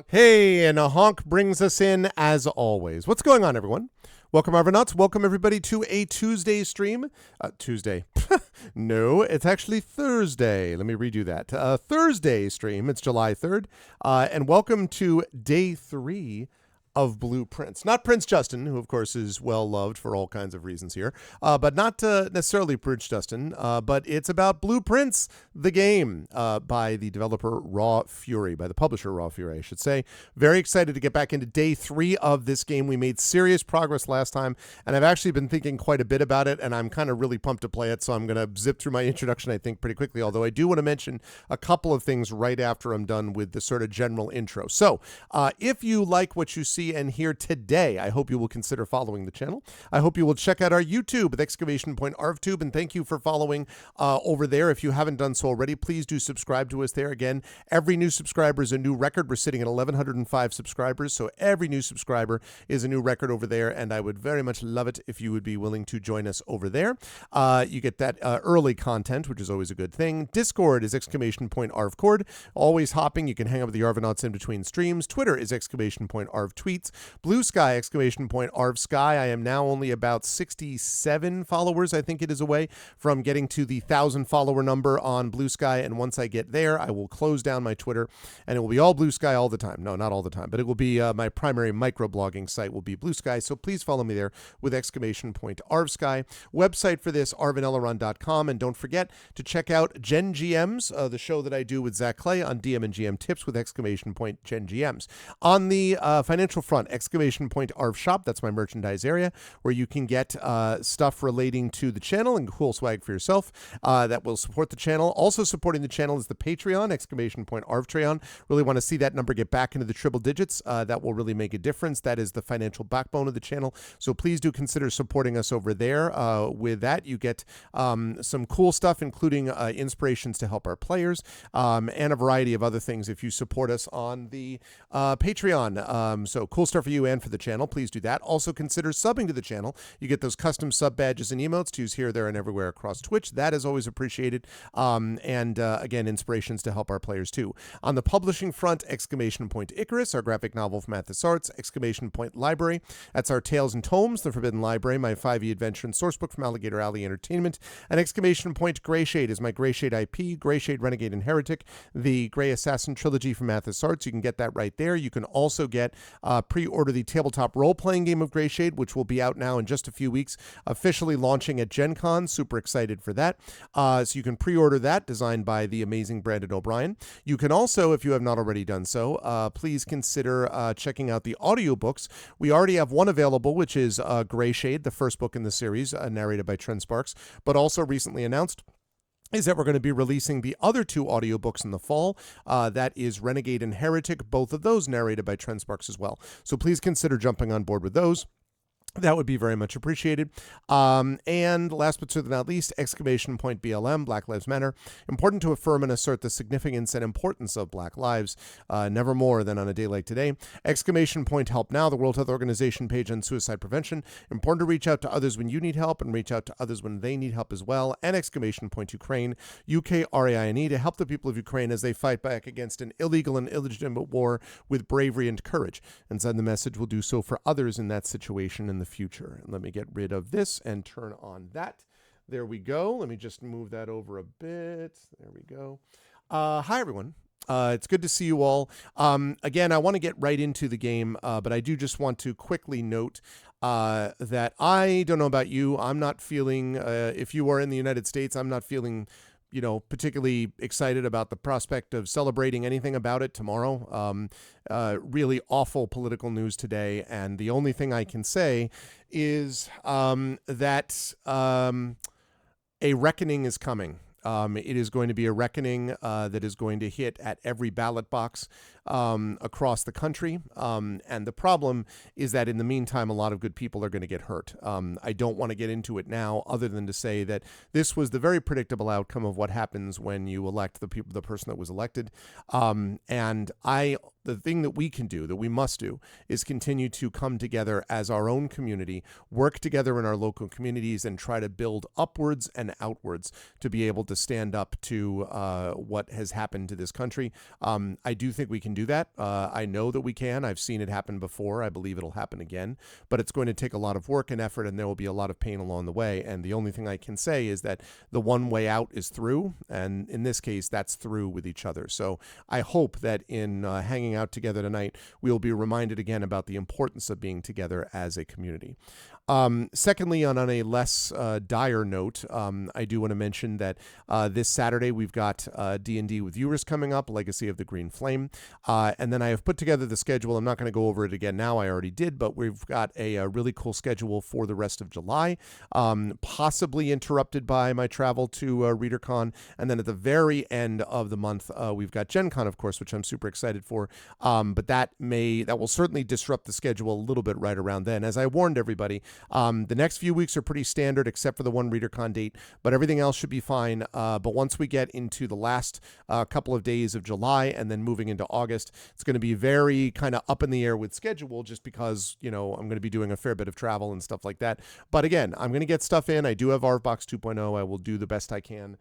Hey, and a honk brings us in as always. What's going on, everyone? Welcome, Arvanauts. Welcome, everybody, to a Tuesday stream. Tuesday. No, it's actually Thursday. Let me redo that. Thursday stream. It's July 3rd. And welcome to day 3 of Blue Prince. Not Prince Justin, who, of course, is well loved for all kinds of reasons here, but not necessarily Prince Justin, but it's about Blue Prince, the game, by the developer Raw Fury, by the publisher Raw Fury, I should say. Very excited to get back into day 3 of this game. We made serious progress last time, and I've actually been thinking quite a bit about it, and I'm kind of really pumped to play it, so I'm going to zip through my introduction, I think, pretty quickly, although I do want to mention a couple of things right after I'm done with the sort of general intro. So, if you like what you see and hear today, I hope you will consider following the channel. I hope you will check out our YouTube with exclamation point ArvTube, and thank you for following over there. If you haven't done so already, please do subscribe to us there. Again, every new subscriber is a new record. We're sitting at 1,105 subscribers, so every new subscriber is a new record over there, and I would very much love it if you would be willing to join us over there. You get that early content, which is always a good thing. Discord is exclamation point ArvCord, always hopping. You can hang out with the Arvanauts in between streams. Twitter is exclamation point ArvTweets. Blue Sky, exclamation point ArvSky. I am now only about 67 followers, I think it is, away from getting to the 1,000 follower number on Blue Sky, and once I get there, I will close down my Twitter, and it will be all Blue Sky all the time. No, not all the time, but it will be my primary microblogging site will be Blue Sky, so please follow me there with exclamation point ArvSky. Website for this, arvaneleron.com, and don't forget to check out Gen GMs, the show that I do with Zach Clay on DM and GM tips with exclamation point Gen GMs. On the financial front, exclamation point Arv Shop, that's my merchandise area, where you can get stuff relating to the channel and cool swag for yourself that will support the channel. Also supporting the channel is the Patreon, exclamation point ArvTreon. Really want to see that number get back into the triple digits. That will really make a difference. That is the financial backbone of the channel. So please do consider supporting us over there. With that, you get some cool stuff, including inspirations to help our players and a variety of other things if you support us on the Patreon. So cool stuff for you and for the channel. Please do that. Also consider subbing to the channel. You get those custom sub badges and emotes to use here, there, and everywhere across Twitch. That is always appreciated. Again, inspirations to help our players too. On the publishing front, exclamation point Icarus, our graphic novel from Athos Arts, exclamation point Library. That's our Tales and Tomes, The Forbidden Library, my 5e adventure and sourcebook from Alligator Alley Entertainment. And exclamation point Greyshade is my Greyshade IP, Greyshade Renegade and Heretic, the Grey Assassin trilogy from Athos Arts. You can get that right there. You can also get pre-order the tabletop role-playing game of Greyshade, which will be out now in just a few weeks, officially launching at Gen Con. Super excited for that. So you can pre-order that, designed by the amazing Brandon O'Brien. You can also, if you have not already done so, please consider checking out the audiobooks. We already have one available, which is Greyshade, the first book in the series, narrated by Trent Sparks, but also recently announced is that we're going to be releasing the other 2 audiobooks in the fall. That is Renegade and Heretic, both of those narrated by Trent Sparks as well. So please consider jumping on board with those. That would be very much appreciated. And last but certainly not least, exclamation point BLM, Black Lives Matter. Important to affirm and assert the significance and importance of Black lives, never more than on a day like today. Exclamation point Help Now, the World Health Organization page on suicide prevention. Important to reach out to others when you need help and reach out to others when they need help as well. And exclamation point Ukraine, UKRAINE, to help the people of Ukraine as they fight back against an illegal and illegitimate war with bravery and courage. And send the message will do so for others in that situation in the future. And let me get rid of this and turn on that. There we go. Let me just move that over a bit. There we go. Hi, everyone. It's good to see you all. Again, I want to get right into the game, but I do just want to quickly note that I don't know about you. I'm not feeling, if you are in the United States, I'm not feeling particularly excited about the prospect of celebrating anything about it tomorrow. Really awful political news today. And the only thing I can say is that a reckoning is coming. It is going to be a reckoning that is going to hit at every ballot box across the country. And the problem is that in the meantime, a lot of good people are going to get hurt. I don't want to get into it now other than to say that this was the very predictable outcome of what happens when you elect the person that was elected. The thing that we can do, that we must do, is continue to come together as our own community, work together in our local communities, and try to build upwards and outwards to be able to stand up to what has happened to this country. I do think we can do that. I know that we can. I've seen it happen before. I believe it'll happen again. But it's going to take a lot of work and effort, and there will be a lot of pain along the way. And the only thing I can say is that the one way out is through. And in this case, that's through with each other. So I hope that in hanging out together tonight, we'll be reminded again about the importance of being together as a community. Secondly, on a less dire note, I do want to mention that this Saturday we've got D&D with viewers coming up, Legacy of the Green Flame. And then I have put together the schedule. I'm not going to go over it again now. I already did, but we've got a really cool schedule for the rest of July, possibly interrupted by my travel to ReaderCon. And then at the very end of the month, we've got Gen Con, of course, which I'm super excited for. But that will certainly disrupt the schedule a little bit right around then. As I warned everybody, the next few weeks are pretty standard except for the one ReaderCon date, but everything else should be fine. But once we get into the last couple of days of July and then moving into August, it's going to be very kind of up in the air with schedule just because, I'm going to be doing a fair bit of travel and stuff like that. But again, I'm going to get stuff in. I do have ARVBox 2.0. I will do the best I can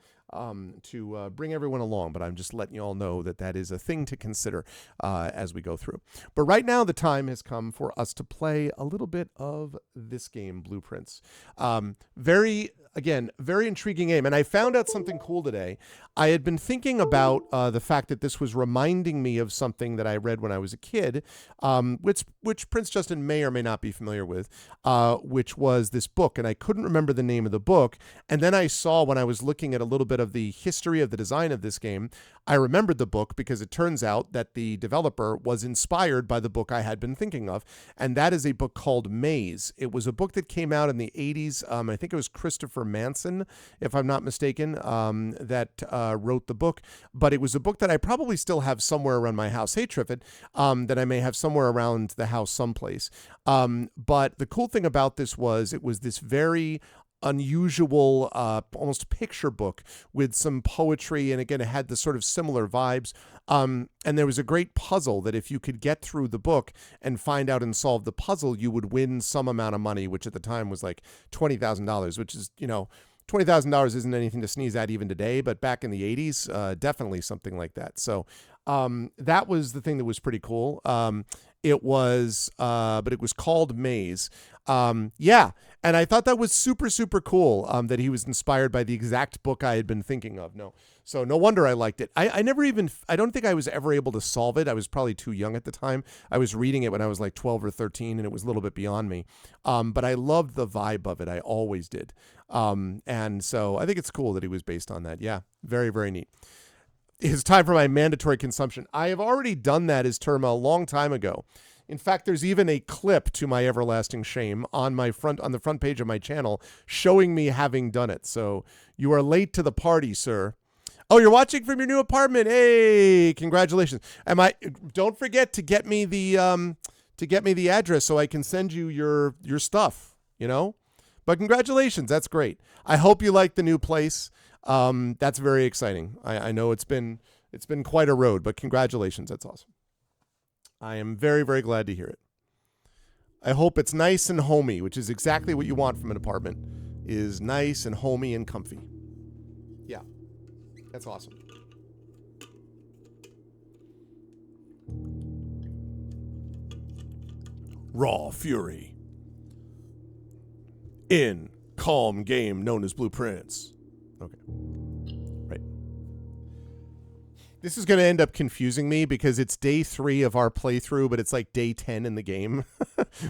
to bring everyone along, but I'm just letting you all know that is a thing to consider as we go through. But right now, the time has come for us to play a little bit of this game, Blueprints. Very intriguing game, and I found out something cool today. I had been thinking about the fact that this was reminding me of something that I read when I was a kid, which Prince Justin may or may not be familiar with, which was this book, and I couldn't remember the name of the book, and then I saw when I was looking at a little bit of the history of the design of this game, I remembered the book because it turns out that the developer was inspired by the book I had been thinking of, and that is a book called Maze. It was a book that came out in the 80s. I think it was Christopher Manson, if I'm not mistaken, that wrote the book, but it was a book that I probably still have somewhere around my house. Hey, Triffid, that I may have somewhere around the house someplace. But the cool thing about this was it was this very unusual, almost picture book with some poetry, and again, it had the sort of similar vibes. And there was a great puzzle that if you could get through the book and find out and solve the puzzle, you would win some amount of money, which at the time was like $20,000, which is, $20,000 isn't anything to sneeze at even today, but back in the 80s, definitely something like that. So that was the thing that was pretty cool. But it was called Maze. And I thought that was super, super cool that he was inspired by the exact book I had been thinking of. So no wonder I liked it. I don't think I was ever able to solve it. I was probably too young at the time. I was reading it when I was like 12 or 13, and it was a little bit beyond me. But I loved the vibe of it. I always did. And so I think it's cool that he was based on that. Yeah, very, very neat. It's time for my mandatory consumption. I have already done that as Terma a long time ago. In fact, there's even a clip, to my everlasting shame, on the front page of my channel showing me having done it. So you are late to the party, sir. Oh, you're watching from your new apartment. Hey, congratulations. Don't forget to get me the address so I can send you your stuff, But congratulations. That's great. I hope you like the new place. That's very exciting. I know it's been quite a road, but congratulations. That's awesome. I am very, very glad to hear it. I hope it's nice and homey, which is exactly what you want from an apartment, is nice and homey and comfy. Yeah, that's awesome. Raw fury. In calm game known as Blueprints. Okay. Right. This is going to end up confusing me because it's day 3 of our playthrough, but it's like day 10 in the game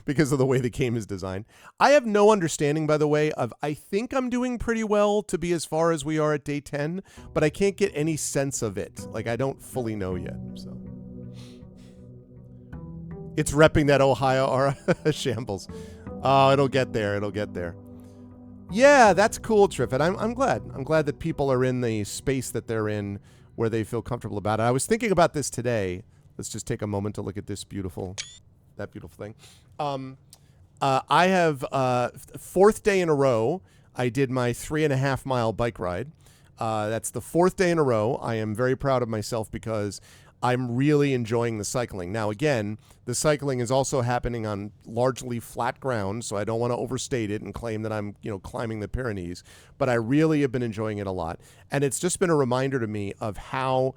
because of the way the game is designed. I have no understanding, by the way, I think I'm doing pretty well to be as far as we are at day 10, but I can't get any sense of it. Like, I don't fully know yet, so. It's repping that Ohio aura. Shambles. Oh, it'll get there. It'll get there. Yeah, that's cool, Triffid. I'm glad. I'm glad that people are in the space that they're in where they feel comfortable about it. I was thinking about this today. Let's just take a moment to look at that beautiful thing. I have 4th day in a row, I did my 3.5 mile bike ride. That's the 4th day in a row. I am very proud of myself because I'm really enjoying the cycling. Now, again, the cycling is also happening on largely flat ground, so I don't want to overstate it and claim that I'm, climbing the Pyrenees, but I really have been enjoying it a lot. And it's just been a reminder to me of how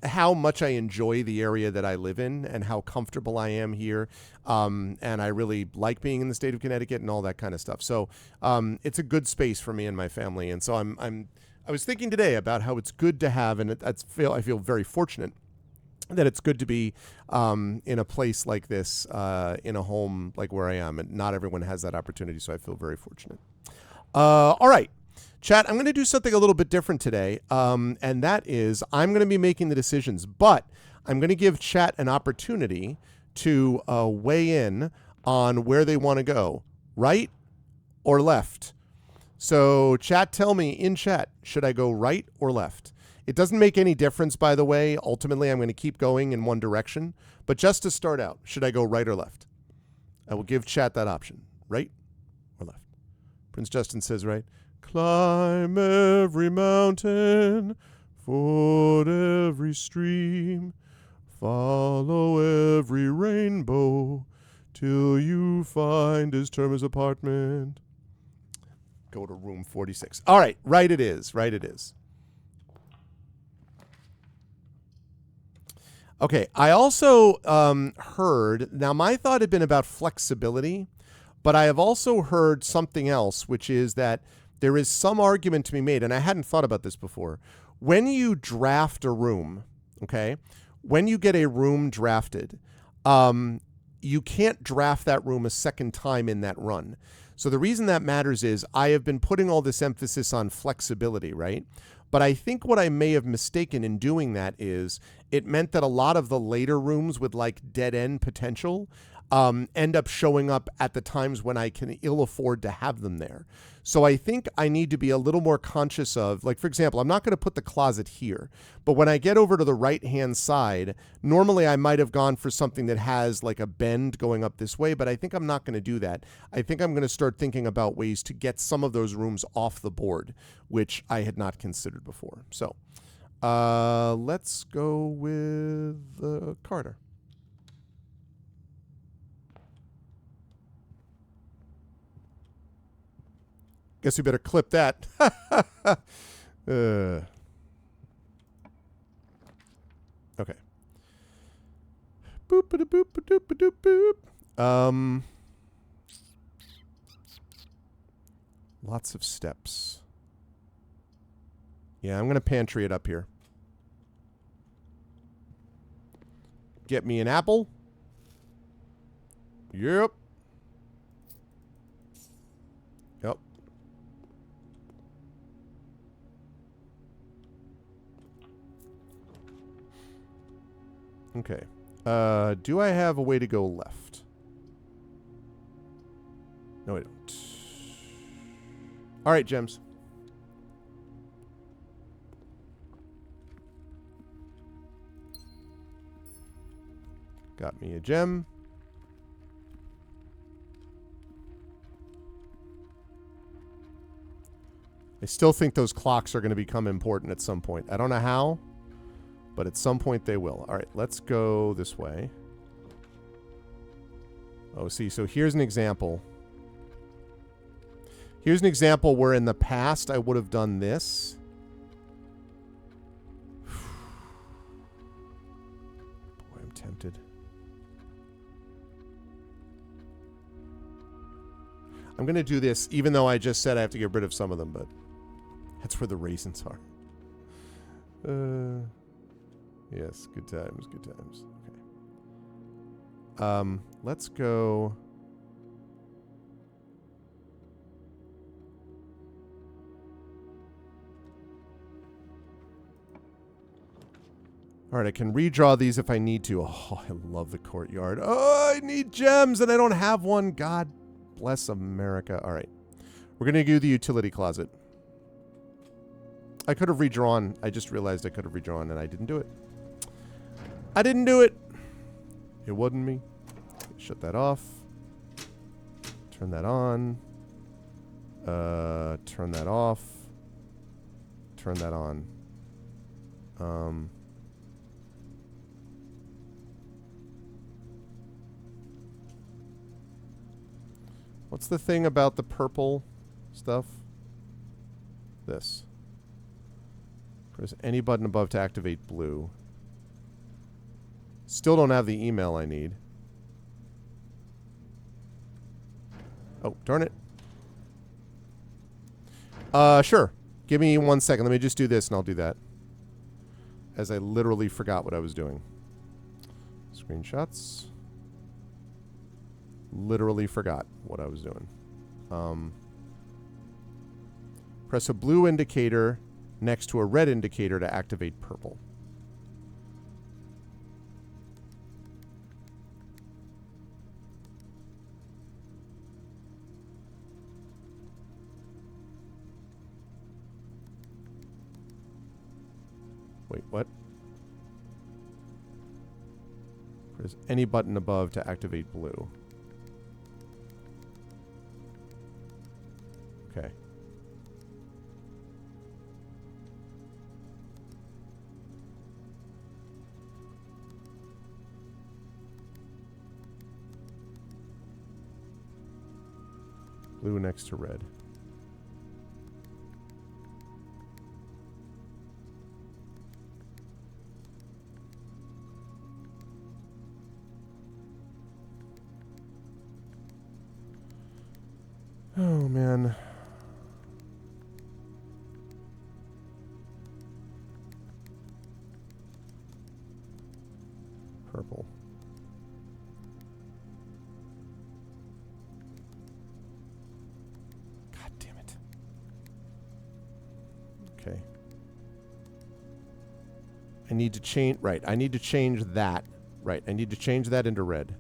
how much I enjoy the area that I live in and how comfortable I am here. And I really like being in the state of Connecticut and all that kind of stuff. So it's a good space for me and my family. And so I was thinking today about how it's good to have, and I feel very fortunate that it's good to be in a place like this, in a home like where I am. And not everyone has that opportunity, so I feel very fortunate. All right. Chat, I'm going to do something a little bit different today, and that is I'm going to be making the decisions, but I'm going to give chat an opportunity to weigh in on where they want to go, right or left. So chat, tell me in chat, should I go right or left? It doesn't make any difference, by the way. Ultimately, I'm going to keep going in one direction, but just to start out, should I go right or left? I will give chat that option, right or left. Prince Justin says right. Climb every mountain, ford every stream, follow every rainbow, till you find his terminus apartment. Go to room 46. All right, right it is, right it is. Okay, I also heard, now my thought had been about flexibility, but I have also heard something else, which is that there is some argument to be made, and I hadn't thought about this before. When you draft a room, okay, when you get a room drafted, you can't draft that room a second time in that run. So the reason that matters is I have been putting all this emphasis on flexibility, right? But I think what I may have mistaken in doing that is it meant that a lot of the later rooms with like dead end potential end up showing up at the times when I can ill afford to have them there. So I think I need to be a little more conscious of, like, for example, I'm not going to put the closet here, but when I get over to the right-hand side, normally I might have gone for something that has like a bend going up this way, but I think I'm not going to do that. I think I'm going to start thinking about ways to get some of those rooms off the board, which I had not considered before. So let's go with Carter. Guess we better clip that. Okay. Boop boop boop boop boop boop. Lots of steps. Yeah, I'm gonna pantry it up here. Get me an apple. Yep. Yep. Okay. Do I have a way to go left? No, I don't. All right, gems. Got me a gem. I still think those clocks are going to become important at some point. I don't know how, but at some point they will. All right, let's go this way. Oh, see, so here's an example. Here's an example where in the past I would have done this. Boy, I'm tempted. I'm going to do this, even though I just said I have to get rid of some of them, but that's where the raisins are. Yes, good times, good times. Okay. Let's go. All right, I can redraw these if I need to. Oh, I love the courtyard. Oh, I need gems and I don't have one. God bless America. All right. We're going to do the utility closet. I could have redrawn. I just realized I could have redrawn and I didn't do it. I didn't do it. It wasn't me. Shut that off. Turn that on. Turn that off. Turn that on. What's the thing about the purple stuff? This. Press any button above to activate blue. Still don't have the email I need. Oh, darn it. Sure. Give me 1 second. Let me just do this and I'll do that. As I literally forgot what I was doing. Screenshots. Literally forgot what I was doing. Press a blue indicator next to a red indicator to activate purple. Wait, what? Press any button above to activate blue. Okay. Blue next to red. Oh, man. Purple. God damn it. Okay. I need to change... Right, I need to change that. Right, I need to change that into red.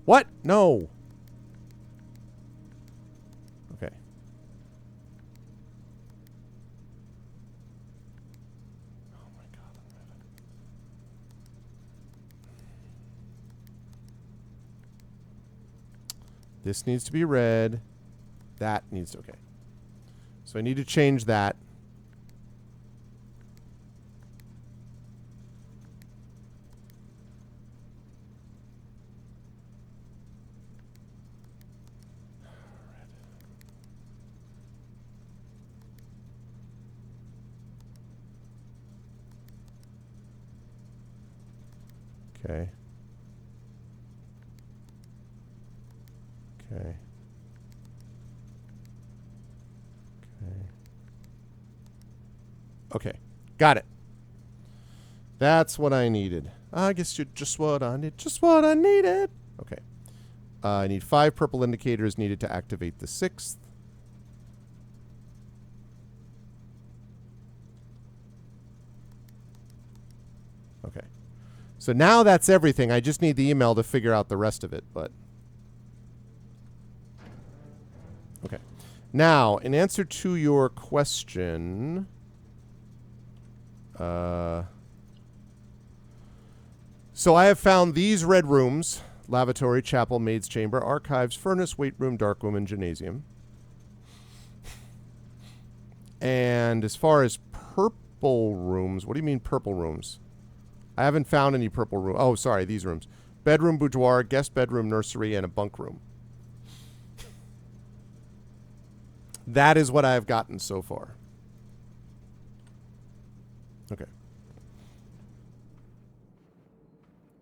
What? No! Okay. Oh my god, I'm red. This needs to be red. That needs to... Okay. So I need to change that. Okay. Okay. Okay. Okay. Got it. That's what I needed. I guess you're just what I need. Just what I needed. Okay. I need 5 purple indicators needed to activate the 6th. Okay. So now that's everything. I just need the email to figure out the rest of it, but... Okay. Now, in answer to your question... So I have found these red rooms: lavatory, chapel, maid's chamber, archives, furnace, weight room, dark room, and gymnasium. And as far as purple rooms, what do you mean purple rooms? I haven't found any purple room. Oh, sorry, these rooms. Bedroom, boudoir, guest bedroom, nursery, and a bunk room. That is what I have gotten so far. Okay.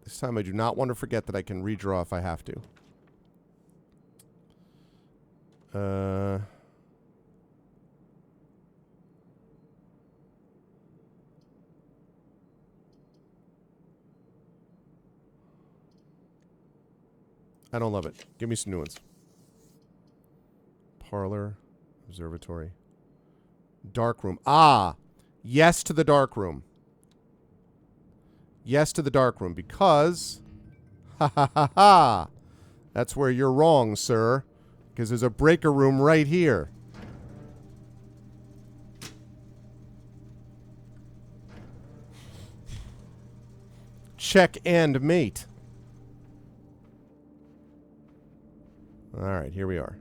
This time I do not want to forget that I can redraw if I have to. I don't love it. Give me some new ones. Parlor, observatory, dark room. Ah, yes to the dark room. Yes to the dark room because, ha ha ha ha, that's where you're wrong, sir. Because there's a breaker room right here. Check and mate. All right, here we are.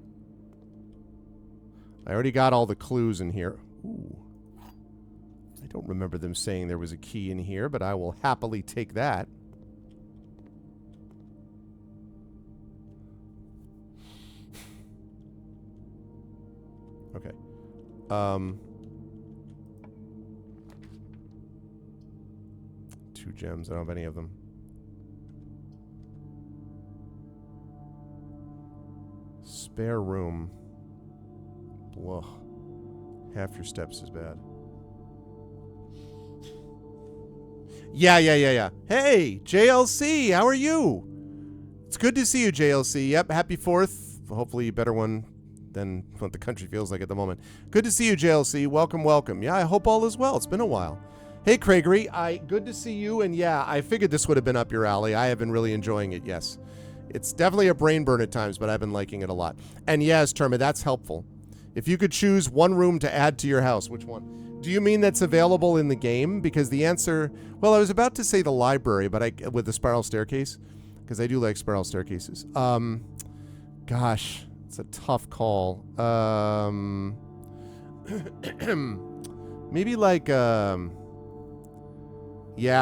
I already got all the clues in here. Ooh. I don't remember them saying there was a key in here, but I will happily take that. Okay. 2 gems. I don't have any of them. Spare room. Ugh. Half your steps is bad. Yeah. Hey, JLC, how are you? It's good to see you, JLC. Yep, happy 4th. Hopefully a better one than what the country feels like at the moment. Good to see you, JLC. Welcome. Yeah, I hope all is well. It's been a while. Hey, Craigery, good to see you. And yeah, I figured this would have been up your alley. I have been really enjoying it, yes. It's definitely a brain burn at times, but I've been liking it a lot. And yes, Terma, that's helpful. If you could choose one room to add to your house, which one? Do you mean that's available in the game? Because the answer, well, I was about to say the library, but with the spiral staircase, because I do like spiral staircases. Gosh, it's a tough call. Maybe like, yeah,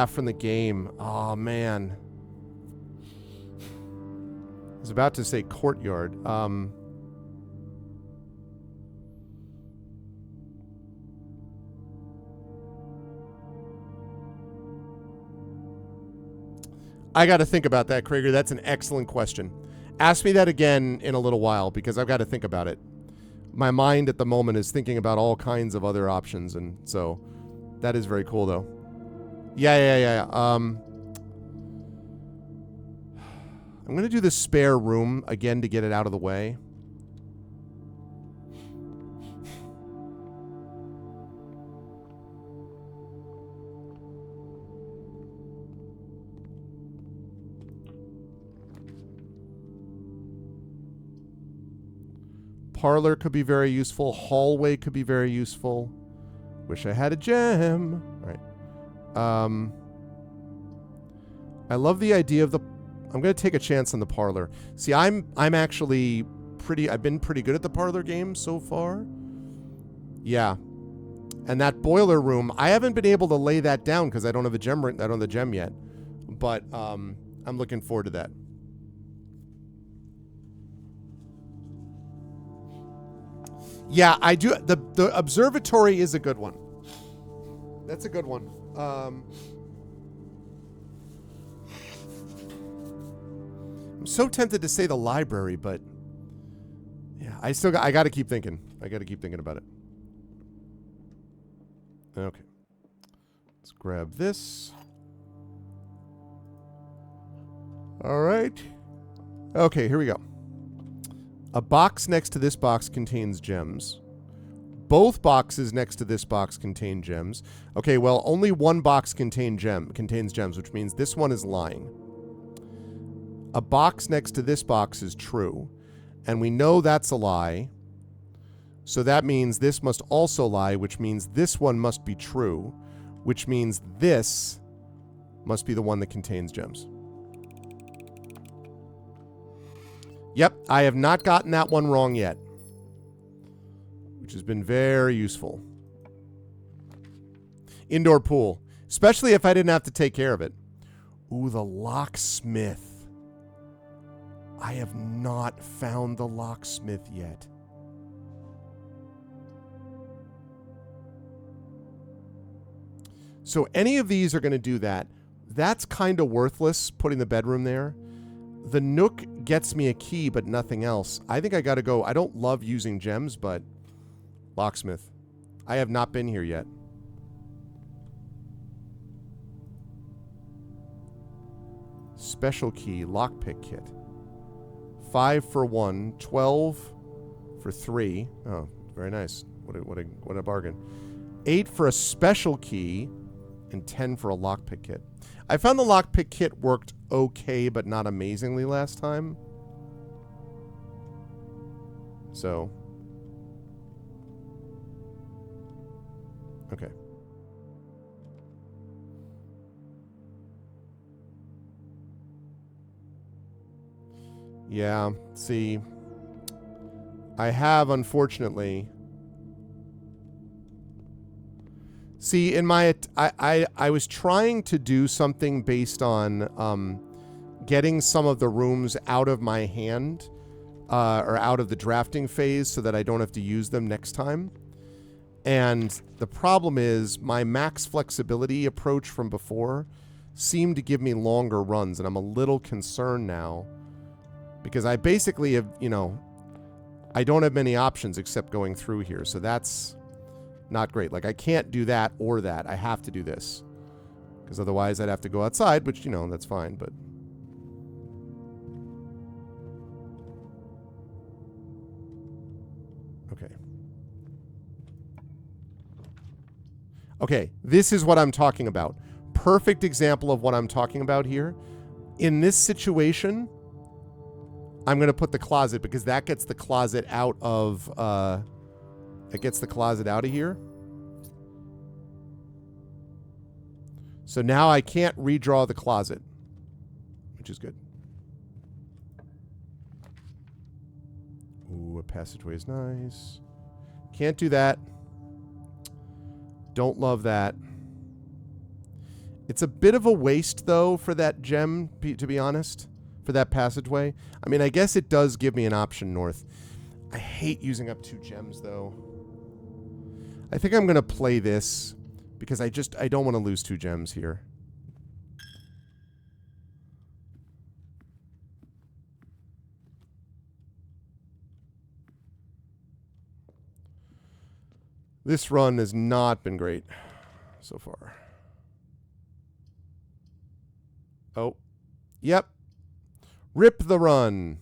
from the game. Oh, man. I was about to say courtyard. I got to think about that, Krieger. That's an excellent question. Ask me that again in a little while because I've got to think about it. My mind at the moment is thinking about all kinds of other options, and so that is very cool, though. Yeah. I'm going to do the spare room again to get it out of the way. Parlor could be very useful. Hallway could be very useful. Wish I had a gem. All right. I love the idea of the... I'm going to take a chance on the parlor. See, I'm actually pretty... I've been pretty good at the parlor game so far. Yeah. And that boiler room, I haven't been able to lay that down because I don't have a gem. I don't have the gem yet. But I'm looking forward to that. Yeah, I do. The observatory is a good one. That's a good one. I'm so tempted to say the library, but yeah, I got to keep thinking. I got to keep thinking about it. Okay. Let's grab this. All right. Okay, here we go. A box next to this box contains gems. Both boxes next to this box contain gems. Okay, well, only one box contains gems, which means this one is lying. A box next to this box is true, and we know that's a lie. So that means this must also lie, which means this one must be true, which means this must be the one that contains gems. Yep, I have not gotten that one wrong yet, which has been very useful. Indoor pool, especially if I didn't have to take care of it. Ooh, the locksmith. I have not found the locksmith yet. So any of these are going to do that. That's kind of worthless, putting the bedroom there. The nook gets me a key, but nothing else. I think I got to go. I don't love using gems, but locksmith. I have not been here yet. Special key, lockpick kit. 5 for 1, 12 for 3. Oh, very nice. What a bargain. 8 for a special key and 10 for a lockpick kit. I found the lockpick kit worked okay, but not amazingly last time. So. Okay. Yeah, see. I have, unfortunately... See, in my... I was trying to do something based on getting some of the rooms out of my hand or out of the drafting phase so that I don't have to use them next time. And the problem is my max flexibility approach from before seemed to give me longer runs, and I'm a little concerned now because I basically have, you know, I don't have many options except going through here. So that's not great. Like, I can't do that or that. I have to do this. Because otherwise I'd have to go outside, which, you know, that's fine, but... Okay. Okay, this is what I'm talking about. Perfect example of what I'm talking about here. In this situation, I'm going to put the closet because that gets the closet out of... it gets the closet out of here. So now I can't redraw the closet, which is good. Ooh, a passageway is nice. Can't do that. Don't love that. It's a bit of a waste, though, for that gem, to be honest, for that passageway. I mean, I guess it does give me an option north. I hate using up 2 gems, though. I think I'm going to play this because I don't want to lose 2 gems here. This run has not been great so far. Oh. Yep. Rip the run.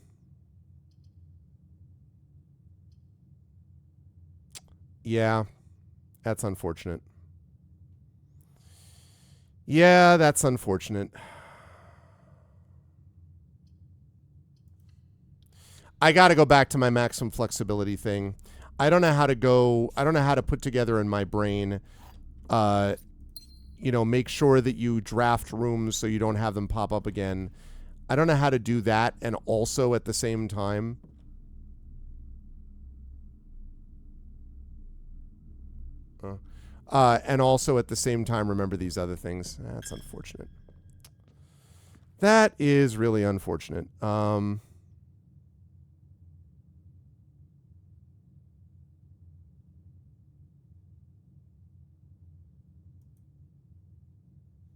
Yeah. That's unfortunate. Yeah, that's unfortunate. I got to go back to my maximum flexibility thing. I don't know how to put together in my brain, you know, make sure that you draft rooms so you don't have them pop up again. I don't know how to do that and also at the same time. And also at the same time remember these other things. That's unfortunate. That is really unfortunate.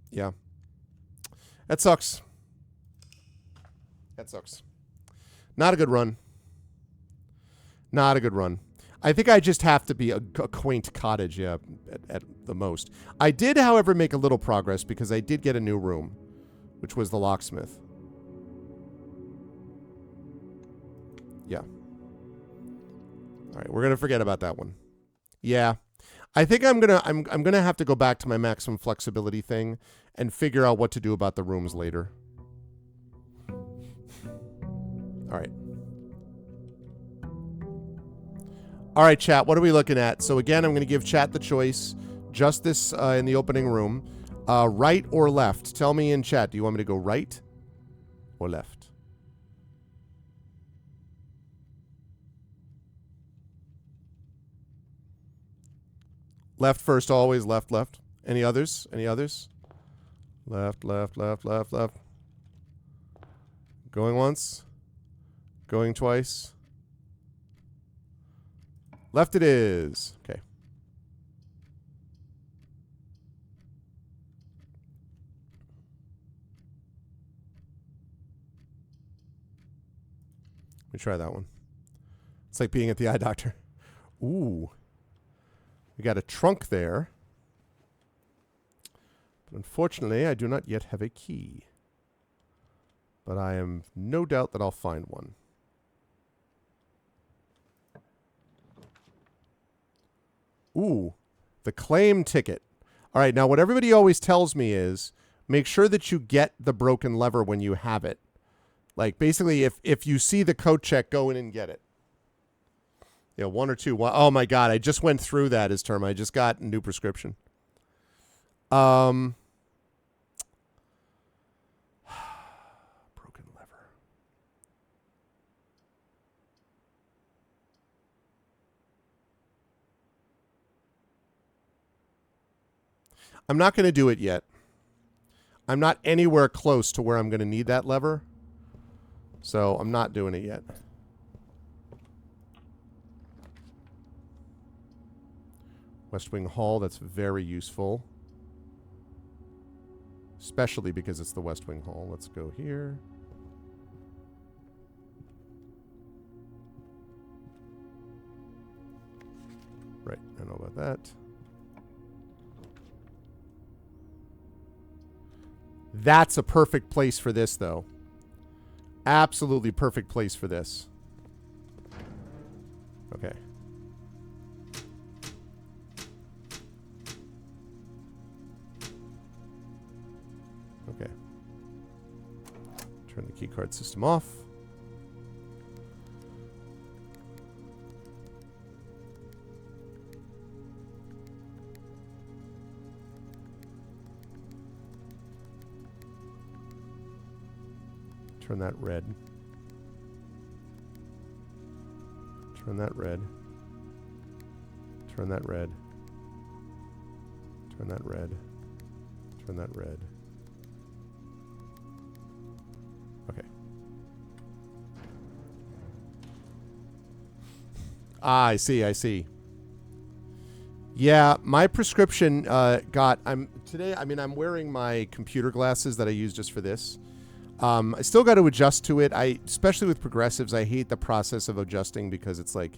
Yeah. That sucks. That sucks. Not a good run. Not a good run. I think I just have to be a quaint cottage, yeah, at the most. I did, however, make a little progress because I did get a new room, which was the locksmith. Yeah. All right, we're gonna forget about that one. Yeah. I think I'm gonna have to go back to my maximum flexibility thing and figure out what to do about the rooms later. All right. All right, chat, what are we looking at? So again, I'm going to give chat the choice. Just this in the opening room. Right or left? Tell me in chat. Do you want me to go right or left? Left first, always. Left, left. Any others? Any others? Left, left, left, left, left. Going once. Going twice. Left it is. Okay. Let me try that one. It's like being at the eye doctor. Ooh. We got a trunk there. But unfortunately, I do not yet have a key. But I am no doubt that I'll find one. Ooh, the claim ticket. All right, now what everybody always tells me is make sure that you get the broken lever when you have it. Like, basically, if you see the code check, go in and get it. Yeah, 1 or 2. Oh, my God, I just went through that as term. I just got a new prescription. Broken lever. I'm not going to do it yet. I'm not anywhere close to where I'm going to need that lever. So I'm not doing it yet. West Wing Hall, that's very useful. Especially because it's the West Wing Hall. Let's go here. Right, I know about that. That's a perfect place for this, though. Absolutely perfect place for this. Okay. Okay. Turn the keycard system off. Turn that red. Turn that red. Turn that red. Turn that red. Turn that red. Okay. Ah, I see, I see. Yeah, my prescription today, I mean, I'm wearing my computer glasses that I use just for this. I still got to adjust to it. Especially with progressives, I hate the process of adjusting because it's like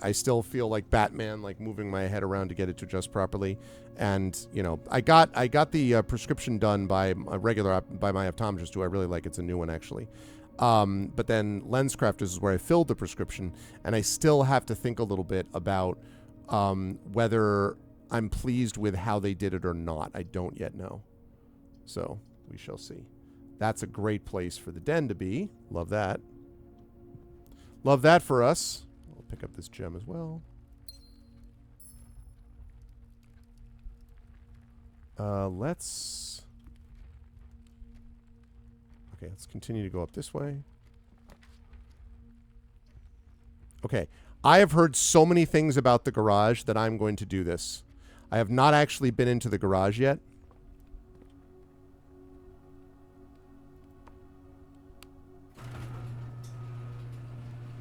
I still feel like Batman, like moving my head around to get it to adjust properly. And you know, I got the prescription done by a regular by my optometrist, who I really like. It's a new one actually. But then LensCrafters is where I filled the prescription, and I still have to think a little bit about whether I'm pleased with how they did it or not. I don't yet know. So we shall see. That's a great place for the den to be. Love that. Love that for us. I'll pick up this gem as well. Let's continue to go up this way. Okay. I have heard so many things about the garage that I'm going to do this. I have not actually been into the garage yet.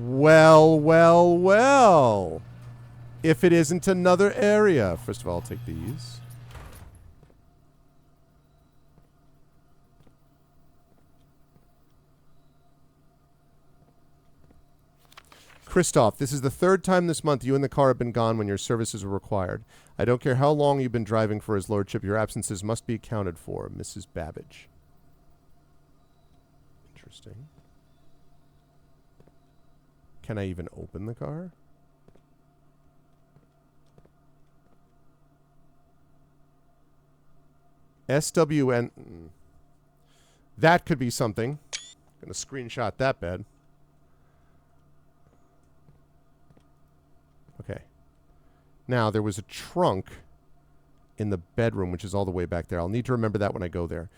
Well, well, well. If it isn't another area. First of all, I'll take these. Christoph, this is the third time this month you and the car have been gone when your services were required. I don't care how long you've been driving for his lordship. Your absences must be accounted for. Mrs. Babbage. Interesting. Can I even open the car? SWN. That could be something. Gonna screenshot that bed. Okay. Now, there was a trunk in the bedroom, which is all the way back there. I'll need to remember that when I go there.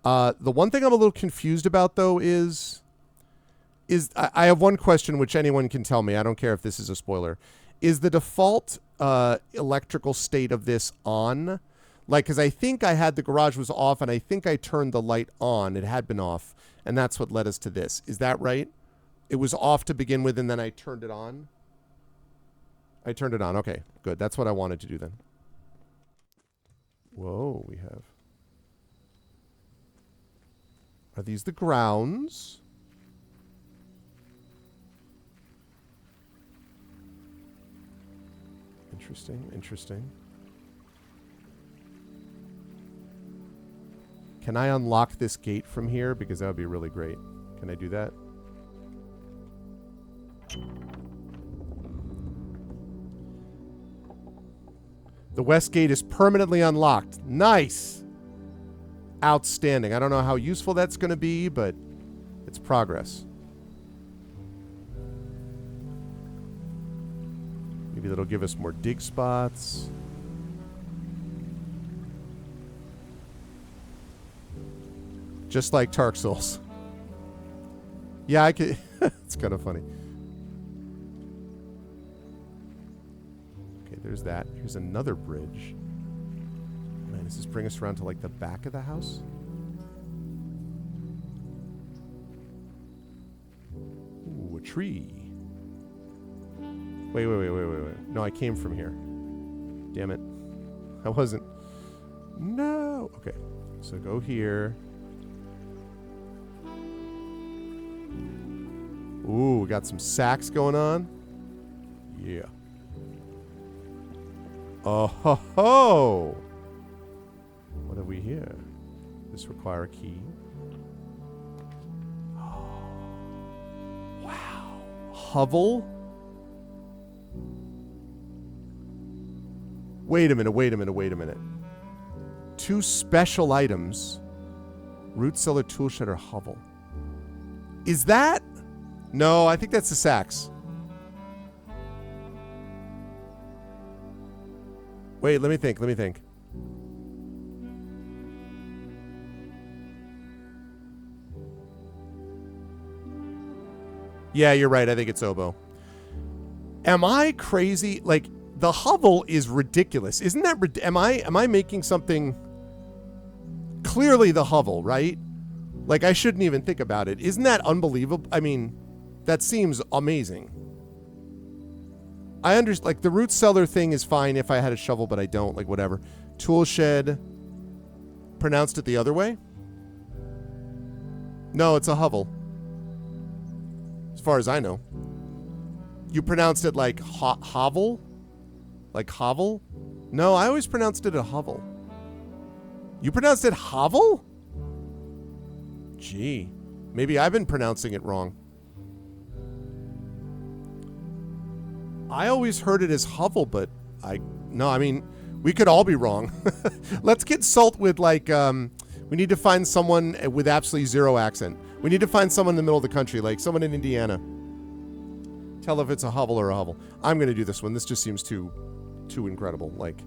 The one thing I'm a little confused about, though, is I have one question which anyone can tell me. I don't care if this is a spoiler. Is the default electrical state of this on? Like, because I think I had the garage was off, and I think I turned the light on. It had been off, and that's what led us to this. Is that right? It was off to begin with, and then I turned it on? I turned it on. Okay, good. That's what I wanted to do then. Whoa, we have... Are these the grounds? Interesting, interesting. Can I unlock this gate from here? Because that would be really great. Can I do that? The west gate is permanently unlocked. Nice! Outstanding. I don't know how useful that's going to be, but it's progress. Maybe that'll give us more dig spots. Just like Dark Souls. Yeah, I could... It's kind of funny. Okay, there's that. Here's another bridge. Man, does this bring us around to, like, the back of the house? Ooh, a tree. Wait. No, I came from here. Damn it. I wasn't. No. Okay. So go here. Ooh, we got some sacks going on. Yeah. Oh ho ho! What have we here? This require a key. Wow. Hovel? Wait a minute. 2 special items. Root cellar, tool shed, or hovel. Is that? No, I think that's the sax. Wait, let me think. Yeah, you're right. I think it's oboe. Am I crazy? Like, the hovel is ridiculous. Isn't that am I making something? Clearly the hovel, right? Like, I shouldn't even think about it. Isn't that unbelievable? I mean, that seems amazing. I understand, like, the root cellar thing is fine if I had a shovel, but I don't, like, whatever. Tool shed, pronounced it the other way? No, it's a hovel. As far as I know. You pronounced it like hovel? Like hovel? No, I always pronounced it a hovel. You pronounced it hovel? Gee, maybe I've been pronouncing it wrong. I always heard it as hovel, but I mean, we could all be wrong. Let's get Salt with like, we need to find someone with absolutely zero accent. We need to find someone in the middle of the country, like someone in Indiana. Tell if it's a hovel or a hovel. I'm going to do this one. This just seems too incredible. Like,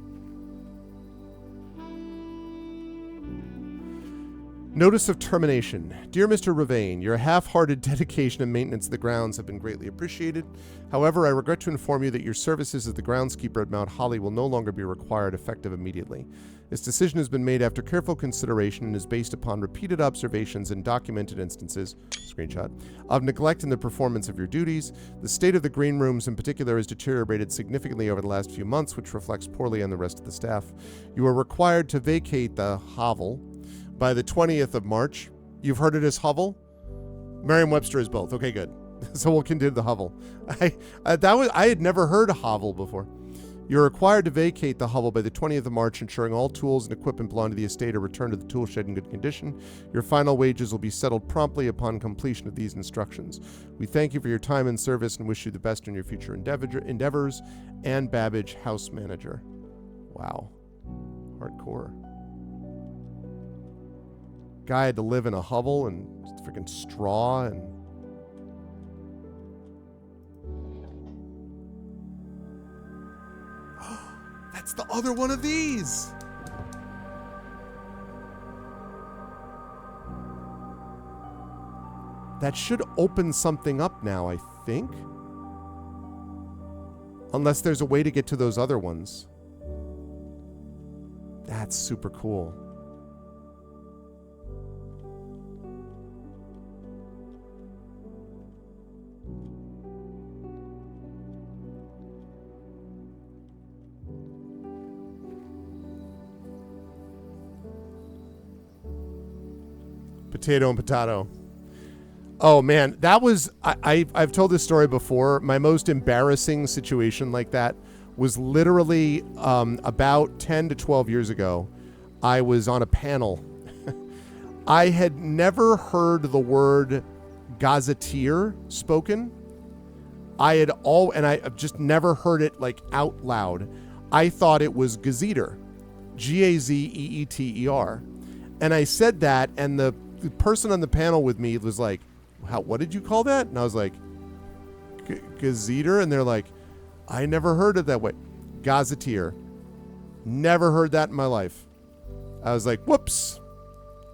notice of termination. Dear Mr. Ravane, your half-hearted dedication and maintenance of the grounds have been greatly appreciated. However, I regret to inform you that your services as the groundskeeper at Mount Holly will no longer be required, effective immediately. This decision has been made after careful consideration and is based upon repeated observations and documented instances, screenshot, of neglect in the performance of your duties. The state of the green rooms in particular has deteriorated significantly over the last few months, which reflects poorly on the rest of the staff. You are required to vacate the hovel by the 20th of March. You've heard it as hovel? Merriam-Webster is both. Okay, good. So we'll continue the hovel. I had never heard hovel before. You're required to vacate the hovel by the 20th of March, ensuring all tools and equipment belonging to the estate are returned to the tool shed in good condition. Your final wages will be settled promptly upon completion of these instructions. We thank you for your time and service and wish you the best in your future endeavors. Ann Babbage, house manager. Wow. Hardcore. Guy had to live in a hovel and freaking straw and... That's the other one of these! That should open something up now, I think. Unless there's a way to get to those other ones. That's super cool. Potato and potato. Oh man, that was I've told this story before. My most embarrassing situation like that was literally about 10 to 12 years ago. I was on a panel. I had never heard the word gazetteer spoken. And I've just never heard it like out loud. I thought it was gazetteer, Gazeeter. And I said that, and the person on the panel with me was like, what did you call that? And I was like, gazetteer? And they're like, I never heard it that way. Gazetteer. Never heard that in my life. I was like, whoops.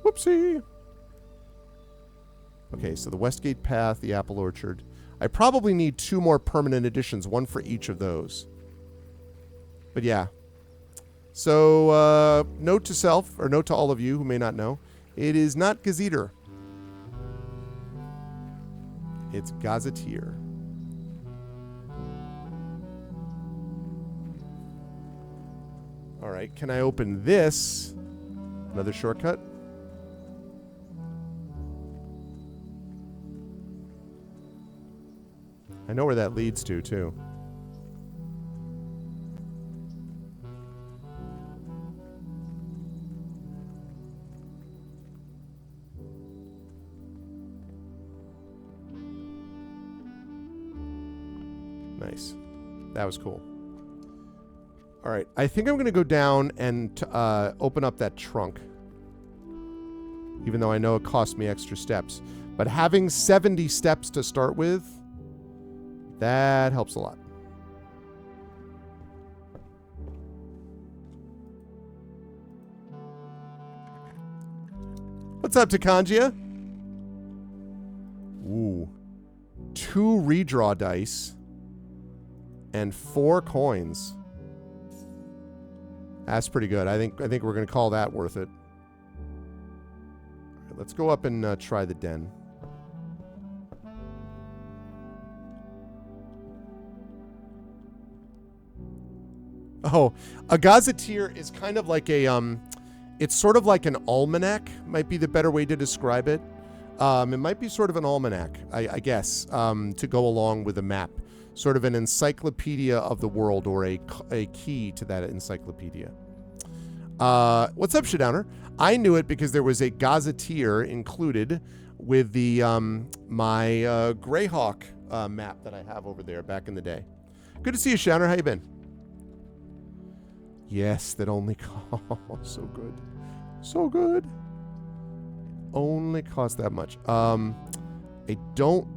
Whoopsie. Okay, so the Westgate Path, the Apple Orchard. I probably need 2 more permanent additions, one for each of those. But yeah. So, note to self, or note to all of you who may not know, it is not gazetteer. It's gazetteer. All right, can I open this? Another shortcut? I know where that leads to, too. Nice. That was cool. All right. I think I'm going to go down and open up that trunk. Even though I know it cost me extra steps. But having 70 steps to start with, that helps a lot. What's up, Takanjia? Ooh. 2 redraw dice and 4 coins. That's pretty good. I think we're going to call that worth it. All right, let's go up and try the den. Oh, a gazetteer is kind of like a it's sort of like an almanac, might be the better way to describe it. It might be sort of an almanac, I guess, to go along with a map. Sort of an encyclopedia of the world, or a key to that encyclopedia. What's up, Shadowner? I knew it because there was a gazetteer included with the my Greyhawk map that I have over there back in the day. Good to see you, Shadowner. How you been? Yes, that only cost so good. So good. Only cost that much. I don't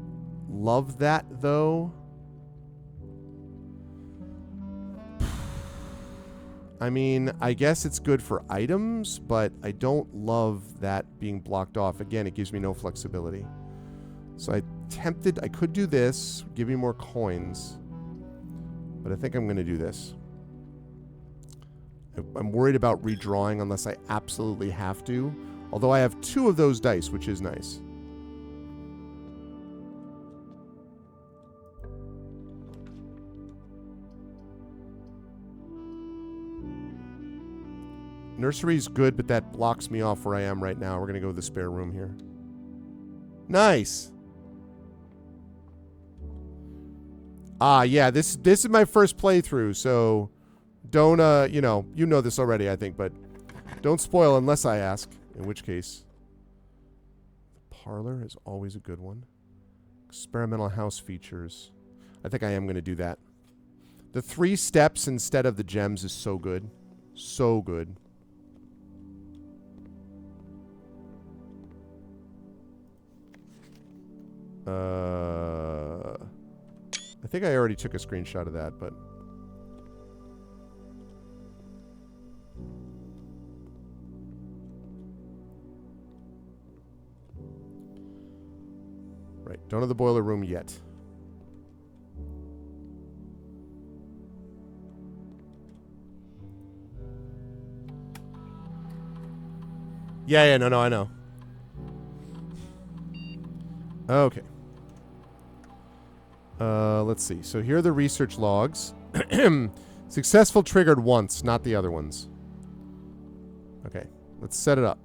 love that though. I mean, I guess it's good for items, but I don't love that being blocked off. Again, it gives me no flexibility. So I could do this, give me more coins, but I think I'm going to do this. I'm worried about redrawing unless I absolutely have to. Although I have 2 of those dice, which is nice. Nursery's good, but that blocks me off where I am right now. We're going to go with the spare room here. Nice. Ah, yeah, this is my first playthrough, so don't, you know this already, I think, but don't spoil unless I ask, in which case. The parlor is always a good one. Experimental house features. I think I am going to do that. The 3 steps instead of the gems is so good. So good. I think I already took a screenshot of that, but... Right, don't have the boiler room yet. Yeah, no, I know. Okay. Let's see. So here are the research logs. Successful triggered once, not the other ones. Okay, let's set it up.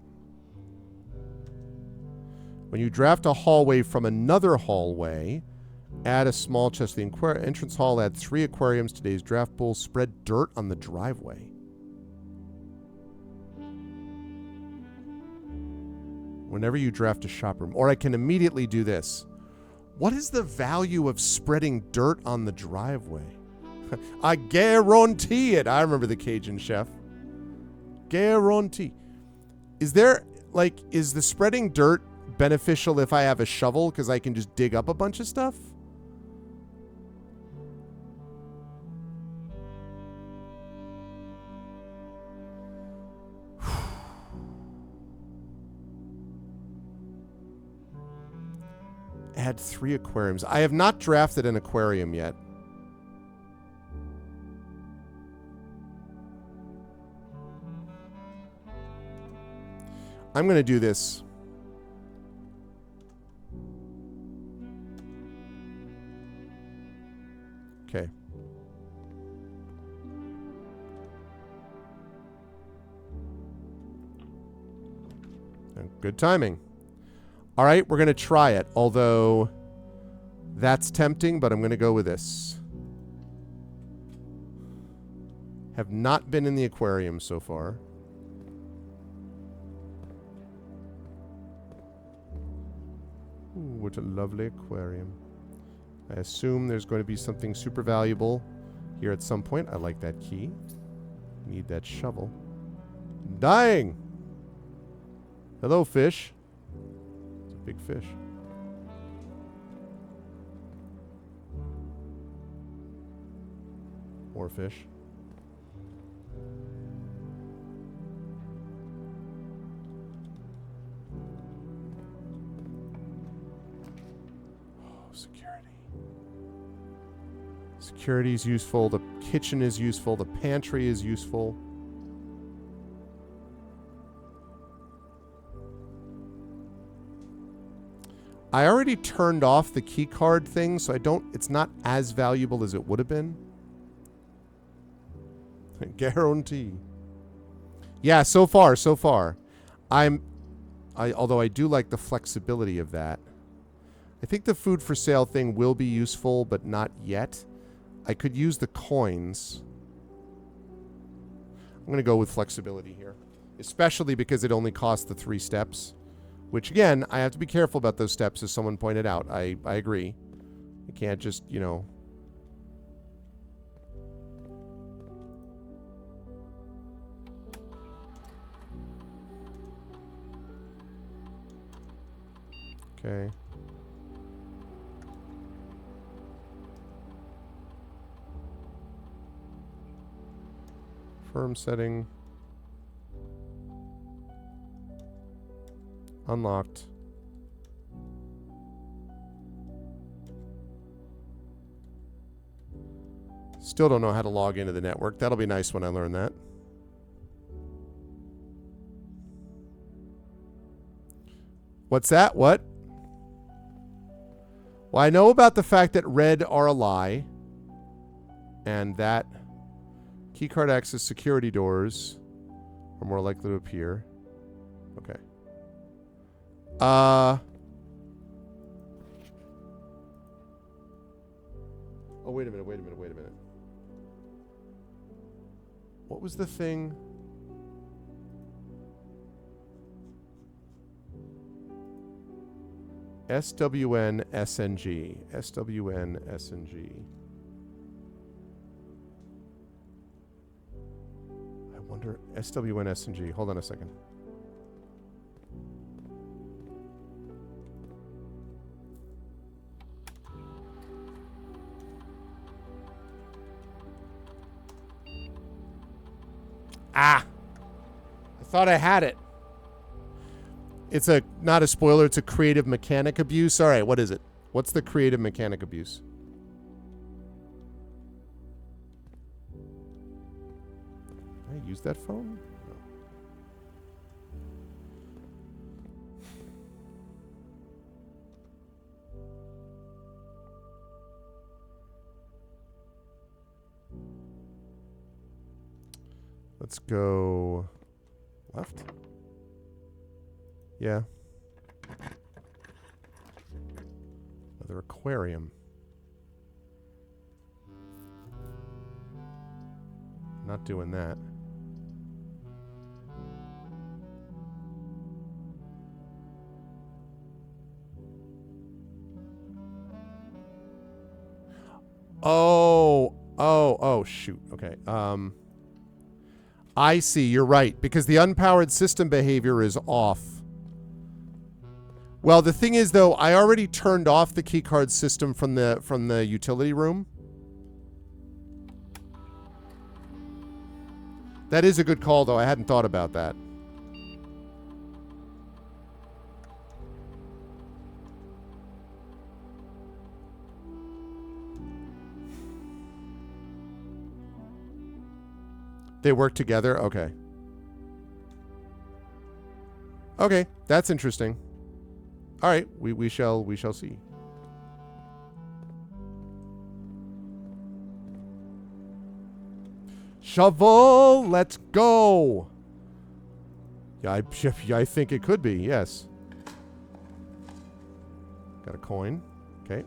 When you draft a hallway from another hallway, add a small chest to the entrance hall, add 3 aquariums, today's draft pool, spread dirt on the driveway. Whenever you draft a shop room. Or I can immediately do this. What is the value of spreading dirt on the driveway? I guarantee it. I remember the Cajun chef. Guarantee. Is there, like, is the spreading dirt beneficial if I have a shovel because I can just dig up a bunch of stuff? Add 3 aquariums. I have not drafted an aquarium yet. I'm going to do this. Okay. Good timing. All right, we're going to try it, although that's tempting, but I'm going to go with this. Have not been in the aquarium so far. Ooh, what a lovely aquarium. I assume there's going to be something super valuable here at some point. I like that key. Need that shovel. I'm dying! Hello, fish. It's a big fish. More fish. Oh, security. Security is useful. The kitchen is useful. The pantry is useful. I already turned off the key card thing, so it's not as valuable as it would have been. Guarantee. Yeah, so far. Although I do like the flexibility of that. I think the food for sale thing will be useful, but not yet. I could use the coins. I'm going to go with flexibility here. Especially because it only costs the 3 steps. Which, again, I have to be careful about those steps, as someone pointed out. I agree. You can't just, you know... Okay. Firm setting. Unlocked. Still don't know how to log into the network. That'll be nice when I learn that. What's that? What? Well, I know about the fact that red are a lie. And that keycard access security doors are more likely to appear. Okay. Oh, wait a minute. What was the thing? SWN SNG. SWN SNG. I wonder, SWN SNG. Hold on a second. Ah! I thought I had it. It's not a spoiler, it's a creative mechanic abuse. All right, what is it? What's the creative mechanic abuse? Did I use that phone? No. Let's go left. Yeah. Another aquarium. Not doing that. Oh, shoot. Okay. I see. You're right. Because the unpowered system behavior is off. Well, the thing is, though, I already turned off the keycard system from the utility room. That is a good call, though. I hadn't thought about that. They work together? Okay. Okay, that's interesting. All right, we shall see. Shovel, let's go. Yeah, I think it could be. Yes. Got a coin. Okay.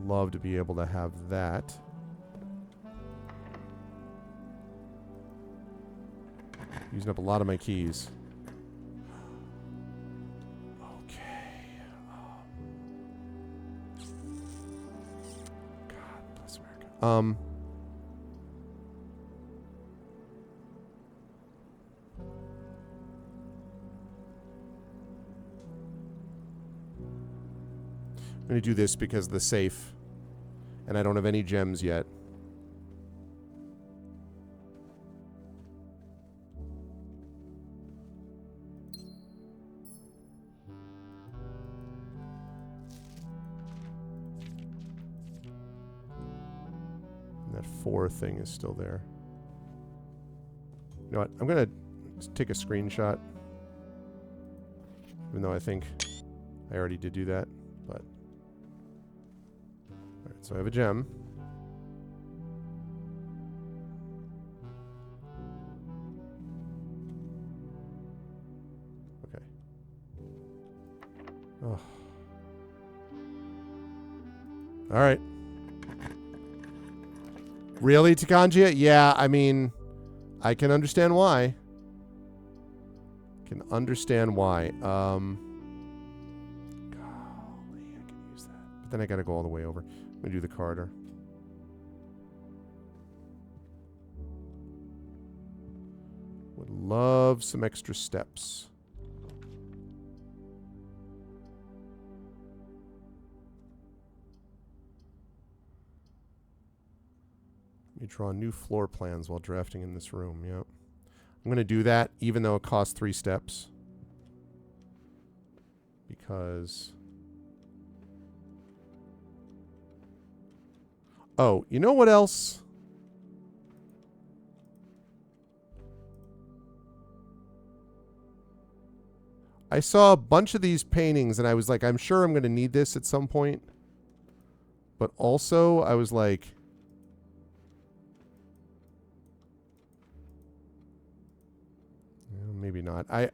Love to be able to have that. Using up a lot of my keys. Okay. I'm going to do this because of the safe. And I don't have any gems yet. And that 4 thing is still there. You know what? I'm going to take a screenshot. Even though I think I already did do that. But all right, so I have a gem. Okay. Oh. All right. Really, Takanjia? Yeah, I mean, I can understand why. Can understand why. Golly, I can use that. But then I gotta go all the way over. I'm gonna do the Carter. Would love some extra steps. Let me draw new floor plans while drafting in this room. Yep. I'm going to do that even though it costs 3 steps. Because... oh, you know what else? I saw a bunch of these paintings and I was like, I'm sure I'm going to need this at some point. But also, I was like... maybe not. I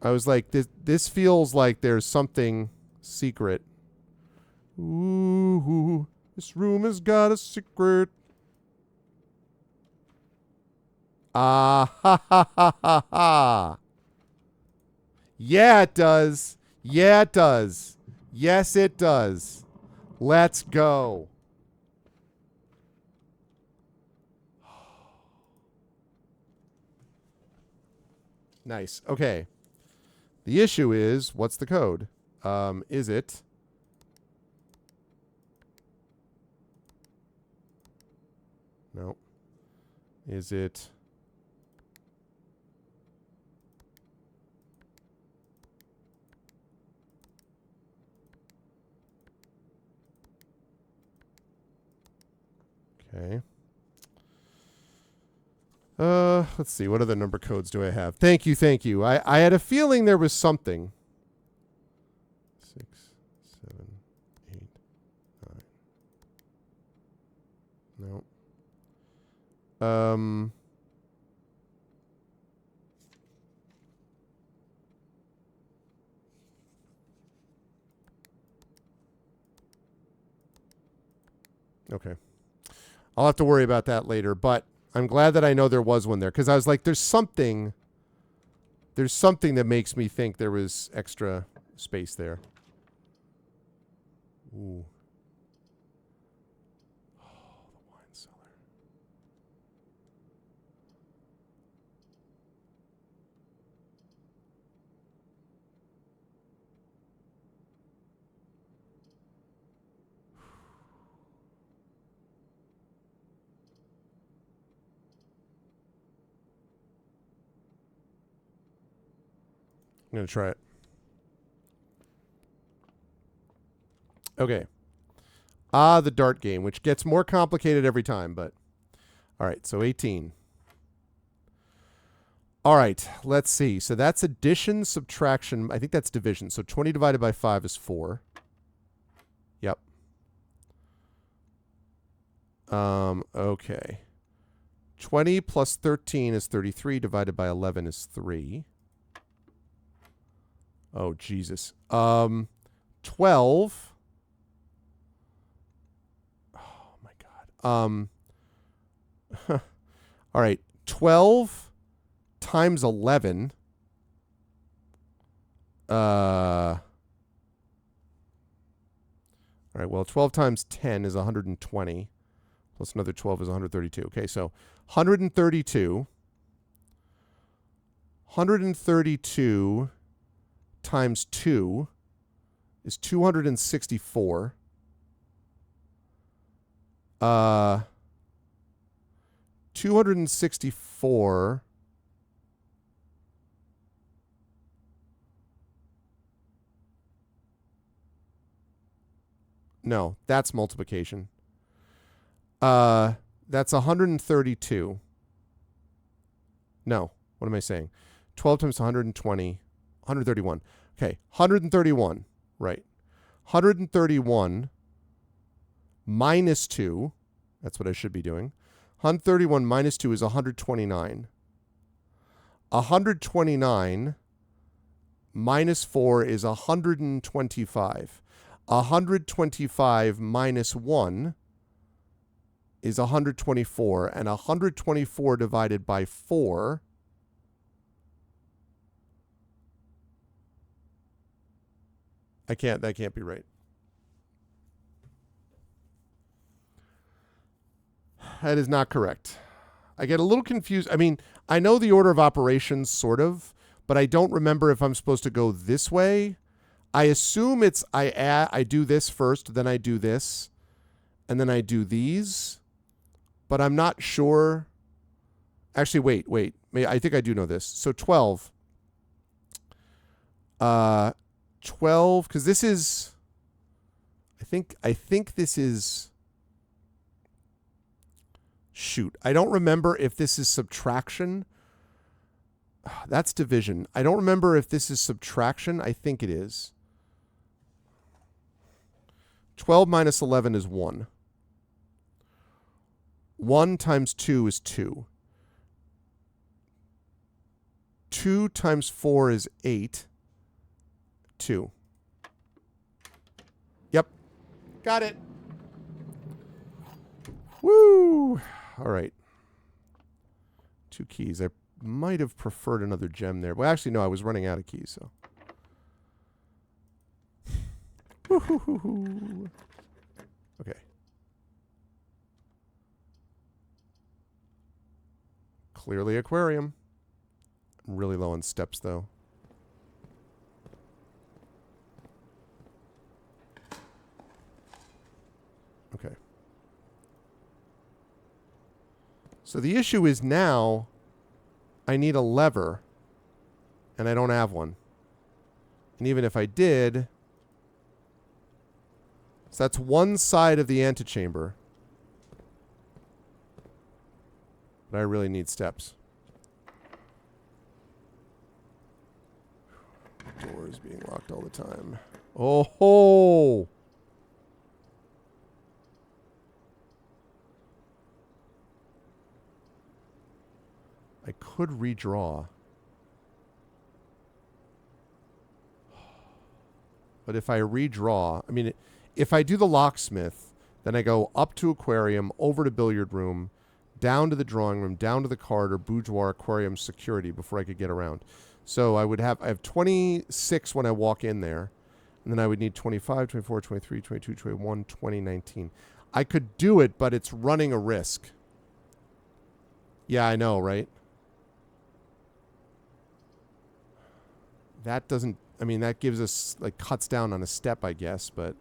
was like, this feels like there's something secret. Ooh, this room has got a secret. Ah, ha, ha, ha, ha, ha. Yeah, it does. Yeah, it does. Yes, it does. Let's go. Nice. Okay. The issue is, what's the code? Is it... no. Is it... okay. Let's see. What other number codes do I have? Thank you, thank you. I had a feeling there was something. 6, 7, 8, 9. No. Okay. I'll have to worry about that later, but I'm glad that I know there was one there, because I was like, there's something that makes me think there was extra space there. Ooh. Oh, the wine cellar. I'm going to try it. Okay. Ah, the dart game, which gets more complicated every time, but... all right, so 18. All right, let's see. So that's addition, subtraction. I think that's division. So 20 divided by 5 is 4. Yep. Okay. 20 plus 13 is 33. Divided by 11 is 3. Oh, Jesus. 12. Oh, my God. All right. 12 times 11. All right. Well, 12 times 10 is 120. plus another 12 is 132. Okay, so 132. 132 times 2 is 264. 264 No, that's multiplication. That's 132. No, what am I saying? 12 times 120, 131. Okay, 131, right. 131 minus 2, that's what I should be doing. 131 minus 2 is 129. 129 minus 4 is 125. 125 minus 1 is 124, and 124 divided by 4 that can't be right. That is not correct. I get a little confused. I mean, I know the order of operations sort of, but I don't remember if I'm supposed to go this way. I assume it's I do this first, then I do this, and then I do these. But I'm not sure. Actually, wait. I think I do know this. So 12. 12, because this is, I think this is, shoot. I don't remember if this is subtraction. That's division. I don't remember if this is subtraction. I think it is. 12 minus 11 is 1. 1 times 2 is 2. 2 times 4 is 8. 2. Yep. Got it. Woo! All right. 2 keys. I might have preferred another gem there. Well, actually, no, I was running out of keys, so. Okay. Clearly aquarium. I'm really low on steps, though. Okay. So the issue is now I need a lever, and I don't have one. And even if I did, so that's one side of the antechamber. But I really need steps. Doors being locked all the time. Oh ho! I could redraw. But if I redraw, I mean, if I do the locksmith, then I go up to aquarium, over to billiard room, down to the drawing room, down to the corridor, boudoir, aquarium, security before I could get around. So I have 26 when I walk in there. And then I would need 25, 24, 23, 22, 21, 20, 19. I could do it, but it's running a risk. Yeah, I know, right? That doesn't, I mean, that gives us, like, cuts down on a step, I guess, but.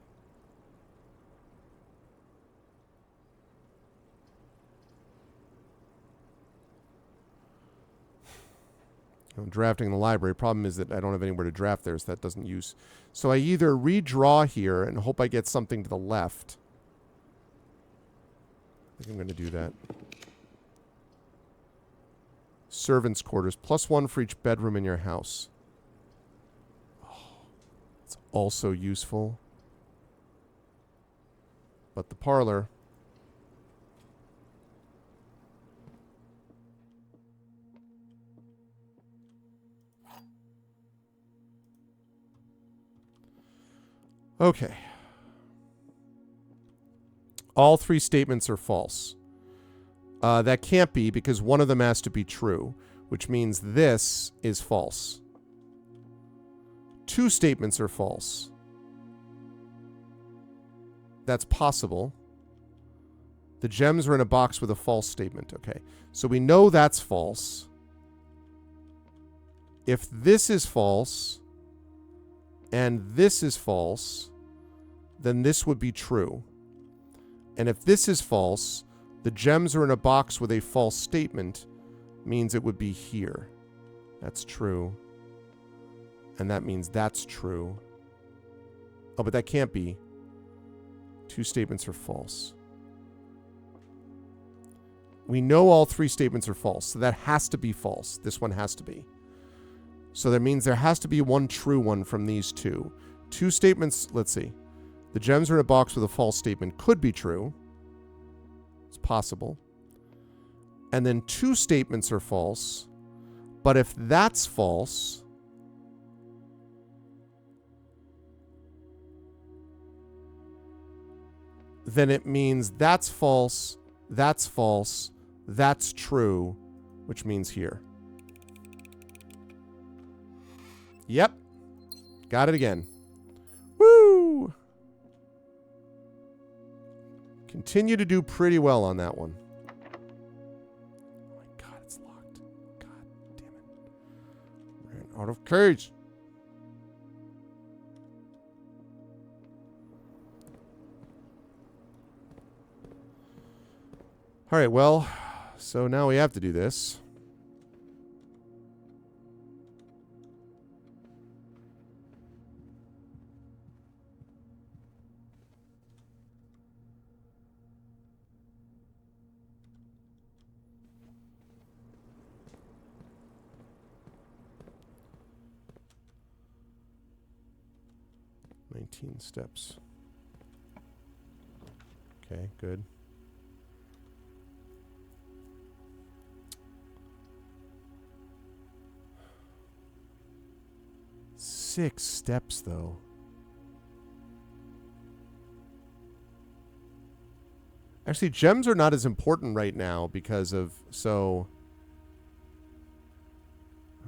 Drafting in the library. Problem is that I don't have anywhere to draft there, so that doesn't use. So I either redraw here and hope I get something to the left. I think I'm going to do that. Servants' quarters. +1 for each bedroom in your house. Oh, it's also useful. But the parlor. Okay. All 3 statements are false. That can't be because one of them has to be true, which means this is false. 2 statements are false. That's possible. The gems are in a box with a false statement. Okay. So we know that's false. If this is false and this is false, then this would be true. And if this is false, the gems are in a box with a false statement, means it would be here. That's true. And that means that's true. Oh, but that can't be. Two statements are false. We know all three statements are false, so that has to be false. This one has to be. So that means there has to be one true one from these two. Two statements, let's see. The gems are in a box with a false statement could be true. It's possible. And then two statements are false. But if that's false, then it means that's false, that's true, which means here. Yep. Got it again. Woo! Continue to do pretty well on that one. Oh my god, it's locked. God damn it. Ran out of cage. All right, well, so now we have to do this. Steps. Okay, good. Six steps, though. Actually, gems are not as important right now because of, so...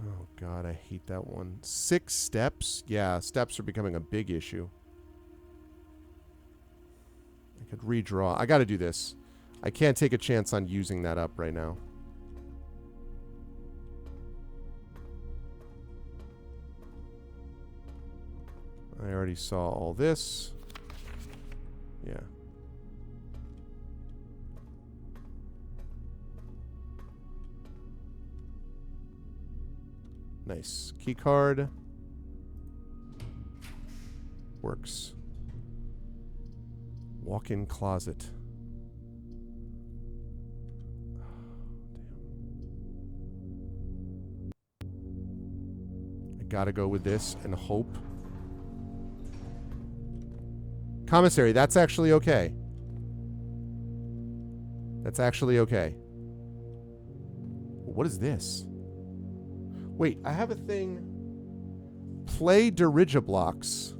Oh, God, I hate that one. 6 steps? Yeah, steps are becoming a big issue. I could redraw. I got to do this. I can't take a chance on using that up right now. I already saw all this. Yeah. Nice. Key card. Works. Walk-in closet. Oh, damn. I gotta go with this and hope. Commissary, that's actually okay. That's actually okay. What is this? Wait, I have a thing. Play Dirigiblocks.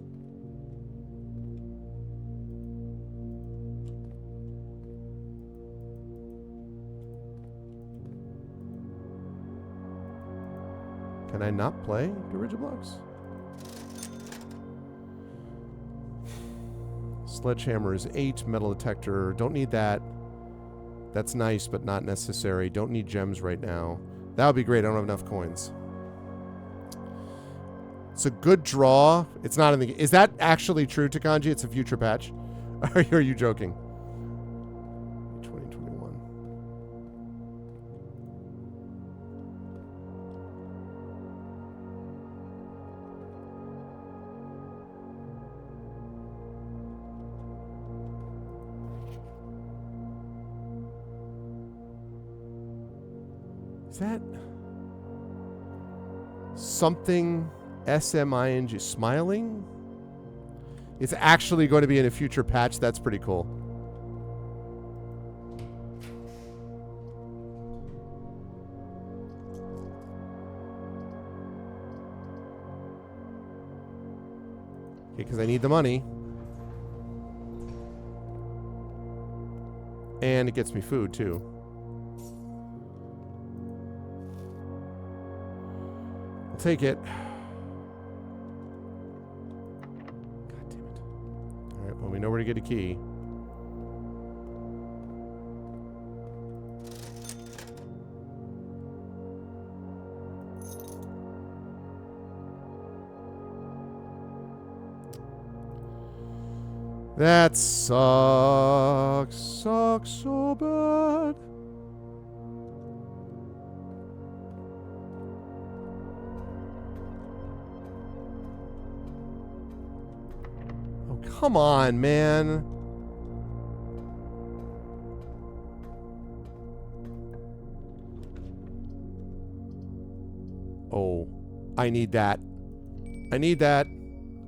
Can I not play Dirigiblocks? Sledgehammer is 8. Metal detector. Don't need that. That's nice, but not necessary. Don't need gems right now. That would be great. I don't have enough coins. It's a good draw. It's not in the... Is that actually true, Takanji? It's a future patch? Are you joking? 2021. Is that... something... SMING smiling? It's actually going to be in a future patch. That's pretty cool. Okay, because I need the money. And it gets me food, too. I'll take it. We know where to get a key. That sucks. Sucks so bad. Oh, come on, man. Oh, I need that. I need that.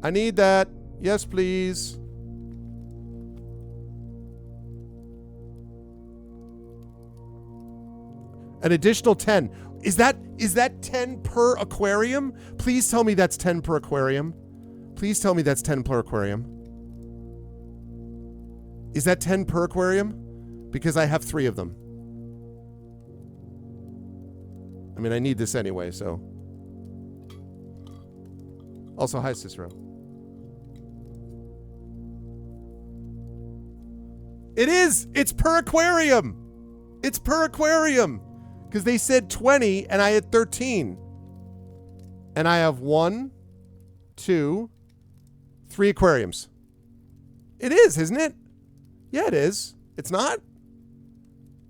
I need that. Yes, please. An additional 10. Is that 10 per aquarium? Please tell me that's 10 per aquarium. Please tell me that's 10 per aquarium. Is that 10 per aquarium? Because I have 3 of them. I mean, I need this anyway, so. Also, hi, Cicero. It is! It's per aquarium! It's per aquarium! Because they said 20 and I had 13. And I have 1, 2, 3 aquariums. It is, isn't it? Yeah, it is. It's not?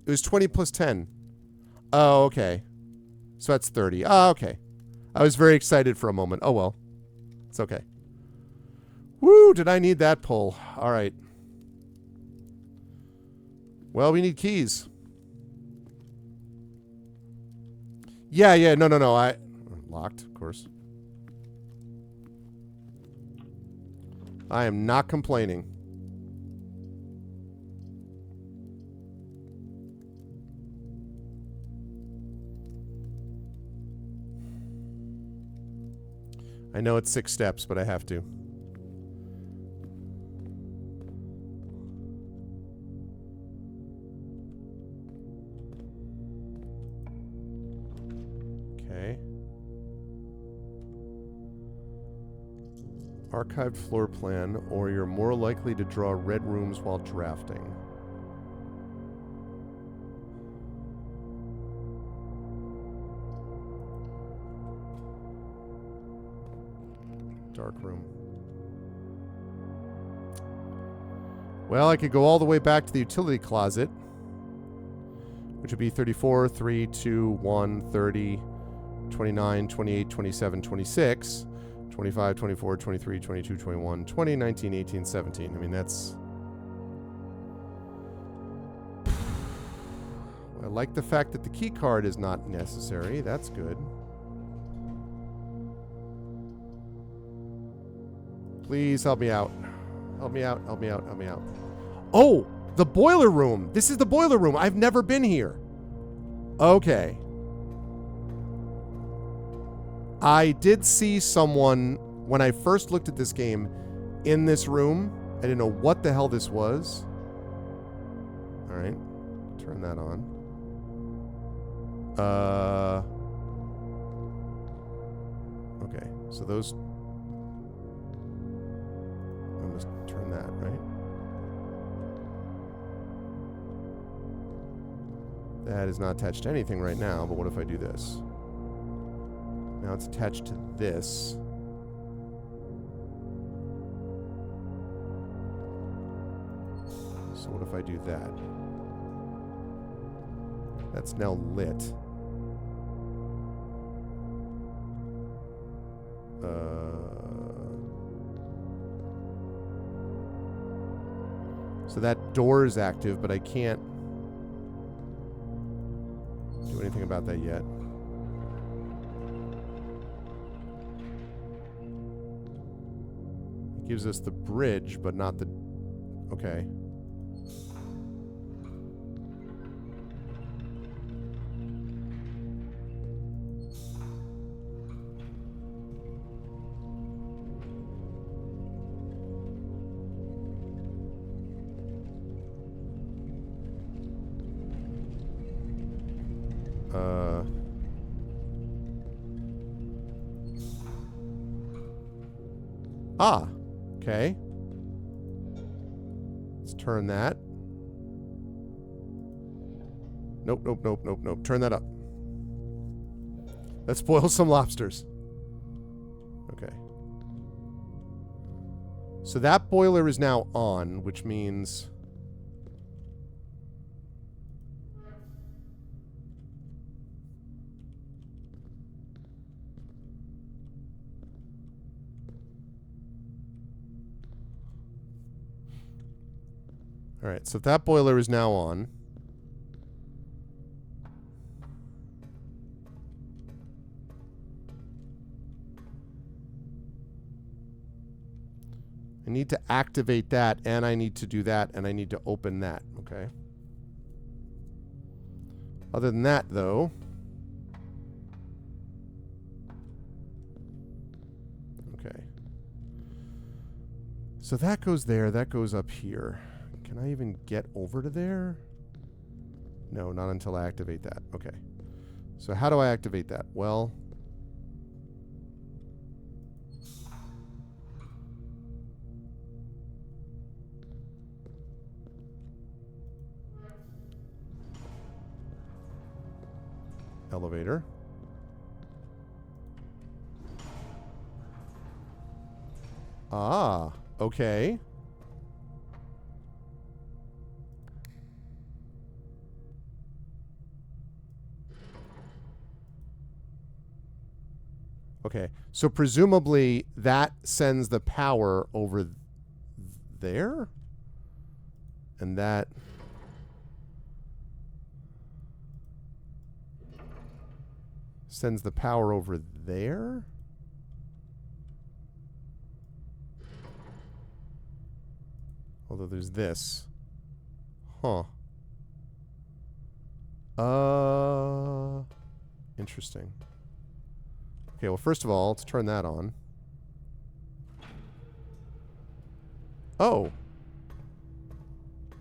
It was 20 plus 10. Oh, okay. So that's 30. Oh, okay. I was very excited for a moment. Oh, well. It's okay. Woo, did I need that pull? All right. Well, we need keys. Yeah, no. Locked, of course. I am not complaining. I know it's 6 steps, but I have to. Okay. Archived floor plan, or you're more likely to draw red rooms while drafting. Dark room. Well, I could go all the way back to the utility closet, which would be 34, 3, 2, 1, 30, 29, 28, 27, 26, 25, 24, 23, 22, 21, 20, 19, 18, 17. I mean, that's... I like the fact that the key card is not necessary. That's good. Please help me out. Help me out, help me out, help me out. Oh, the boiler room. This is the boiler room. I've never been here. Okay. I did see someone, when I first looked at this game, in this room. I didn't know what the hell this was. All right. Turn that on. Okay. So those... I must turn that, right? That is not attached to anything right now, but what if I do this? Now it's attached to this. So what if I do that? That's now lit. So that door is active, but I can't do anything about that yet. It gives us the bridge, but not the... Okay. Ah, okay. Let's turn that. Nope. Turn that up. Let's boil some lobsters. Okay. So that boiler is now on, which means... All right, so if that boiler is now on... I need to activate that, and I need to do that, and I need to open that, okay? Other than that, though... Okay. So that goes there, that goes up here. Can I even get over to there? No, not until I activate that. Okay. So how do I activate that? Well... Elevator. Ah, okay. Okay, so presumably that sends the power over there? And that... sends the power over there? Although there's this. Huh. Interesting. Okay, well, first of all, let's turn that on. Oh.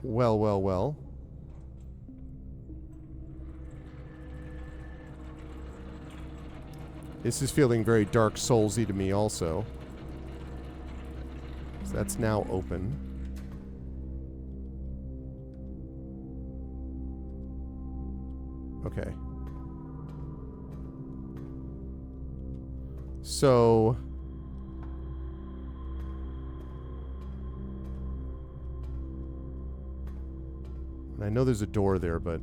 Well, well, well. This is feeling very Dark Souls-y to me also. So that's now open. Okay. So... I know there's a door there, but...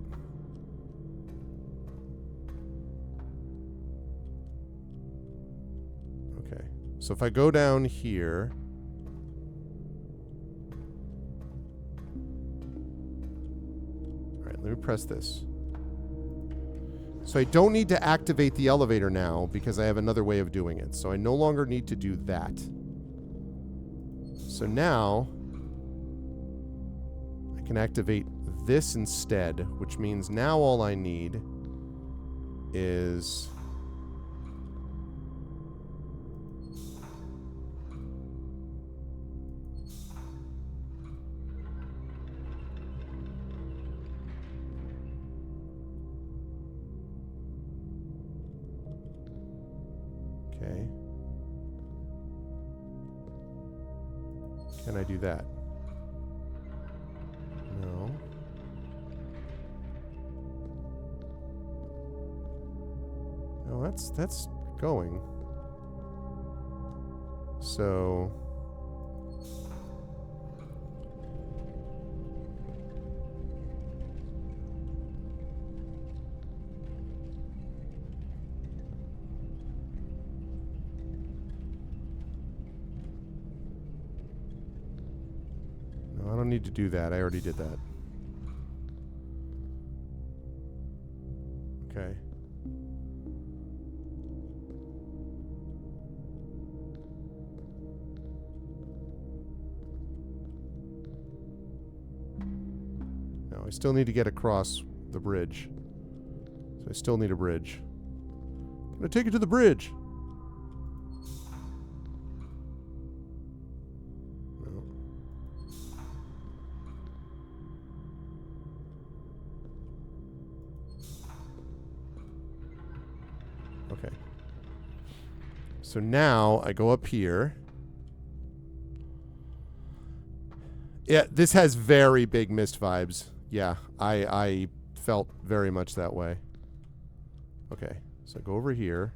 Okay. So if I go down here... Alright, let me press this. So I don't need to activate the elevator now because I have another way of doing it. So I no longer need to do that. So now I can activate this instead, which means now all I need is okay. Can I do that? No. No, that's going. So no, I don't need to do that. I already did that. Okay. No, I still need to get across the bridge. So I still need a bridge. I'm gonna take it to the bridge. No. Okay. So now I go up here. Yeah, this has very big Myst vibes. Yeah, I felt very much that way. Okay, so I go over here.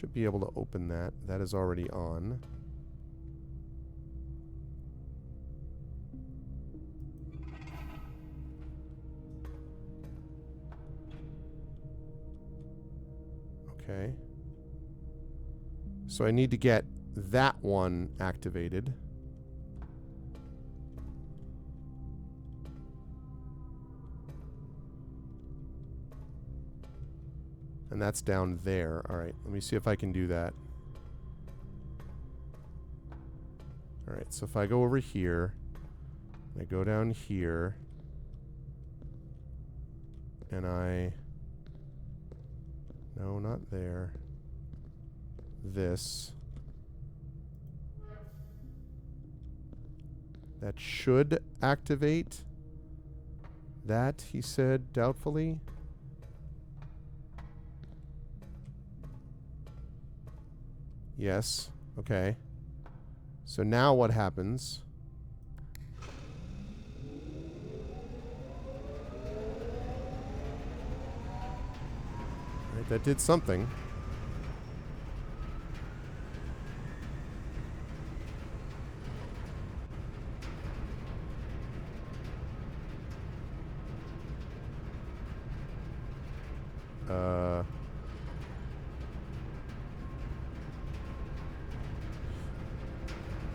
Should be able to open that. That is already on. Okay. So I need to get that one activated. And that's down there. All right, let me see if I can do that. All right, so if I go over here, I go down here, and no, not there. This. That should activate. That, he said, doubtfully. Yes. Okay. So now what happens? Right, that did something.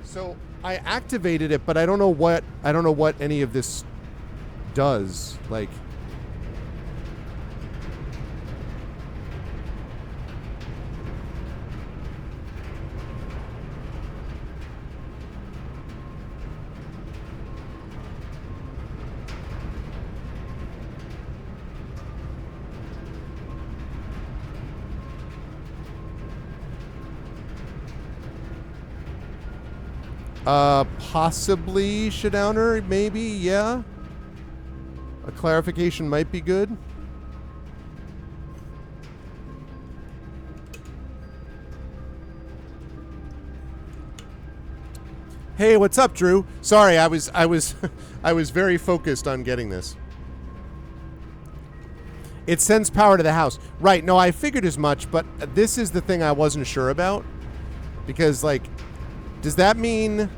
So I activated it, but I don't know what any of this does. Like, possibly Shadowner, maybe, yeah. A clarification might be good. Hey, what's up, Drew? Sorry, I was I was very focused on getting this. It sends power to the house. Right, no, I figured as much, but this is the thing I wasn't sure about. Because, like, does that mean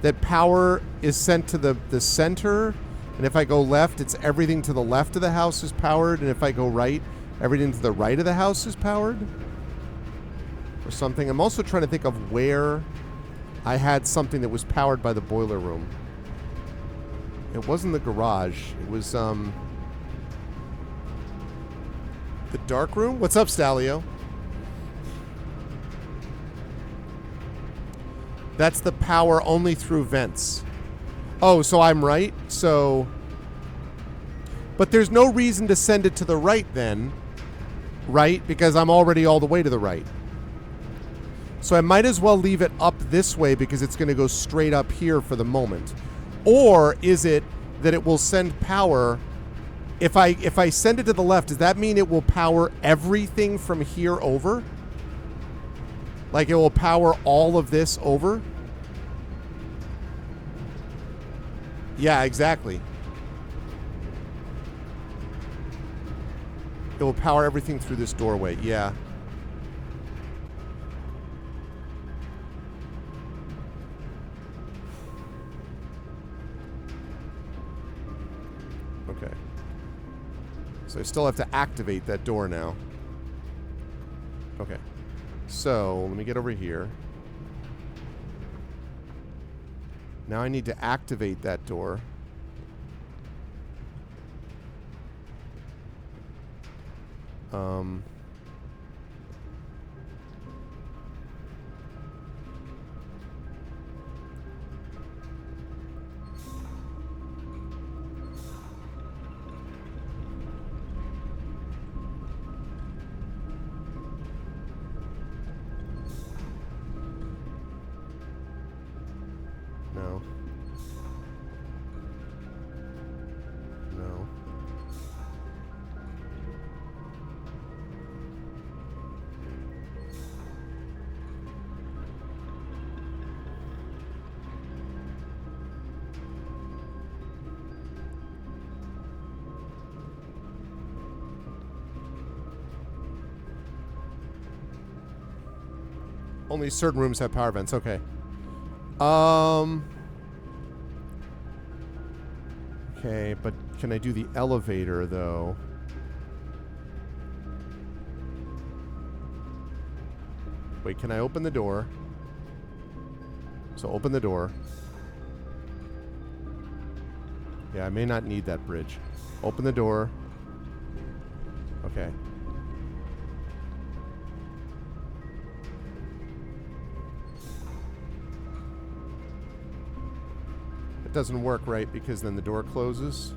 that power is sent to the center? And if I go left, it's everything to the left of the house is powered. And if I go right, everything to the right of the house is powered? Or something. I'm also trying to think of where I had something that was powered by the boiler room. It wasn't the garage. It was, the dark room? What's up, Stalio? That's the power only through vents. Oh, so I'm right? So... But there's no reason to send it to the right then, right? Because I'm already all the way to the right. So I might as well leave it up this way because it's going to go straight up here for the moment. Or is it that it will send power... If I send it to the left, does that mean it will power everything from here over? Like it will power all of this over? Yeah, exactly. It will power everything through this doorway. Yeah. Okay. So I still have to activate that door now. Okay. So, let me get over here. Now I need to activate that door. No. No. Only certain rooms have power vents. Okay. Okay, but can I do the elevator, though? Wait, can I open the door? So open the door. Yeah, I may not need that bridge. Open the door. Okay. It doesn't work, right? Because then the door closes.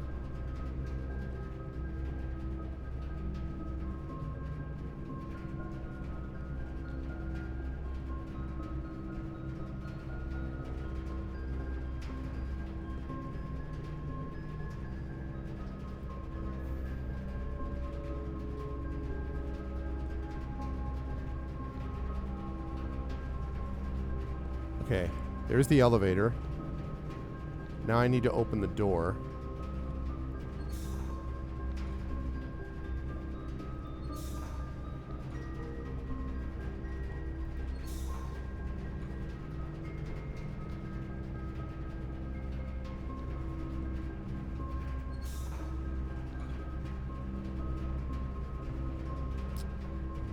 Okay, there's the elevator. Now I need to open the door.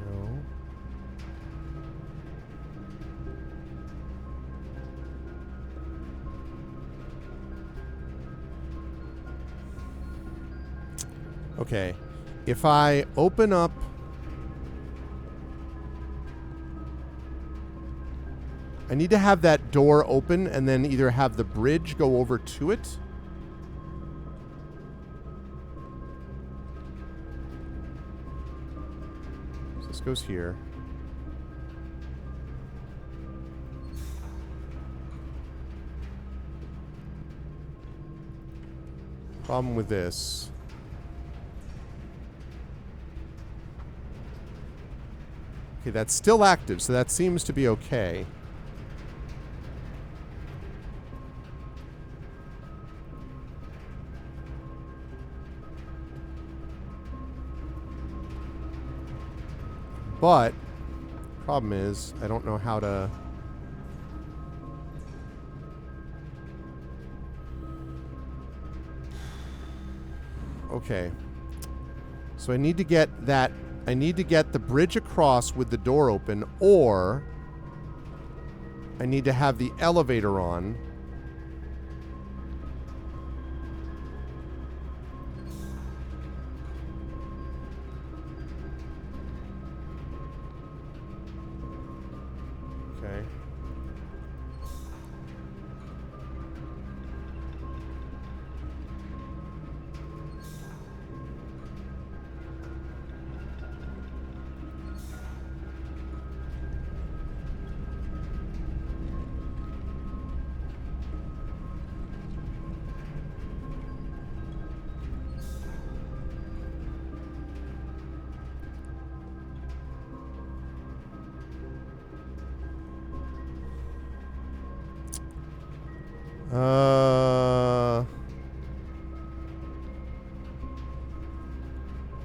No. Okay, if I open up... I need to have that door open and then either have the bridge go over to it. So this goes here. Problem with this... Okay, that's still active, so that seems to be okay. But, problem is, I don't know how to... Okay. So I need to get that... I need to get the bridge across with the door open, or I need to have the elevator on. Okay.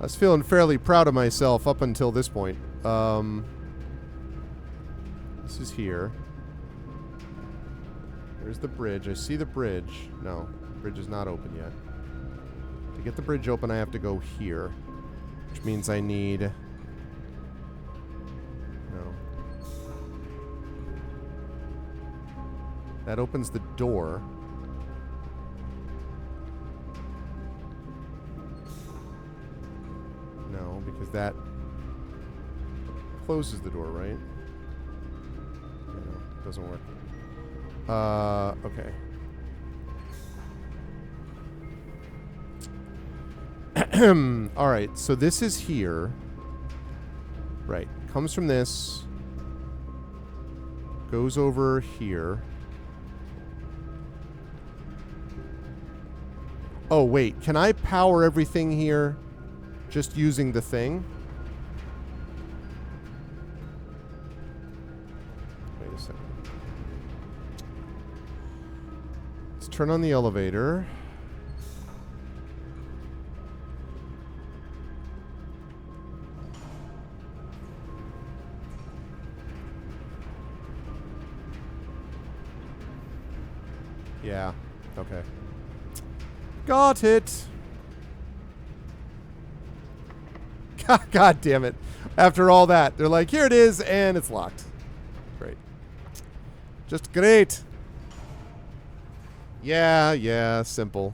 I was feeling fairly proud of myself up until this point. This is here. There's the bridge. I see the bridge. No, the bridge is not open yet. To get the bridge open, I have to go here. Which means I need... No. That opens the door. No, because that closes the door, right? No, it doesn't work. Okay. Alright, so this is here. Right. Comes from this. Goes over here. Oh, wait. Can I power everything here just using the thing? Wait a second. Let's turn on the elevator. Yeah. Okay. Got it. God damn it. After all that, they're like, here it is, and it's locked. Great. Just great. Yeah, simple.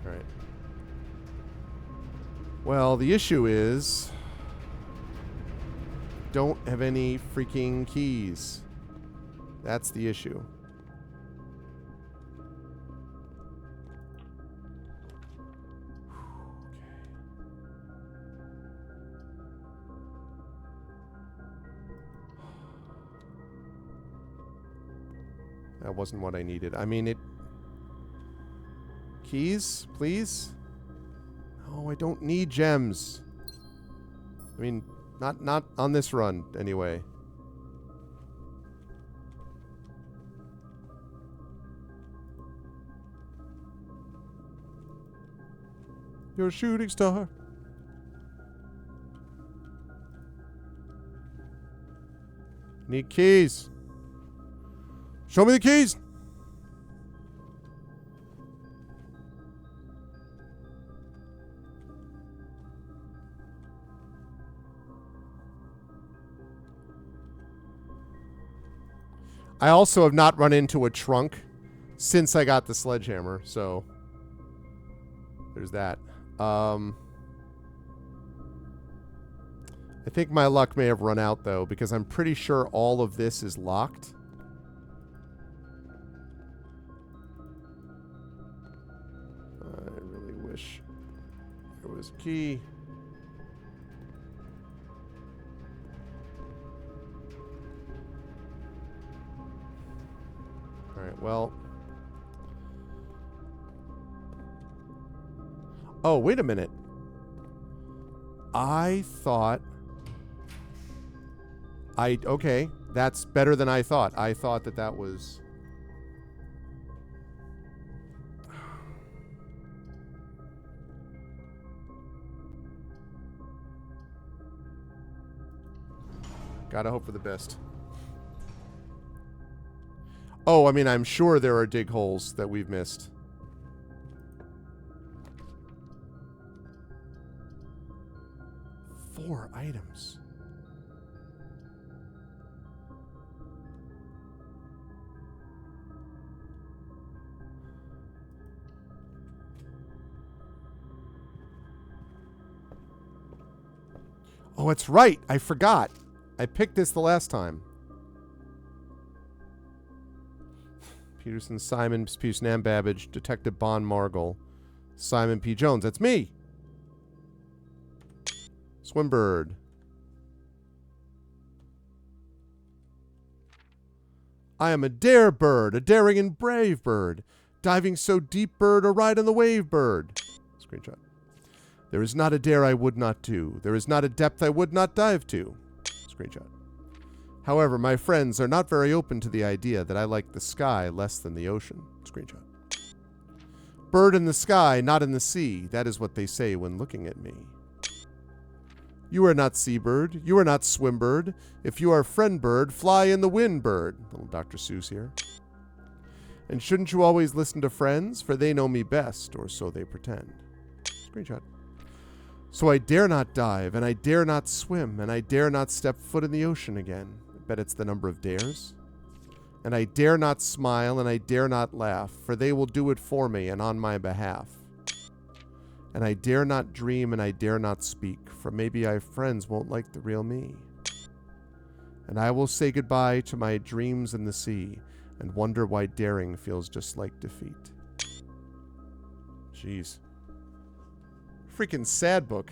Alright. Well, the issue is... don't have any freaking keys. That's the issue. That wasn't what I needed. I mean, it... keys, please? Oh, I don't need gems. I mean, not on this run, anyway. You're a shooting star. Need keys. Show me the keys. I also have not run into a trunk since I got the sledgehammer, so there's that. I think my luck may have run out, though, because I'm pretty sure all of this is locked. I really wish there was a key. Alright, well... oh, wait a minute. I thought... okay, that's better than I thought. I thought that that was... gotta hope for the best. Oh, I mean, I'm sure there are dig holes that we've missed. Four items. Oh, it's right. I forgot. I picked this the last time. Peterson, Simon, Pearson, Nam Babbage, Detective Bon Margle, Simon P. Jones. That's me. Swimbird. I am a dare bird, a daring and brave bird, diving so deep bird, a ride on the wave bird. Screenshot. There is not a dare I would not do. There is not a depth I would not dive to. Screenshot. However, my friends are not very open to the idea that I like the sky less than the ocean. Screenshot. Bird in the sky, not in the sea. That is what they say when looking at me. You are not seabird. You are not swimbird. If you are friend bird, fly in the wind bird. Little Dr. Seuss here. And shouldn't you always listen to friends? For they know me best, or so they pretend. Screenshot. So I dare not dive, and I dare not swim, and I dare not step foot in the ocean again. I bet it's the number of dares. And I dare not smile, and I dare not laugh, for they will do it for me and on my behalf. And I dare not dream, and I dare not speak, for maybe I friends won't like the real me. And I will say goodbye to my dreams in the sea, and wonder why daring feels just like defeat. Jeez. Freaking sad book.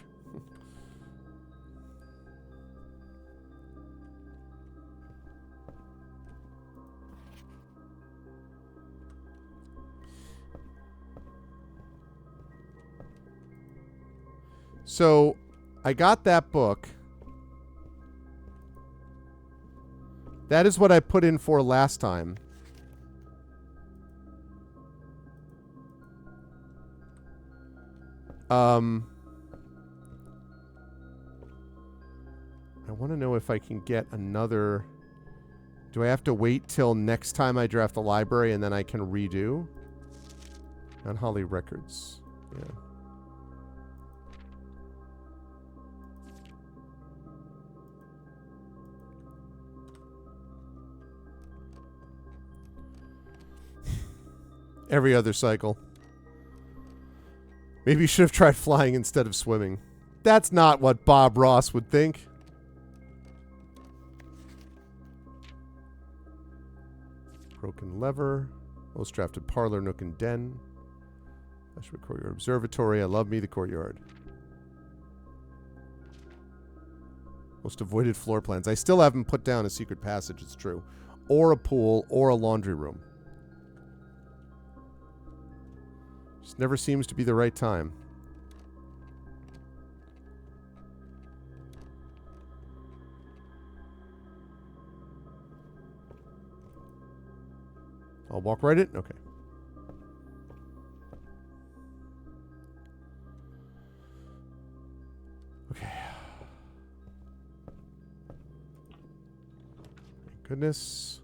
So, I got that book. That is what I put in for last time. I want to know if I can get another... Do I have to wait till next time I draft the library and then I can redo? Mount Holly Records. Yeah. Every other cycle. Maybe you should have tried flying instead of swimming. That's not what Bob Ross would think. Broken Lever. Most drafted Parlor, Nook and Den. Ashwood Courtyard Observatory. I love me the courtyard. Most avoided floor plans. I still haven't put down a secret passage, it's true. Or a pool, or a laundry room. Just never seems to be the right time. I'll walk right in? Okay. Okay. Thank goodness.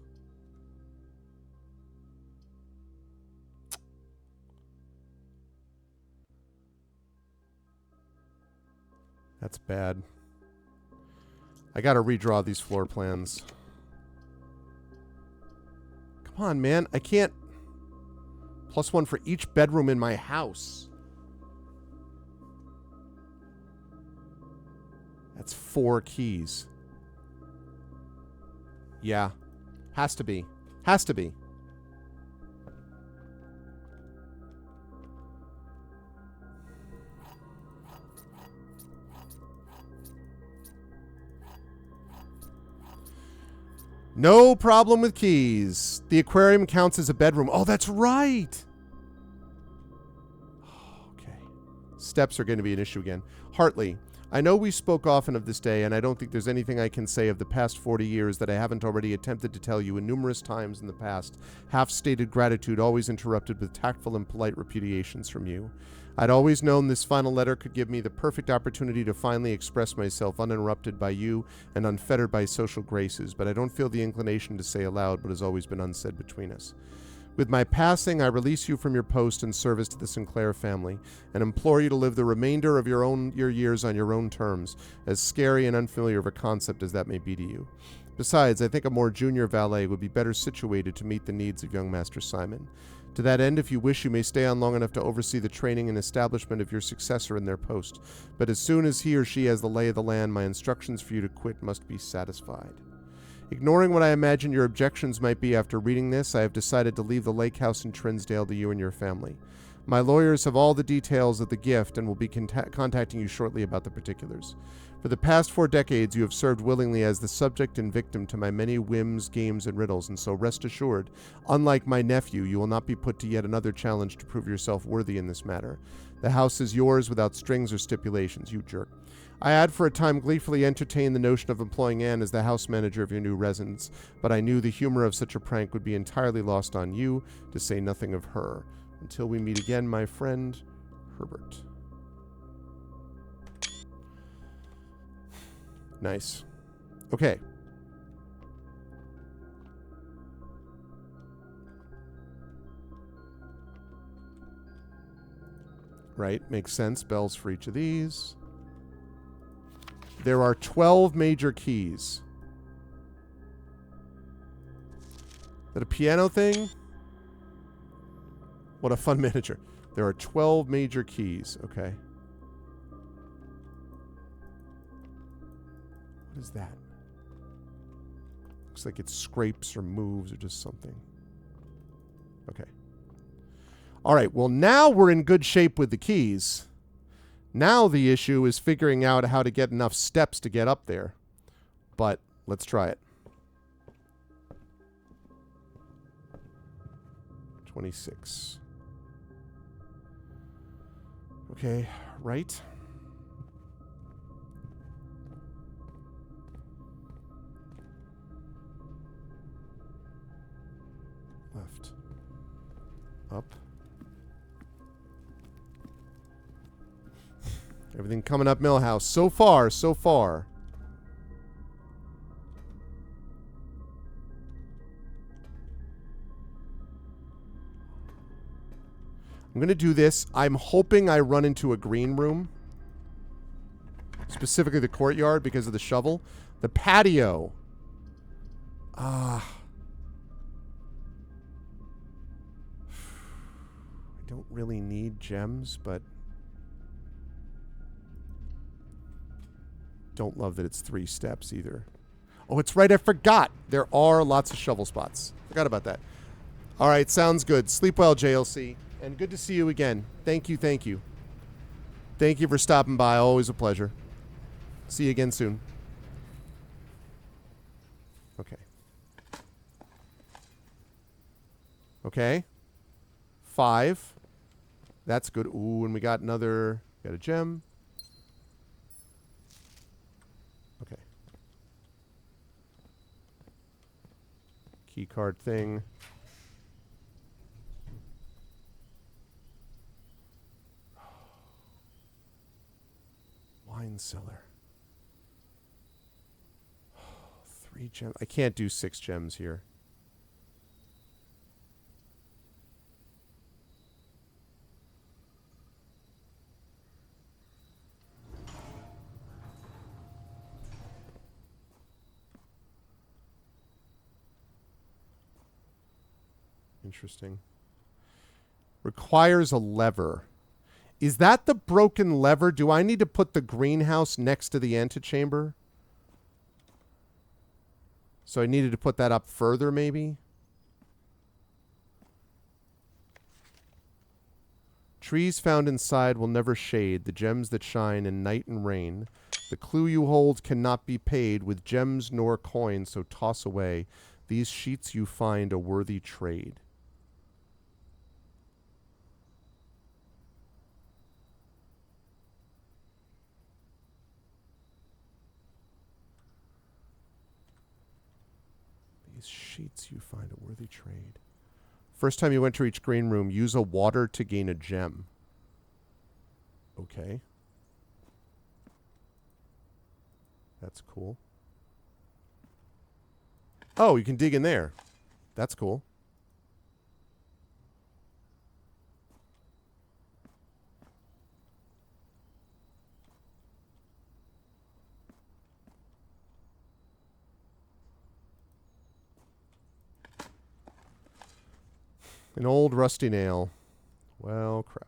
That's bad. I gotta redraw these floor plans. Come on, man. I can't... +1 for each bedroom in my house. That's 4 keys. Yeah. Has to be. Has to be. No problem with keys. The aquarium counts as a bedroom. Oh, that's right. Okay. Steps are going to be an issue again. Hartley, I know we spoke often of this day, and I don't think there's anything I can say of the past 40 years that I haven't already attempted to tell you in numerous times in the past. Half-stated gratitude always interrupted with tactful and polite repudiations from you. I'd always known this final letter could give me the perfect opportunity to finally express myself uninterrupted by you and unfettered by social graces, but I don't feel the inclination to say aloud what has always been unsaid between us. With my passing, I release you from your post and service to the Sinclair family and implore you to live the remainder of your years on your own terms, as scary and unfamiliar of a concept as that may be to you. Besides, I think a more junior valet would be better situated to meet the needs of young Master Simon. To that end, if you wish, you may stay on long enough to oversee the training and establishment of your successor in their post. But as soon as he or she has the lay of the land, my instructions for you to quit must be satisfied. Ignoring what I imagine your objections might be after reading this, I have decided to leave the lake house in Trinsdale to you and your family. My lawyers have all the details of the gift and will be contacting you shortly about the particulars. For the past 4 decades, you have served willingly as the subject and victim to my many whims, games, and riddles, and so rest assured, unlike my nephew, you will not be put to yet another challenge to prove yourself worthy in this matter. The house is yours without strings or stipulations, you jerk. I had for a time gleefully entertained the notion of employing Anne as the house manager of your new residence, but I knew the humor of such a prank would be entirely lost on you, to say nothing of her. Until we meet again, my friend, Herbert. Nice. Okay. Right, makes sense. Bells for each of these. There are 12 major keys. Is that a piano thing? What a fun miniature. There are 12 major keys. Okay. What is that? Looks like it scrapes or moves or just something. Okay. All right. Well, now we're in good shape with the keys. Now the issue is figuring out how to get enough steps to get up there. But let's try it. 26. Okay, right. Left. Up. Everything coming up Millhouse. So far, so far. I'm going to do this. I'm hoping I run into a green room. Specifically the courtyard because of the shovel. The patio. I don't really need gems, but don't love that it's 3 steps either. Oh, it's right. I forgot. There are lots of shovel spots. Forgot about that. All right. Sounds good. Sleep well, JLC. And good to see you again. Thank you. Thank you. Thank you for stopping by. Always a pleasure. See you again soon. Okay. Okay. 5. That's good. Ooh, and we got another... Got a gem. Okay. Key card thing. Wine cellar. 3 gems. I can't do 6 gems here. Interesting. Requires a lever. Is that the broken lever? Do I need to put the greenhouse next to the antechamber? So I needed to put that up further, maybe? Trees found inside will never shade, the gems that shine in night and rain. The clue you hold cannot be paid with gems nor coins, so toss away. These sheets you find a worthy trade. These sheets you find a worthy trade. First time you enter each green room, use a water to gain a gem. Okay. That's cool. Oh, you can dig in there. That's cool. An old rusty nail. Well, crap.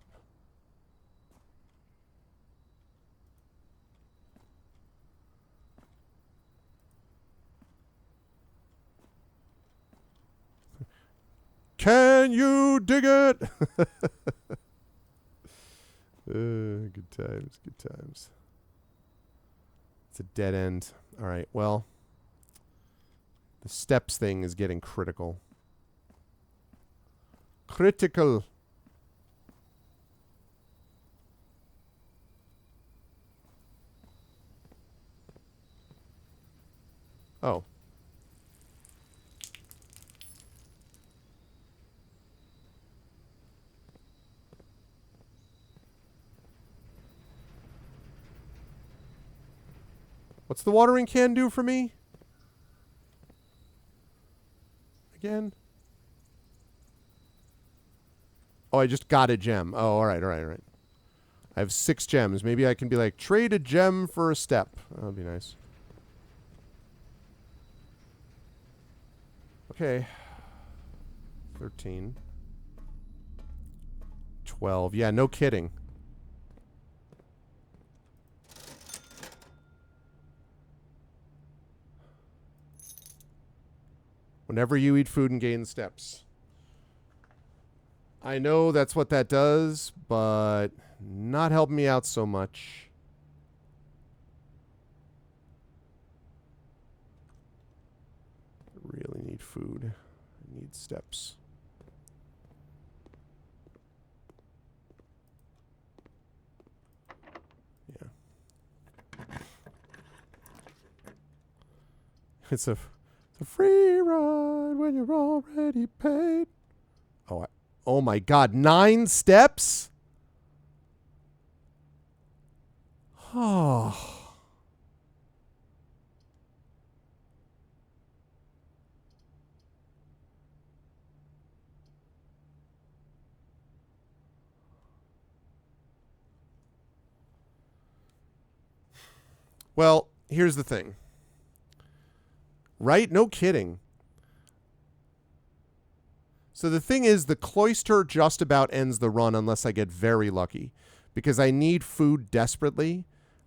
Can you dig it? Good times, good times. It's a dead end. All right, well, the steps thing is getting critical. Critical. Oh. What's the watering can do for me? Again? Oh, I just got a gem. Oh, all right. I have 6 gems. Maybe I can be like, trade a gem for a step. That would be nice. Okay. 13. 12. Yeah, no kidding. Whenever you eat food and gain steps. I know that's what that does, but not helping me out so much. I really need food. I need steps. Yeah. It's a free ride when you're already paid. Oh my God, 9 steps? Oh. Well, here's the thing. Right? No kidding. So the thing is, the cloister just about ends the run unless I get very lucky. Because I need food desperately.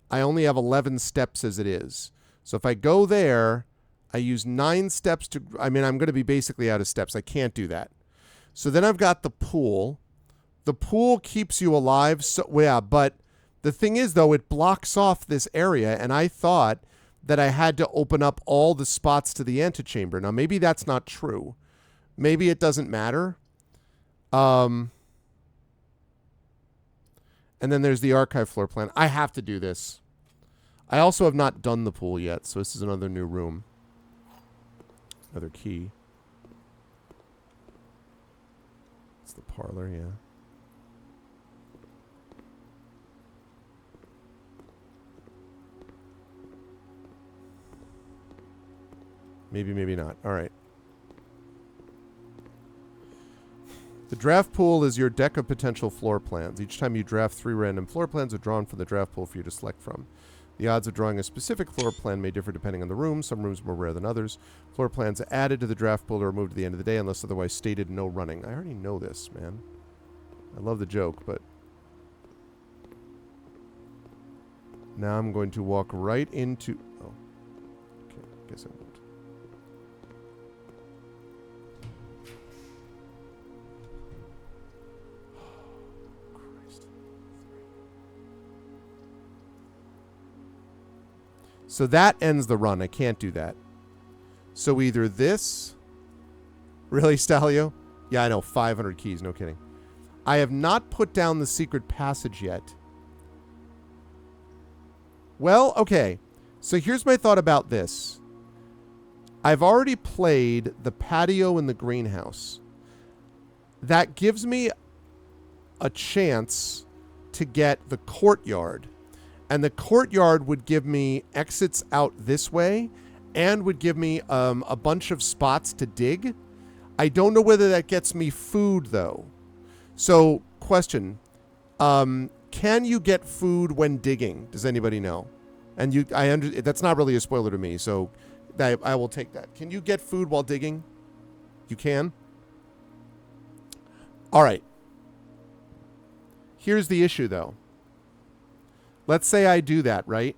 I only have 11 steps as it is. So if I go there, I use 9 steps to... I mean, I'm going to be basically out of steps. I can't do that. So then I've got the pool. The pool keeps you alive. So yeah, but the thing is, though, it blocks off this area. And I thought that I had to open up all the spots to the antechamber. Now, maybe that's not true. Maybe it doesn't matter. And then there's the archive floor plan. I have to do this. I also have not done the pool yet, so this is another new room. Another key. It's the parlor, yeah. Maybe, maybe not. All right. The draft pool is your deck of potential floor plans. Each time you draft 3 random floor plans are drawn from the draft pool for you to select from. The odds of drawing a specific floor plan may differ depending on the room. Some rooms are more rare than others. Floor plans added to the draft pool are removed at the end of the day unless otherwise stated. No running. I already know this, man. I love the joke, but... Now I'm going to walk right into... Oh. Okay, guess I won't. So that ends the run. I can't do that. So either this... Really, Stalio? Yeah, I know. 500 keys. No kidding. I have not put down the secret passage yet. Well, okay. So here's my thought about this. I've already played the patio and the greenhouse. That gives me a chance to get the courtyard. And the courtyard would give me exits out this way and would give me a bunch of spots to dig. I don't know whether that gets me food, though. So, question. Can you get food when digging? Does anybody know? And that's not really a spoiler to me, so I will take that. Can you get food while digging? You can? All right. Here's the issue, though. Let's say I do that, right?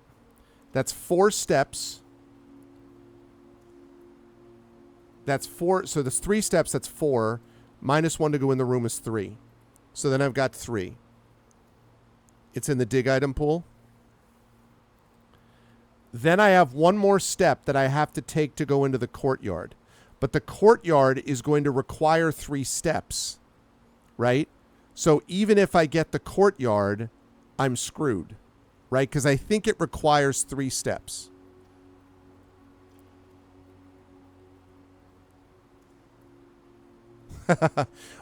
That's 4 steps. That's 4. So there's 3 steps. That's 4. Minus 1 to go in the room is 3. So then I've got 3. It's in the dig item pool. Then I have one more step that I have to take to go into the courtyard. But the courtyard is going to require 3 steps, right? So even if I get the courtyard, I'm screwed. Right? Because I think it requires 3 steps.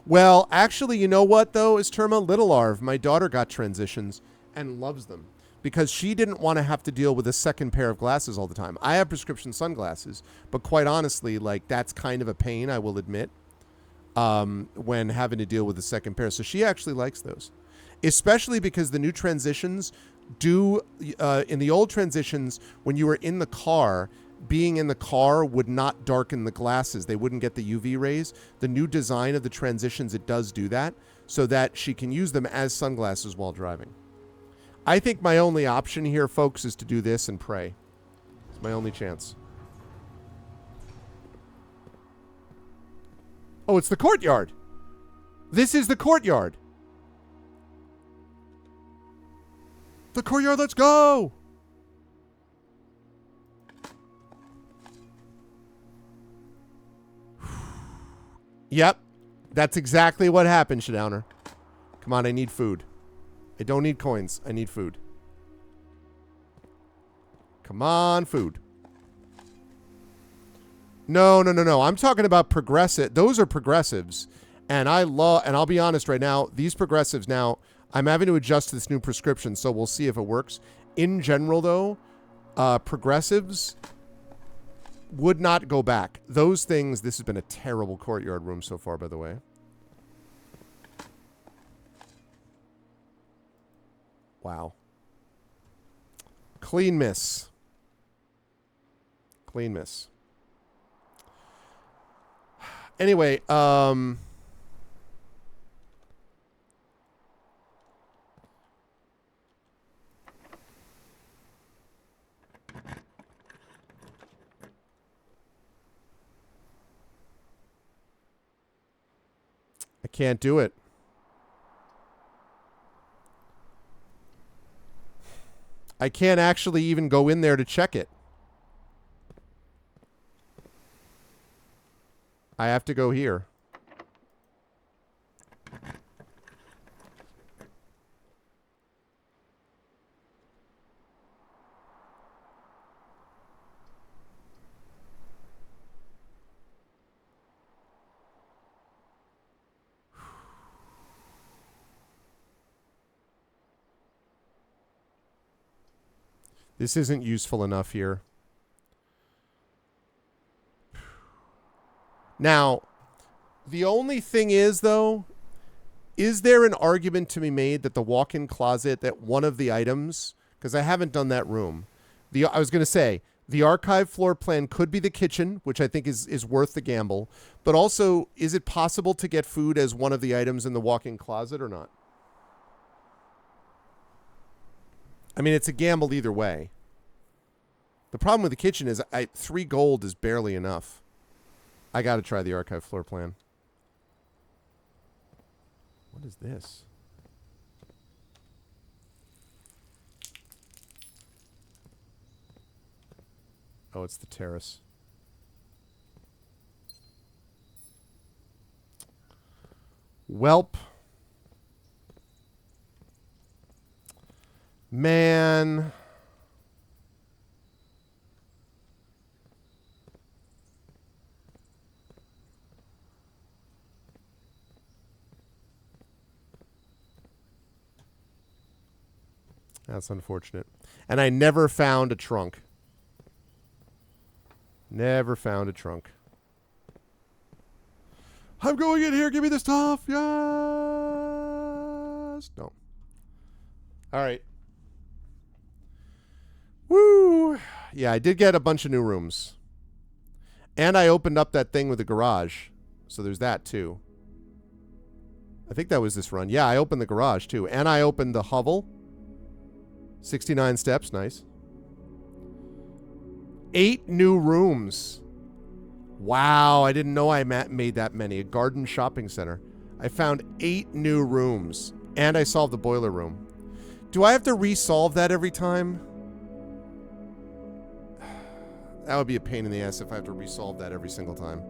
Well, actually, you know what, though, is Terma? Little Arv, my daughter got transitions and loves them. Because she didn't want to have to deal with a second pair of glasses all the time. I have prescription sunglasses. But quite honestly, like, that's kind of a pain, I will admit. When having to deal with a second pair. So she actually likes those. Especially because the new transitions... in the old transitions, when you were in the car, being in the car would not darken the glasses. They wouldn't get the UV rays. The new design of the transitions, it does do that, so that she can use them as sunglasses while driving. I think my only option here, folks, is to do this and pray. It's my only chance. Oh, it's the courtyard. This is the courtyard. The courtyard, let's go! Yep. That's exactly what happened, Shadowner. Come on, I need food. I don't need coins. I need food. Come on, food. No. I'm talking about progressive. Those are progressives. And I'll be honest right now, these progressives now... I'm having to adjust to this new prescription, so we'll see if it works. In general, though, progressives would not go back. Those things, this has been a terrible courtyard room so far, by the way. Wow. Clean miss. Clean miss. Anyway, I can't do it. I can't actually even go in there to check it. I have to go here. This isn't useful enough here. Now, the only thing is, though, is there an argument to be made that the walk-in closet, that one of the items, because I haven't done that room, I was going to say, the archive floor plan could be the kitchen, which I think is worth the gamble, but also, is it possible to get food as one of the items in the walk-in closet or not? I mean, it's a gamble either way. The problem with the kitchen is 3 gold is barely enough. I got to try the archive floor plan. What is this? Oh, it's the terrace. Welp. Man. That's unfortunate. And I never found a trunk. Never found a trunk. I'm going in here. Give me the stuff. Yes. No. All right. Woo. Yeah, I did get a bunch of new rooms. And I opened up that thing with the garage. So there's that too. I think that was this run. Yeah, I opened the garage too. And I opened the hovel. 69 steps. Nice. 8 new rooms. Wow, I didn't know I made that many. A garden shopping center. I found 8 new rooms. And I solved the boiler room. Do I have to resolve that every time? That would be a pain in the ass if I have to resolve that every single time.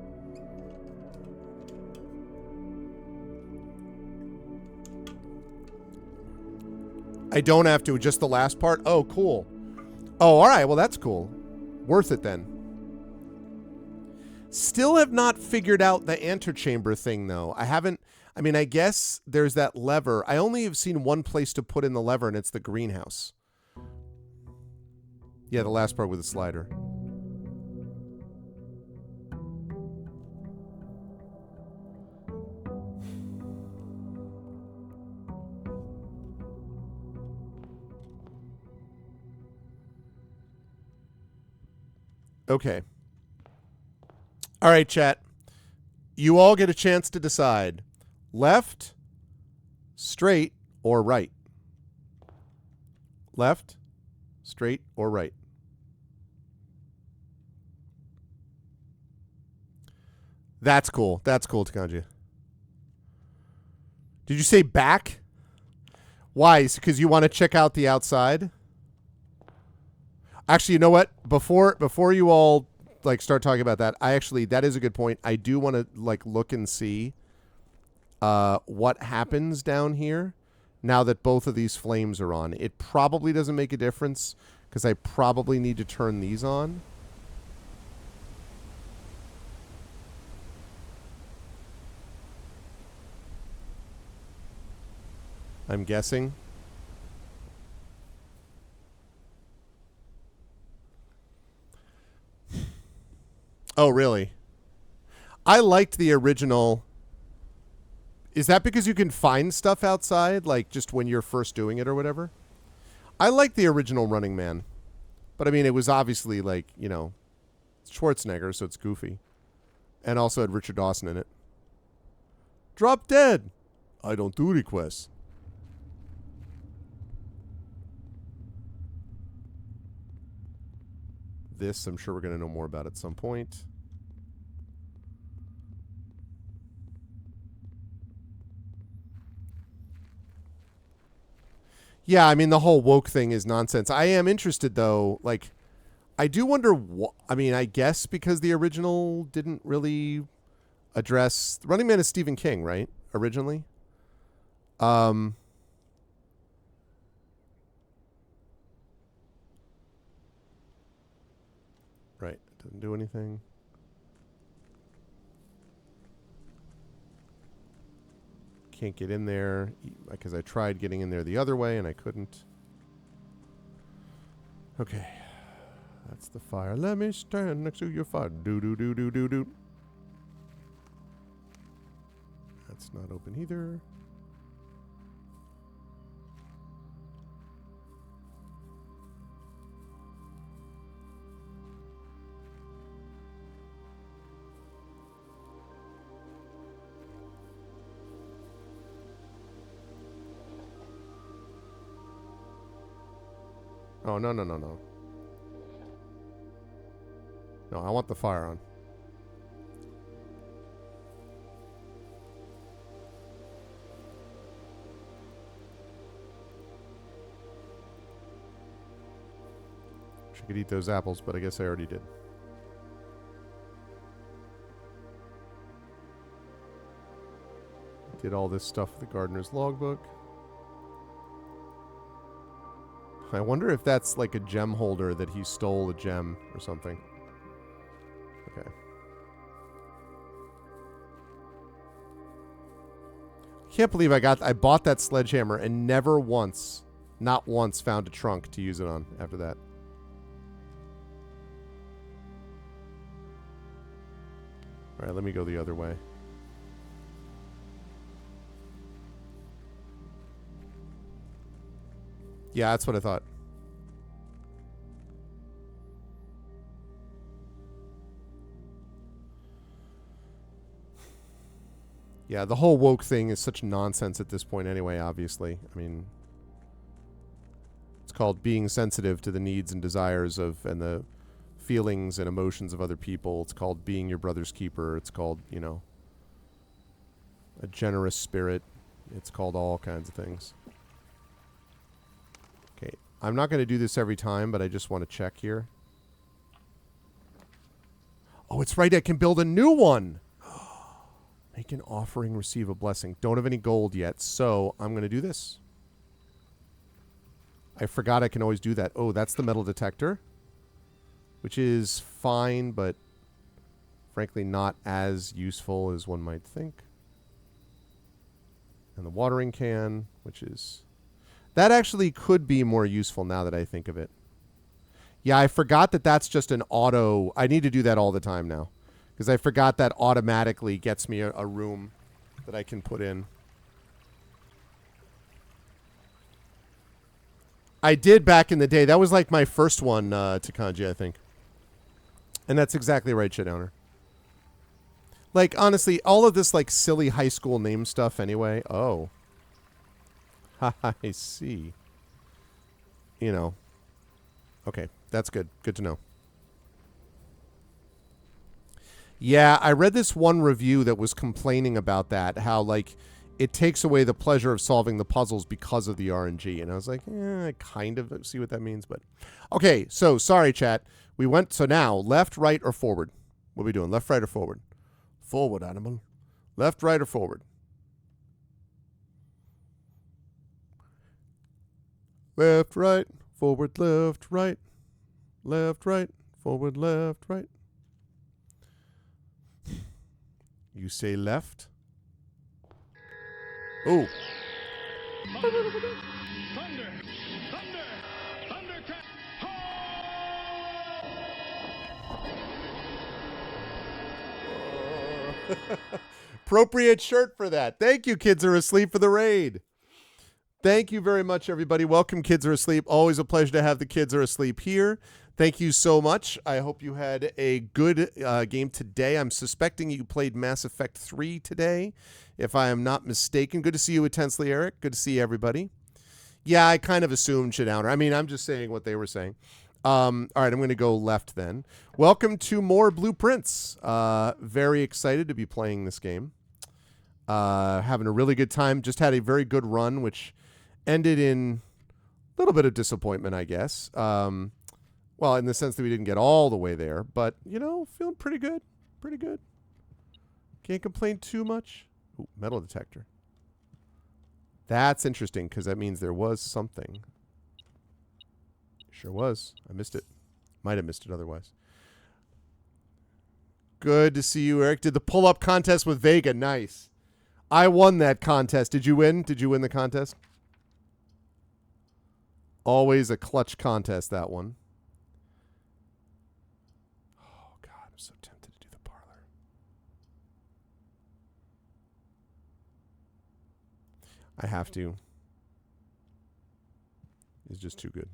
I don't have to, just the last part? Oh, cool. Oh, all right, well, that's cool. Worth it then. Still have not figured out the antechamber thing, though. I mean, I guess there's that lever. I only have seen one place to put in the lever, and it's the greenhouse. Yeah, the last part with the slider. Okay. All right, chat. You all get a chance to decide. Left, straight, or right? Left, straight, or right? That's cool. That's cool, Takanji. Did you say back? Why? Because you want to check out the outside? Actually, you know what? Before you all like start talking about that, that is a good point. I do want to like look and see what happens down here now that both of these flames are on. It probably doesn't make a difference because I probably need to turn these on. I'm guessing. Oh, really? I liked the original. Is that because you can find stuff outside, like just when you're first doing it or whatever? I liked the original Running Man. But I mean, it was obviously like, you know, Schwarzenegger, so it's goofy. And also had Richard Dawson in it. Drop Dead. I don't do requests. This, I'm sure we're going to know more about at some point. Yeah, I mean, the whole woke thing is nonsense. I am interested, though. Like, I do wonder what... I mean, I guess because the original didn't really address... Running Man is Stephen King, right? Originally? Right. Doesn't do anything. Can't get in there because I tried getting in there the other way and I couldn't. Okay. That's the fire. Let me stand next to your fire. Do do do do do do. That's not open either. Oh, no, no, no, no. No, I want the fire on. Wish I could eat those apples, but I guess I already did. Did all this stuff with the gardener's logbook. I wonder if that's like a gem holder that he stole a gem or something. Okay. Can't believe I bought that sledgehammer and never once, not once, found a trunk to use it on after that. All right, let me go the other way. Yeah, that's what I thought. Yeah, the whole woke thing is such nonsense at this point anyway, obviously. I mean, it's called being sensitive to the needs and desires of and the feelings and emotions of other people. It's called being your brother's keeper. It's called, you know, a generous spirit. It's called all kinds of things. Okay, I'm not going to do this every time, but I just want to check here. Oh, it's right. I can build a new one. Make an offering, receive a blessing. Don't have any gold yet, so I'm going to do this. I forgot I can always do that. Oh, that's the metal detector, which is fine, but frankly not as useful as one might think. And the watering can, which is... That actually could be more useful now that I think of it. Yeah, I forgot that that's just an auto... I need to do that all the time now. Because I forgot that automatically gets me a room that I can put in. I did back in the day. That was like my first one, Takanji, I think. And that's exactly right, Shitowner. Like, honestly, all of this, like, silly high school name stuff anyway. Oh. I see. You know. Okay, that's good. Good to know. Yeah, I read this one review that was complaining about that, how, like, it takes away the pleasure of solving the puzzles because of the RNG. And I was like, I kind of see what that means, but... Okay, so, sorry, chat. We went, so now, left, right, or forward? What are we doing, left, right, or forward? Forward, animal. Left, right, or forward? Left, right, forward, left, right. Left, right, forward, left, right. You say left. Oh. Thunder! Thunder! Thundercat! Appropriate shirt for that. Thank you, Kids Are Asleep, for the raid. Thank you very much, everybody. Welcome, Kids Are Asleep. Always a pleasure to have the Kids Are Asleep here. Thank you so much. I hope you had a good game today. I'm suspecting you played Mass Effect 3 today, if I am not mistaken. Good to see you intensely, Eric. Good to see everybody. Yeah, I kind of assumed Shadowner. I mean, I'm just saying what they were saying. All right, I'm going to go left then. Welcome to more Blueprints. Very excited to be playing this game. Having a really good time. Just had a very good run, which ended in a little bit of disappointment, I guess. Well, in the sense that we didn't get all the way there, but, you know, feeling pretty good. Pretty good. Can't complain too much. Ooh, metal detector. That's interesting because that means there was something. Sure was. I missed it. Might have missed it otherwise. Good to see you, Eric. Did the pull-up contest with Vega. Nice. I won that contest. Did you win? Did you win the contest? Always a clutch contest, that one. Oh, God. I'm so tempted to do the parlor. I have to. It's just too good.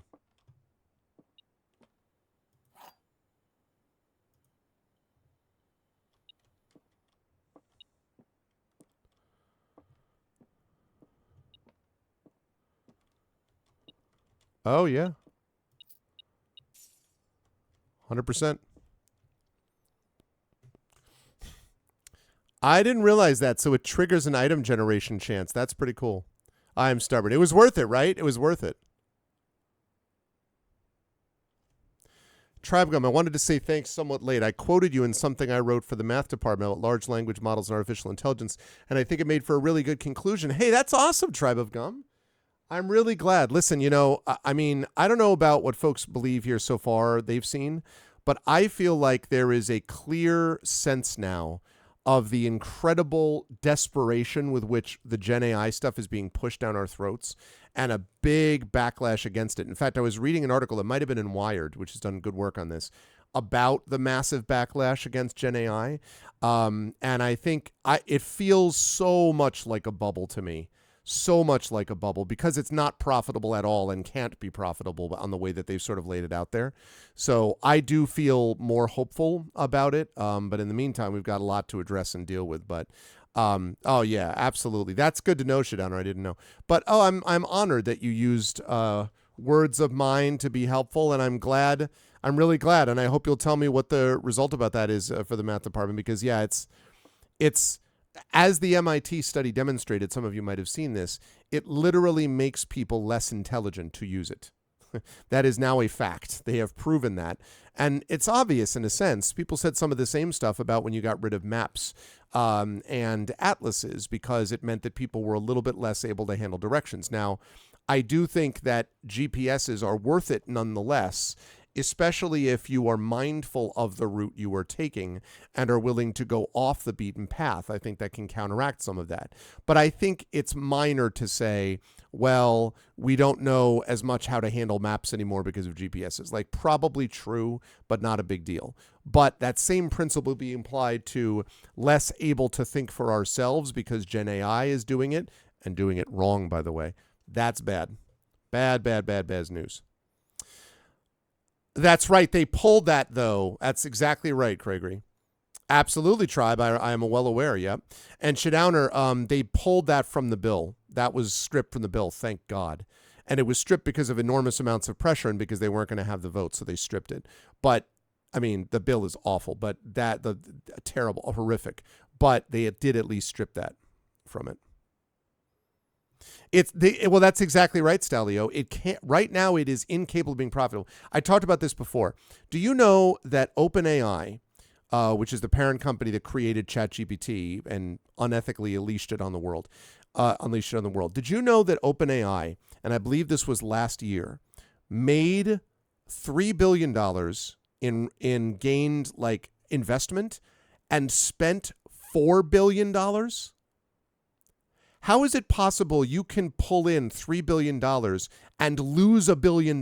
Oh, yeah. 100%. I didn't realize that, so it triggers an item generation chance. That's pretty cool. I'm stubborn. It was worth it, right? It was worth it. Tribegum, I wanted to say thanks somewhat late. I quoted you in something I wrote for the math department about large language models and artificial intelligence, and I think it made for a really good conclusion. Hey, that's awesome, Tribe of Gum. I'm really glad. Listen, you know, I mean, I don't know about what folks believe here so far they've seen, but I feel like there is a clear sense now of the incredible desperation with which the Gen AI stuff is being pushed down our throats and a big backlash against it. In fact, I was reading an article that might have been in Wired, which has done good work on this, about the massive backlash against Gen AI. And I think it feels so much like a bubble to me. So much like a bubble because it's not profitable at all and can't be profitable on the way that they've sort of laid it out there. So I do feel more hopeful about it. But in the meantime, we've got a lot to address and deal with. But oh yeah, absolutely. That's good to know, Shadowner. I didn't know. But I'm honored that you used words of mine to be helpful, and I'm glad. I'm really glad, and I hope you'll tell me what the result about that is for the math department because yeah, it's. As the MIT study demonstrated, some of you might have seen this, it literally makes people less intelligent to use it. That is now a fact. They have proven that. And it's obvious in a sense. People said some of the same stuff about when you got rid of maps and atlases because it meant that people were a little bit less able to handle directions. Now, I do think that GPSs are worth it nonetheless, especially if you are mindful of the route you are taking and are willing to go off the beaten path. I think that can counteract some of that. But I think it's minor to say, well, we don't know as much how to handle maps anymore because of GPSs. Like, probably true, but not a big deal. But that same principle be applied to less able to think for ourselves because Gen AI is doing it, and doing it wrong, by the way. That's bad. Bad news. That's right. They pulled that, though. That's exactly right, Craigery. Absolutely, Tribe. I am well aware, yep. And Shadowner, they pulled that from the bill. That was stripped from the bill, thank God. And it was stripped because of enormous amounts of pressure and because they weren't going to have the vote, so they stripped it. But, I mean, the bill is awful, but terrible, horrific. But they did at least strip that from it. Well, that's exactly right, Stalio. It can't right now. It is incapable of being profitable. I talked about this before. Do you know that OpenAI, which is the parent company that created ChatGPT and unethically unleashed it on the world, did you know that OpenAI, and I believe this was last year, made $3 billion in gained like investment and spent $4 billion? How is it possible you can pull in $3 billion and lose $1 billion?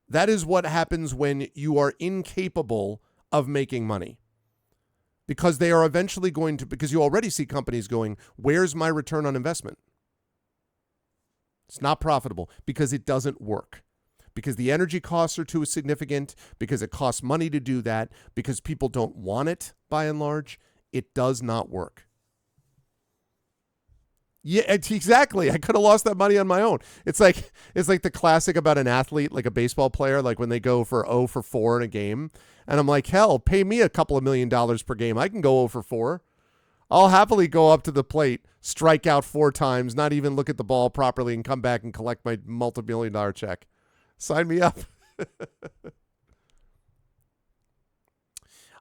That is what happens when you are incapable of making money. because they are eventually going to, because you already see companies going, where's my return on investment? It's not profitable because it doesn't work. Because the energy costs are too significant, because it costs money to do that, because people don't want it by and large, it does not work. Yeah, exactly. I could have lost that money on my own. It's like the classic about an athlete, like a baseball player, like when they go for 0 for 4 in a game. And I'm like, hell, pay me a couple of $1 million per game. I can go 0 for 4. I'll happily go up to the plate, strike out 4 times, not even look at the ball properly, and come back and collect my multi-million-dollar check. Sign me up.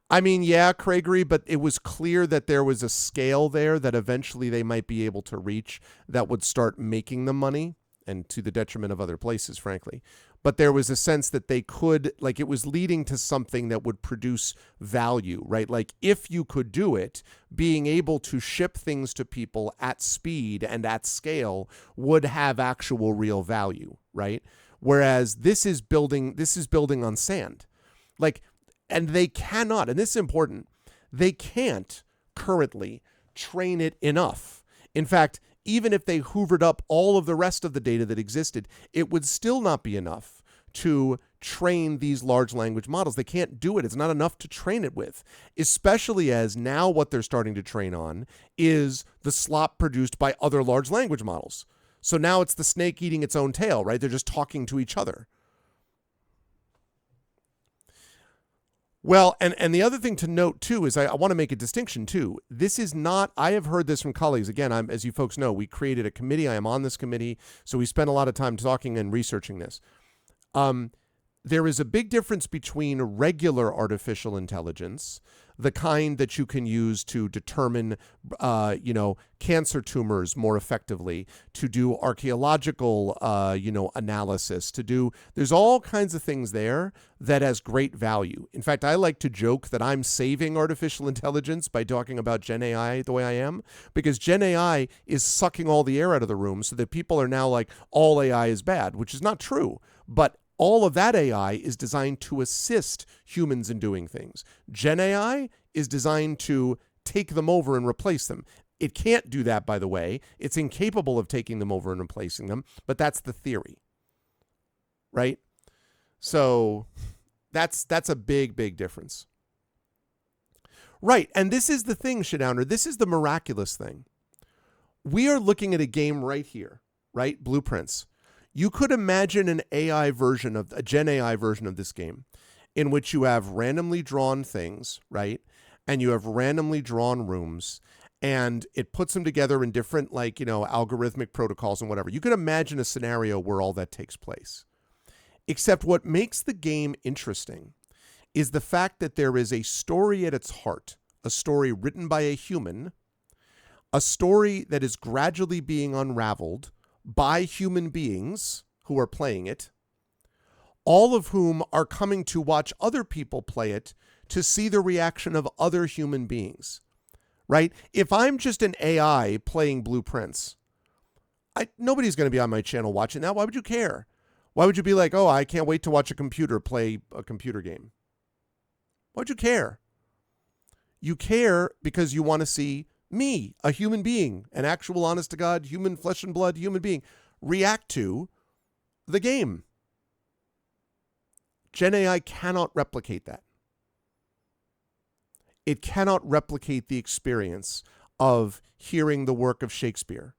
I mean, yeah, Craigery, but it was clear that there was a scale there that eventually they might be able to reach that would start making them money, and to the detriment of other places, frankly. But there was a sense that they could, like, it was leading to something that would produce value, right? Like, if you could do it, being able to ship things to people at speed and at scale would have actual real value, right? Whereas this is building on sand. Like, and they cannot, and this is important, they can't currently train it enough. In fact, even if they hoovered up all of the rest of the data that existed, it would still not be enough to train these large language models. They can't do it. It's not enough to train it with, especially as now what they're starting to train on is the slop produced by other large language models. So now it's the snake eating its own tail, right? They're just talking to each other. Well, and the other thing to note, too, is I want to make a distinction, too. This is not, I have heard this from colleagues. Again, as you folks know, we created a committee. I am on this committee, so we spent a lot of time talking and researching this. There is a big difference between regular artificial intelligence, the kind that you can use to determine, cancer tumors more effectively, to do archaeological, analysis, there's all kinds of things there that has great value. In fact, I like to joke that I'm saving artificial intelligence by talking about Gen AI the way I am, because Gen AI is sucking all the air out of the room so that people are now like, all AI is bad, which is not true. But all of that AI is designed to assist humans in doing things. Gen AI is designed to take them over and replace them. It can't do that, by the way. It's incapable of taking them over and replacing them, but that's the theory, right? So that's a big, big difference. Right, and this is the thing, Shadowner. This is the miraculous thing. We are looking at a game right here, right? Blueprints. You could imagine a Gen AI version of this game in which you have randomly drawn things, right? And you have randomly drawn rooms, and it puts them together in different, algorithmic protocols and whatever. You could imagine a scenario where all that takes place. Except what makes the game interesting is the fact that there is a story at its heart, a story written by a human, a story that is gradually being unraveled by human beings who are playing it, all of whom are coming to watch other people play it to see the reaction of other human beings, right? If I'm just an AI playing Blueprints, nobody's going to be on my channel watching that. Why would you care? Why would you be like, oh, I can't wait to watch a computer play a computer game? Why would you care? You care because you want to see me, a human being, an actual honest to God, human flesh and blood human being, react to the game. Gen AI cannot replicate that. It cannot replicate the experience of hearing the work of Shakespeare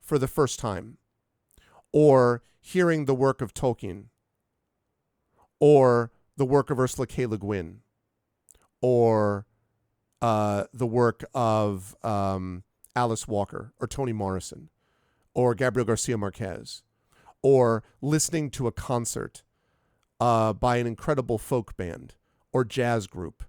for the first time, or hearing the work of Tolkien, or the work of Ursula K. Le Guin, or the work of Alice Walker or Toni Morrison or Gabriel Garcia Marquez, or listening to a concert by an incredible folk band or jazz group.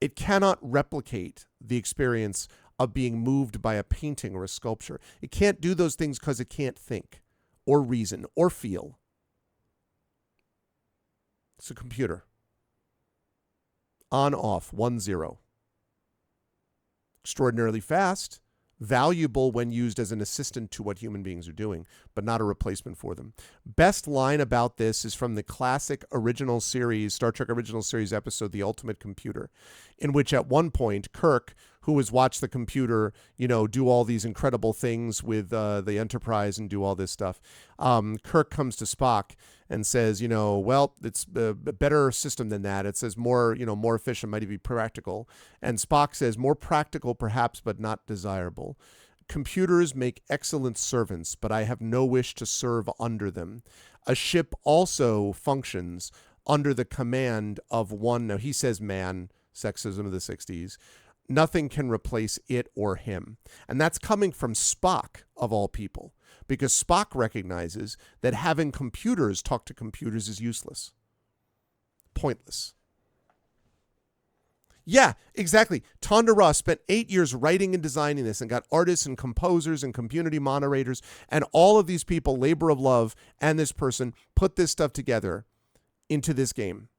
It cannot replicate the experience of being moved by a painting or a sculpture. It can't do those things because it can't think or reason or feel. It's a computer. On, off, 1, 0. Extraordinarily fast, valuable when used as an assistant to what human beings are doing, but not a replacement for them. Best line about this is from the classic original series, Star Trek original series episode, The Ultimate Computer, in which at one point Kirk, who has watched the computer, do all these incredible things with the Enterprise and do all this stuff, Kirk comes to Spock and says, well, it's a better system than that. It says more efficient, might be practical. And Spock says, more practical perhaps, but not desirable. Computers make excellent servants, but I have no wish to serve under them. A ship also functions under the command of one, now he says man, sexism of the 60s. Nothing can replace it or him. And that's coming from Spock, of all people, because Spock recognizes that having computers talk to computers is useless. Pointless. Yeah, exactly. Tonda Ross spent 8 years writing and designing this and got artists and composers and community moderators and all of these people, labor of love, and this person put this stuff together into this game.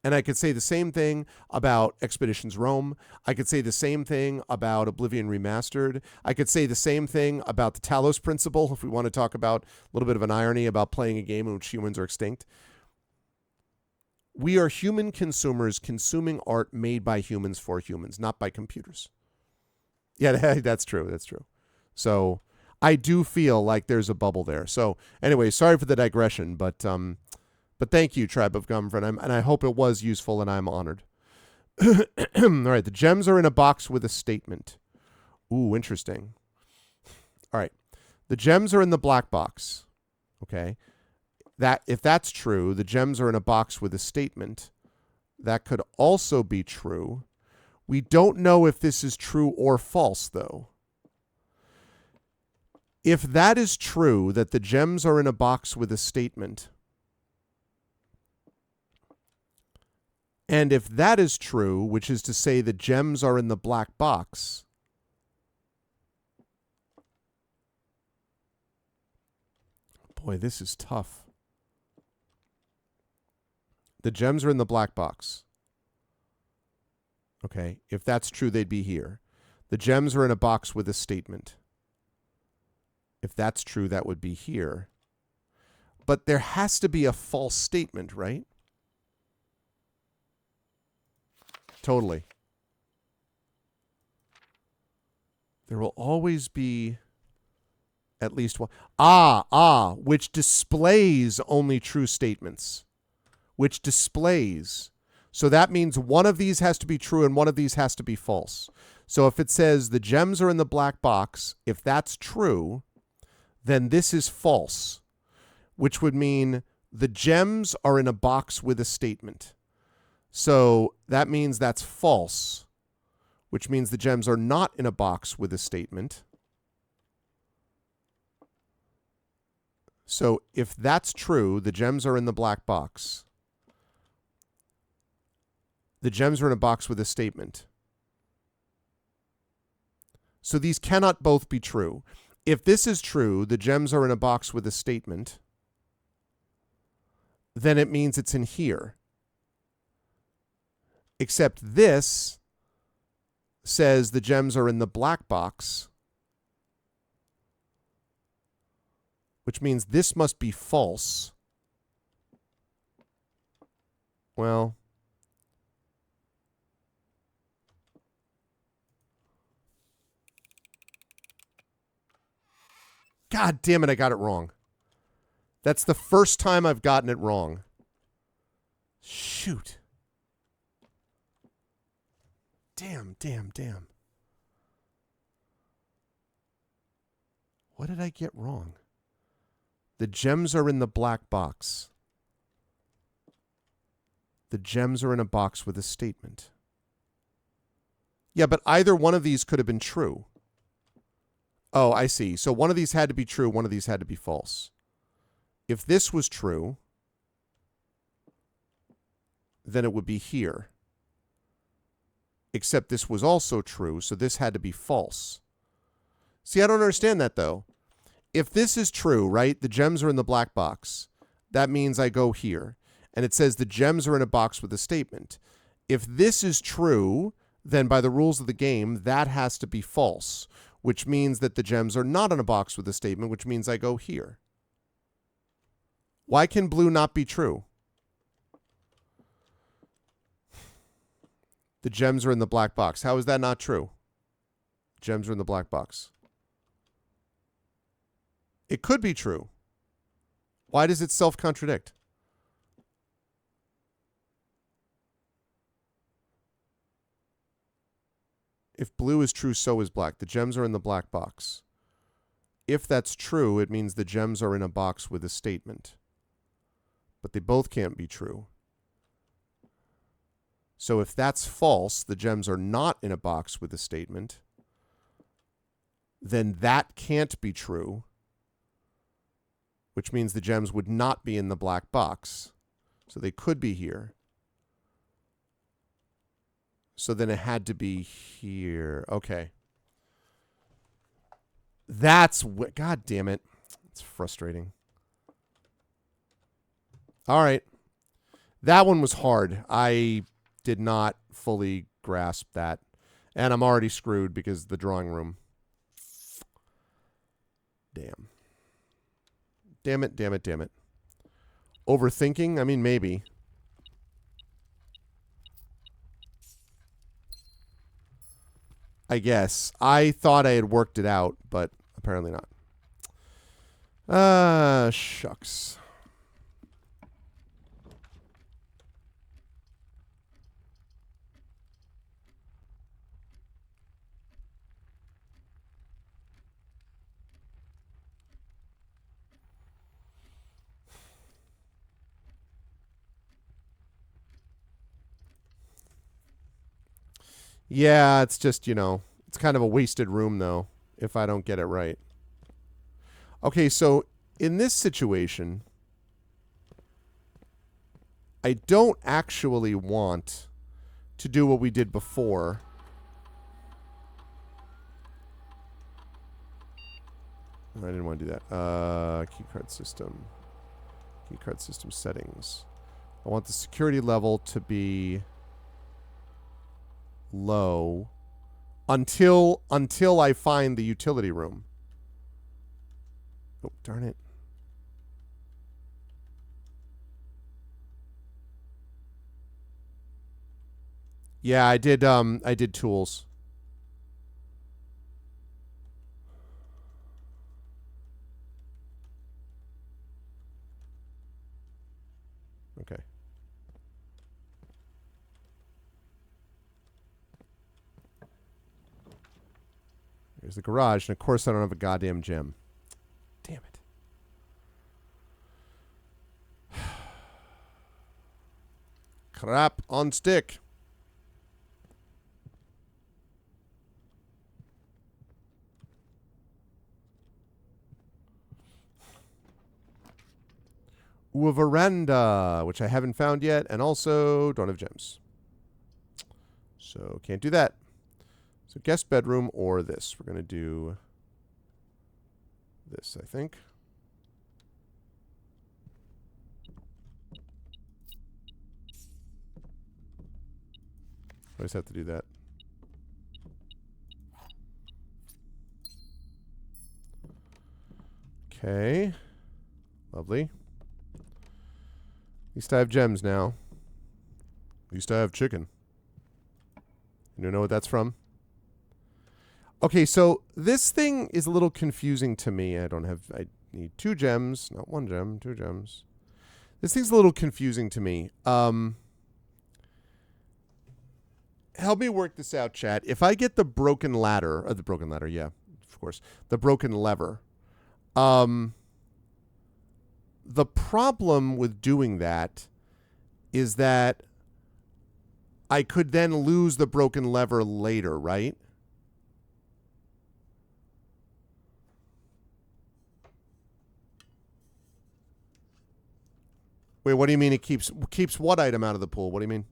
And I could say the same thing about Expeditions Rome. I could say the same thing about Oblivion Remastered. I could say the same thing about the Talos Principle, if we want to talk about a little bit of an irony about playing a game in which humans are extinct. We are human consumers consuming art made by humans for humans, not by computers. Yeah, that's true. That's true. So I do feel like there's a bubble there. So anyway, sorry for the digression, but thank you, Tribe of Gumfred, and I hope it was useful, and I'm honored. All right, the gems are in a box with a statement. Ooh, interesting. All right, the gems are in the black box. Okay, that if that's true, the gems are in a box with a statement. That could also be true. We don't know if this is true or false, though. If that is true, that the gems are in a box with a statement, and if that is true, which is to say the gems are in the black box, boy, this is tough. The gems are in the black box. Okay, if that's true, they'd be here. The gems are in a box with a statement. If that's true, that would be here. But there has to be a false statement, right? Totally. There will always be at least one. Which displays only true statements. Which displays. So that means one of these has to be true and one of these has to be false. So if it says the gems are in the black box, if that's true, then this is false, which would mean the gems are in a box with a statement. So that means that's false, which means the gems are not in a box with a statement. So if that's true, the gems are in the black box. The gems are in a box with a statement. So these cannot both be true. If this is true, the gems are in a box with a statement, then it means it's in here. Except this says the gems are in the black box, which means this must be false. Well, God damn it, I got it wrong. That's the first time I've gotten it wrong. Shoot. Damn. What did I get wrong? The gems are in the black box. The gems are in a box with a statement. Yeah, but either one of these could have been true. Oh, I see. So one of these had to be true, one of these had to be false. If this was true, then it would be here. Except this was also true, so this had to be false. See, I don't understand that, though. If this is true, right, the gems are in the black box, that means I go here. And it says the gems are in a box with a statement. If this is true, then by the rules of the game, that has to be false, which means that the gems are not in a box with a statement, which means I go here. Why can blue not be true? The gems are in the black box. How is that not true? Gems are in the black box. It could be true. Why does it self-contradict? If blue is true, so is black. The gems are in the black box. If that's true, it means the gems are in a box with a statement. But they both can't be true. So if that's false, the gems are not in a box with a statement, then that can't be true, which means the gems would not be in the black box. So they could be here. So then it had to be here. Okay. That's what, God damn it. It's frustrating. All right. That one was hard. I did not fully grasp that. And I'm already screwed because the drawing room. Damn. Damn it, damn it, damn it. Overthinking? I mean, maybe. I guess. I thought I had worked it out, but apparently not. Shucks. Yeah, it's just, you know, it's kind of a wasted room, though, if I don't get it right. Okay, so in this situation, I don't actually want to do what we did before. I didn't want to do that. Keycard system. Keycard system settings. I want the security level to be low until I find the utility room. Oh, darn it. Yeah, I did tools. Okay. There's the garage, and of course I don't have a goddamn gem. Damn it. Crap on stick. Ooh, a veranda, which I haven't found yet, and also don't have gems. So can't do that. So guest bedroom or this. We're going to do this, I think. I just have to do that. Okay. Lovely. At least I have gems now. At least I have chicken. You know what that's from? Okay, so this thing is a little confusing to me. I need 2 gems, not 1 gem, 2 gems. This thing's a little confusing to me. Help me work this out, chat. If I get the broken ladder, yeah, of course, the broken lever, the problem with doing that is that I could then lose the broken lever later, right? Wait, what do you mean it keeps what item out of the pool? What do you mean?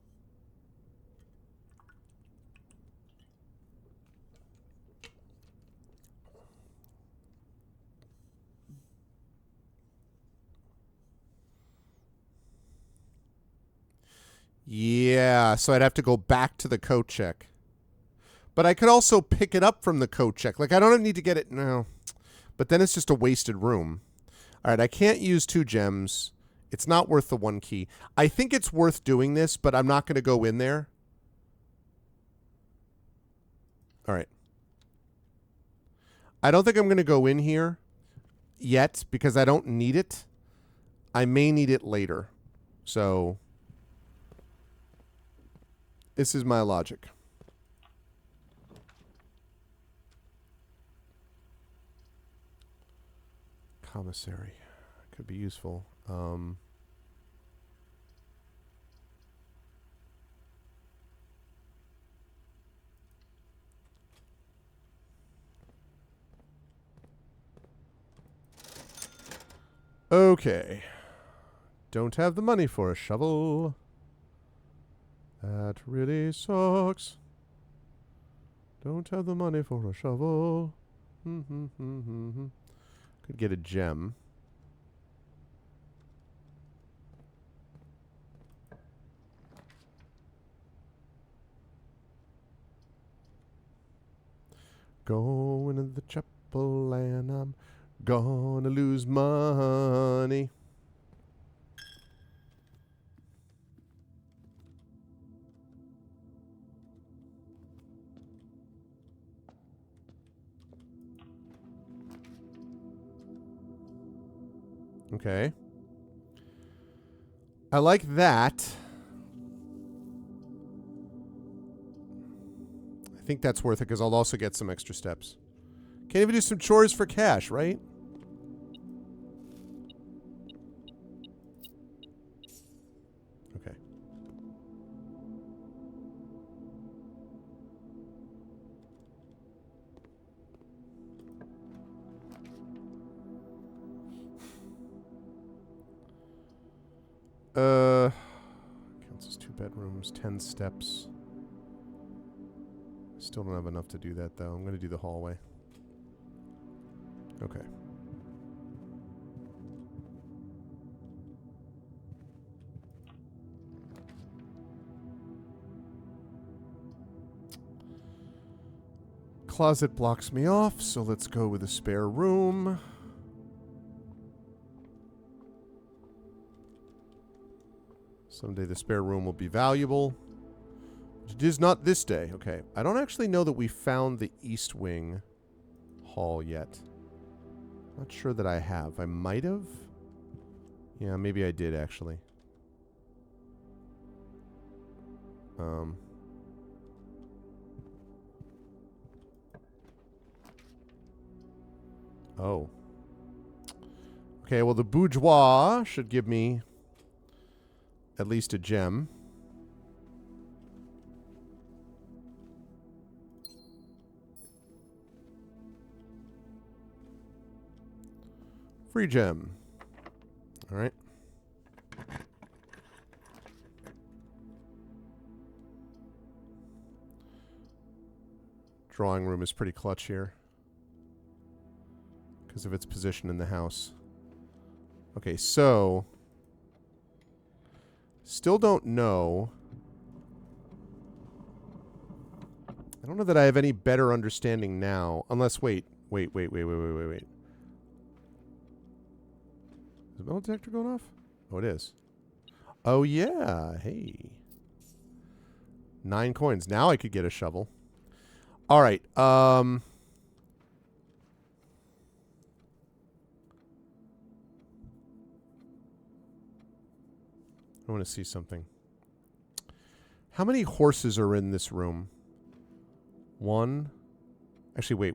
Yeah, so I'd have to go back to the coat check. But I could also pick it up from the coat check. Like, I don't need to get it now. But then it's just a wasted room. All right, I can't use 2 gems. It's not worth the 1 key. I think it's worth doing this, but I'm not going to go in there. All right. I don't think I'm going to go in here yet because I don't need it. I may need it later. So this is my logic. Commissary could be useful. Okay. Don't have the money for a shovel. That really sucks. Don't have the money for a shovel. Could get a gem. Going to the chapel and I'm gonna lose money. Okay. I like that. I think that's worth it because I'll also get some extra steps. Can't even do some chores for cash, right? Okay. Counts as 2 bedrooms, 10 steps. Still don't have enough to do that, though. I'm going to do the hallway. Okay. Closet blocks me off, so let's go with a spare room. Someday the spare room will be valuable. It is not this day. Okay. I don't actually know that we found the East Wing hall yet. Not sure that I have. I might have. Yeah, maybe I did actually. Oh. Okay, well the bourgeois should give me at least a gem. Free gem. All right. Drawing room is pretty clutch here because of its position in the house. Okay, so still don't know. I don't know that I have any better understanding now, unless wait. Is the metal detector going off? Oh, it is. Oh, yeah. Hey. 9 coins. Now I could get a shovel. All right. I want to see something. How many horses are in this room? 1. Actually, wait.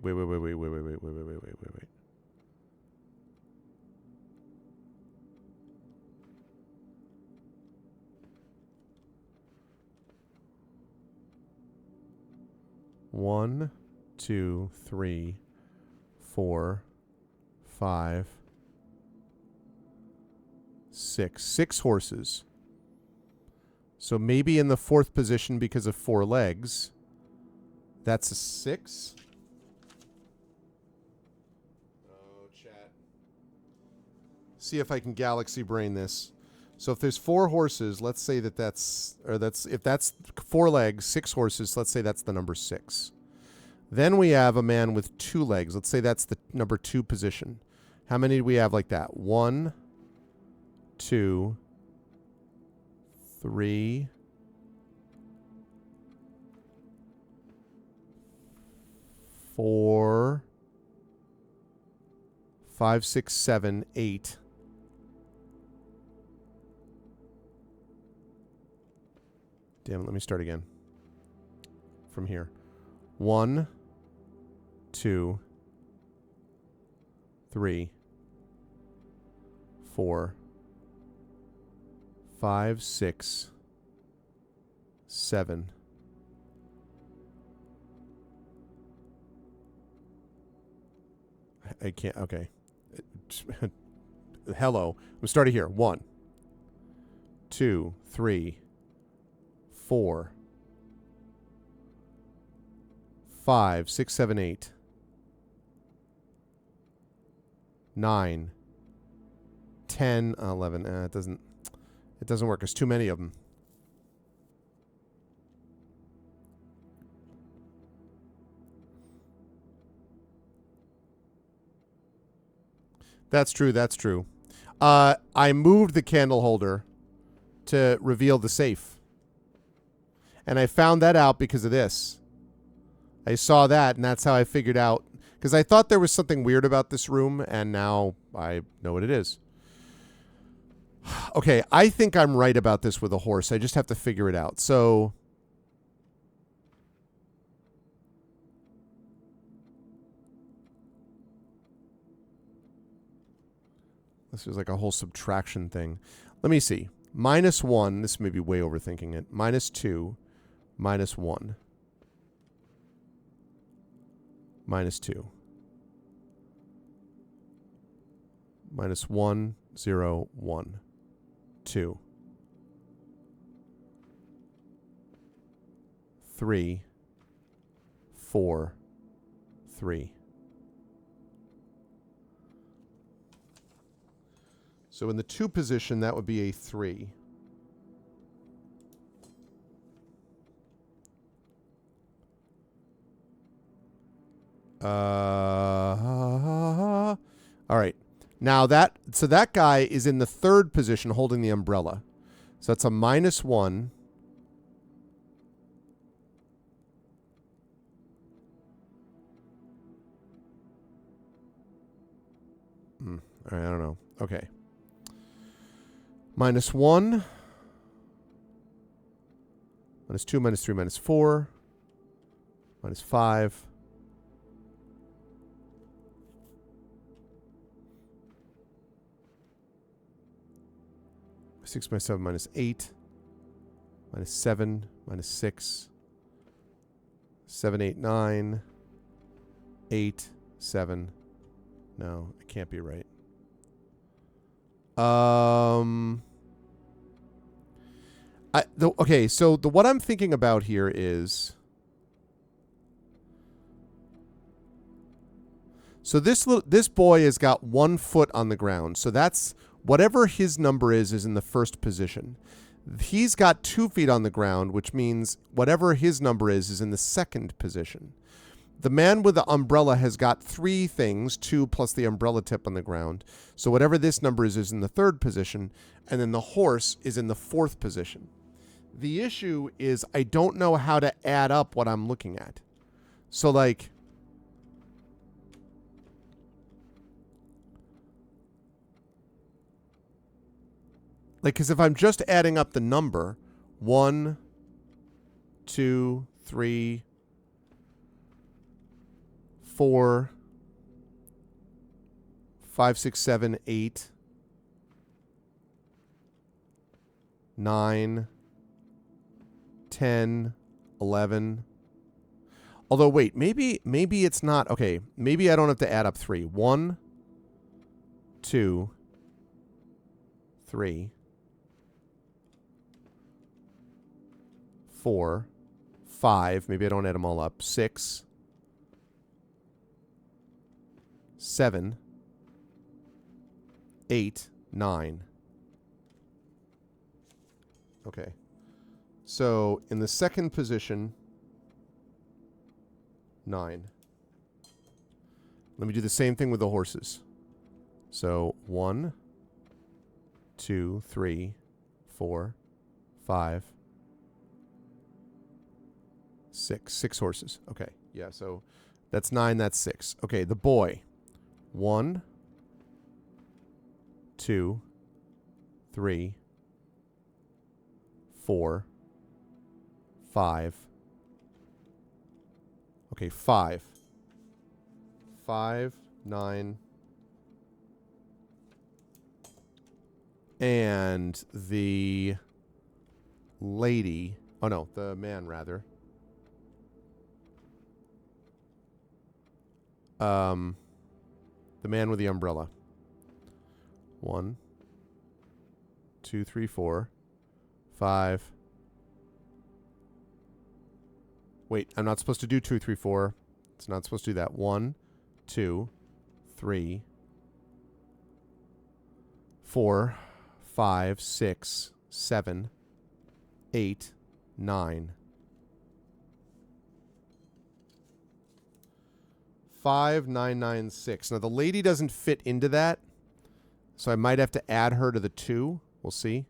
1, 2, 3, 4, 5, 6. 6 horses. So maybe in the 4th position because of 4 legs. That's a 6. Oh, chat. See if I can galaxy brain this. So if there's 4 horses, let's say if that's 4 legs, 6 horses, let's say that's the number 6. Then we have a man with 2 legs. Let's say that's the number 2 position. How many do we have like that? 1, 2, 3, 4, 5, 6, 7, 8. Damn it, let me start again. From here. 1, 2, 3, 4, 5, 6, 7. I can't. Okay. Hello. I'm starting here. 1, 2, 3, 4, 5, 6, 7, 8, 9, 10, 11. It doesn't work. There's too many of them. That's true. That's true. I moved the candle holder to reveal the safe. And I found that out because of this. I saw that, and that's how I figured out. Because I thought there was something weird about this room, and now I know what it is. Okay, I think I'm right about this with a horse. I just have to figure it out. So this is like a whole subtraction thing. Let me see. -1. This may be way overthinking it. -2. -1. -2. -1, 0, 1. 2. 3. 4. 3. So in the 2 position, that would be a 3. All right. Now that guy is in the 3rd position holding the umbrella. So that's a -1. All right, I don't know. Okay. -1. -2, -3, -4. -5. 6 minus 7 minus 8. -7 -6. 7, 8, 9. 8, 7. No, it can't be right. Okay, so what I'm thinking about here is, so this boy has got 1 foot on the ground. So that's whatever his number is in the 1st position. He's got 2 feet on the ground, which means whatever his number is in the 2nd position. The man with the umbrella has got 3 things, 2 plus the umbrella tip on the ground. So whatever this number is in the 3rd position, and then the horse is in the 4th position. The issue is I don't know how to add up what I'm looking at. So like, because if I'm just adding up the number, 1, 2, 3, 4, 5, 6, 7, 8, 9, 10, 11. Although, wait, maybe it's not. Okay, maybe I don't have to add up 3. 1, 2, 3, 4, 5. Maybe I don't add them all up. 6, 7, 8, 9. Okay. So in the 2nd position, 9. Let me do the same thing with the horses. So 1, 2, 3, 4, 5, 6. 6 horses. Okay. Yeah, so that's 9, that's 6. Okay, the boy. 1, 2, 3, 4, 5. Okay, 5. 5, 9. And the lady. Oh, no, the man, rather. The man with the umbrella. 1, 2, 3, 4, 5. Wait, I'm not supposed to do 2, 3, 4. It's not supposed to do that. 1, 2, 3, 4, 5, 6, 7, 8, 9. 5, 9, 9, 6. Now the lady doesn't fit into that, so I might have to add her to the 2. We'll see.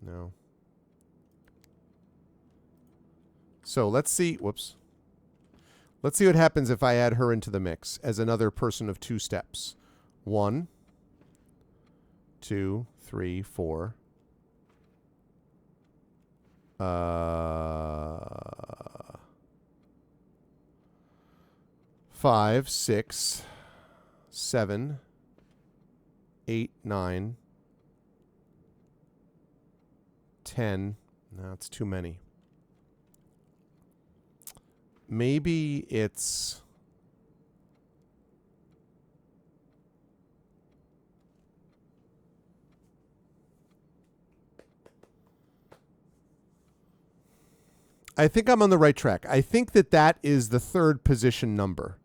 No. So let's see. Whoops. Let's see what happens if I add her into the mix as another person of 2 steps. 1, 2, 3, 4. 5, 6, 7, 8, 9, 10. No, it's too many. Maybe it's... I think I'm on the right track. I think that that is the 3rd position number.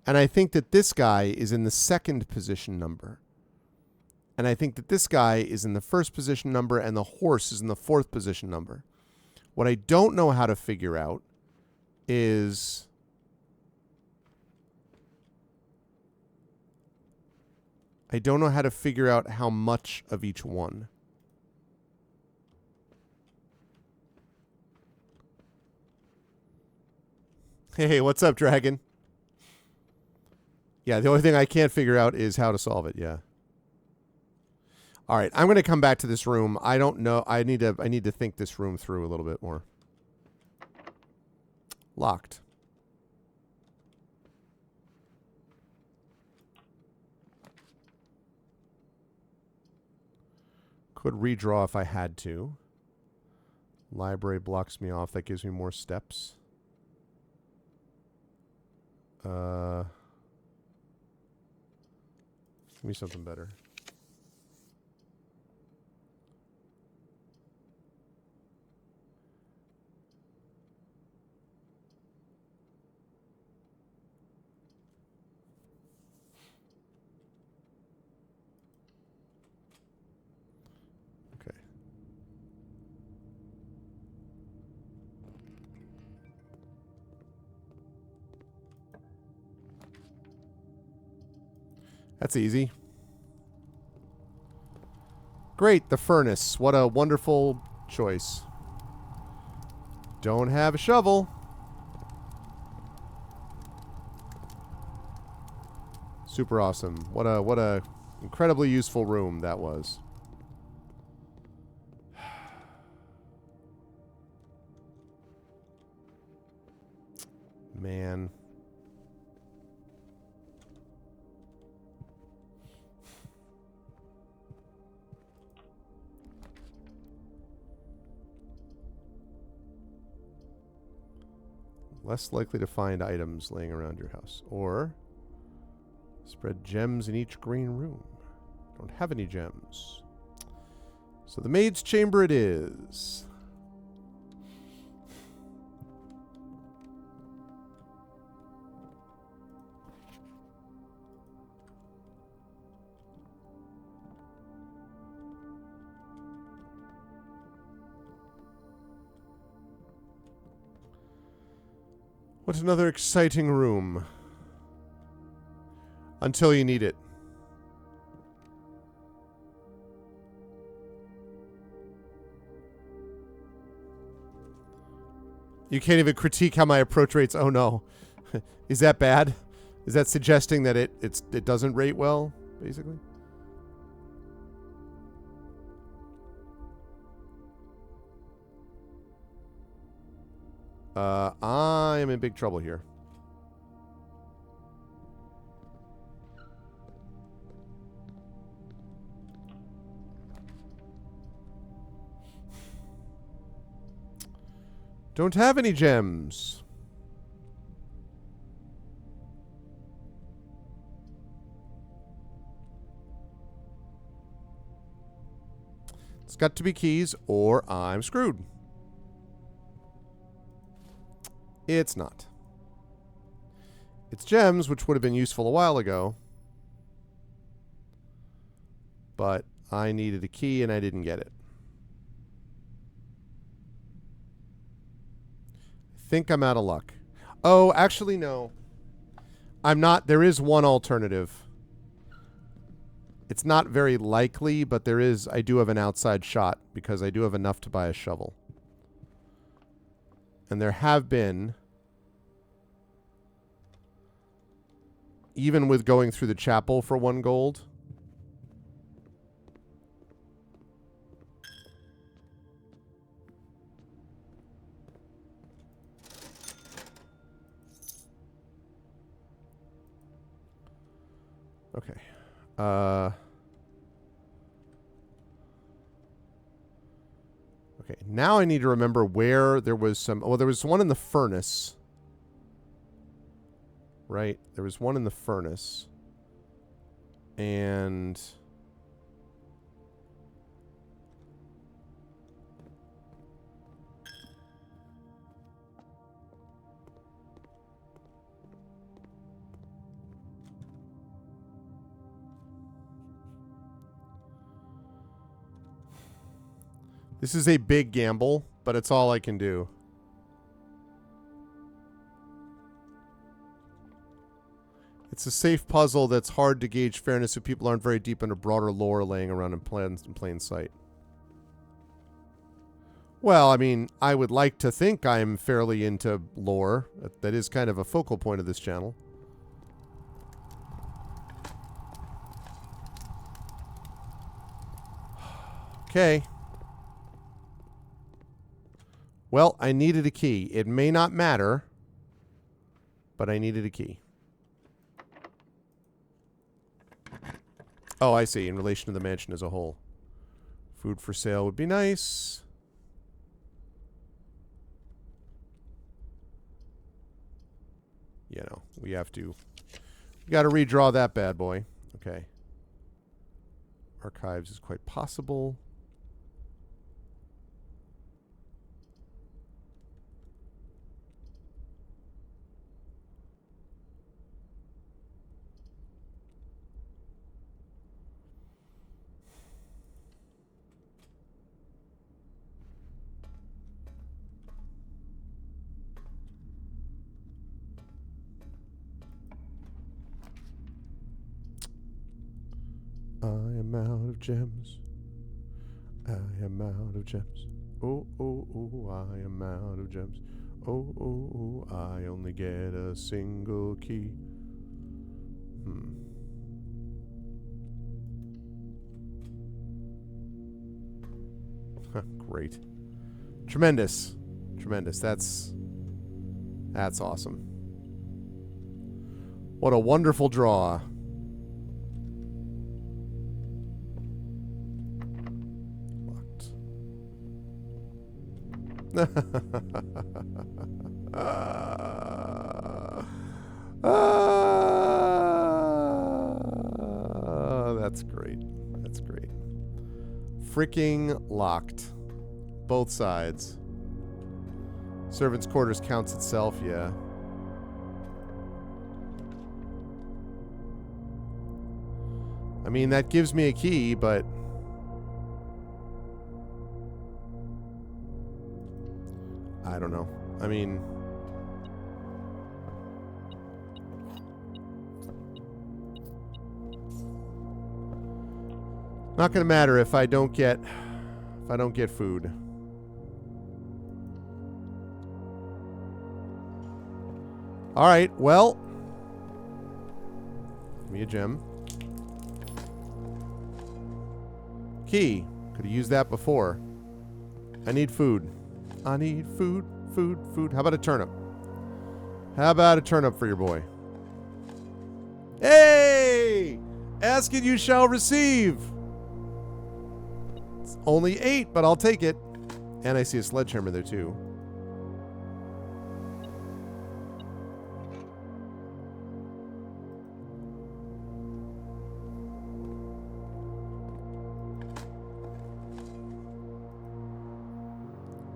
And I think that this guy is in the 2nd position number. And I think that this guy is in the 1st position number and the horse is in the 4th position number. What I don't know how to figure out is... I don't know how to figure out how much of each one. Hey, what's up, Dragon? Yeah, the only thing I can't figure out is how to solve it, yeah. All right, I'm going to come back to this room. I don't know. I need to think this room through a little bit more. Locked. Could redraw if I had to. Library blocks me off. That gives me more steps. Give me something better. Okay. That's easy. Great, the furnace. What a wonderful choice. Don't have a shovel. Super awesome. What a incredibly useful room that was. Man. Less likely to find items laying around your house. Or spread gems in each green room. Don't have any gems. So the maid's chamber it is. What another exciting room. Until you need it. You can't even critique how my approach rates. Oh no. Is that bad? Is that suggesting that it doesn't rate well, basically? I am in big trouble here. Don't have any gems. It's got to be keys or I'm screwed. It's not. It's gems, which would have been useful a while ago. But I needed a key and I didn't get it. I think I'm out of luck. Oh, actually, no. I'm not. There is one alternative. It's not very likely, but there is. I do have an outside shot because I do have enough to buy a shovel. And there have been, even with going through the chapel for 1 gold. Okay. Okay, now I need to remember where there was some... Well, there was one in the furnace. Right? There was one in the furnace. And... This is a big gamble, but it's all I can do. It's a safe puzzle that's hard to gauge fairness if people aren't very deep into broader lore laying around in plain sight. Well, I mean, I would like to think I'm fairly into lore. That is kind of a focal point of this channel. Okay. Well, I needed a key. It may not matter, but I needed a key. Oh, I see. In relation to the mansion as a whole. Food for sale would be nice. You know, we have to... We got to redraw that bad boy. Okay. Archives is quite possible. I am out of gems. I am out of gems. Oh, oh, oh, I am out of gems. Oh, oh, oh, I only get a single key. Great. Tremendous. Tremendous. That's awesome. What a wonderful draw. That's great. That's great. Freaking locked. Both sides. Servants' quarters counts itself, yeah. I mean, that gives me a key, but... I don't know. I mean... Not gonna matter if I don't get food. All right, well, give me a gem. Key. Could have used that before. I need food. I need food, food, food. How about a turnip? How about a turnip for your boy? Hey! Ask and you shall receive. It's only 8, but I'll take it. And I see a sledgehammer there too.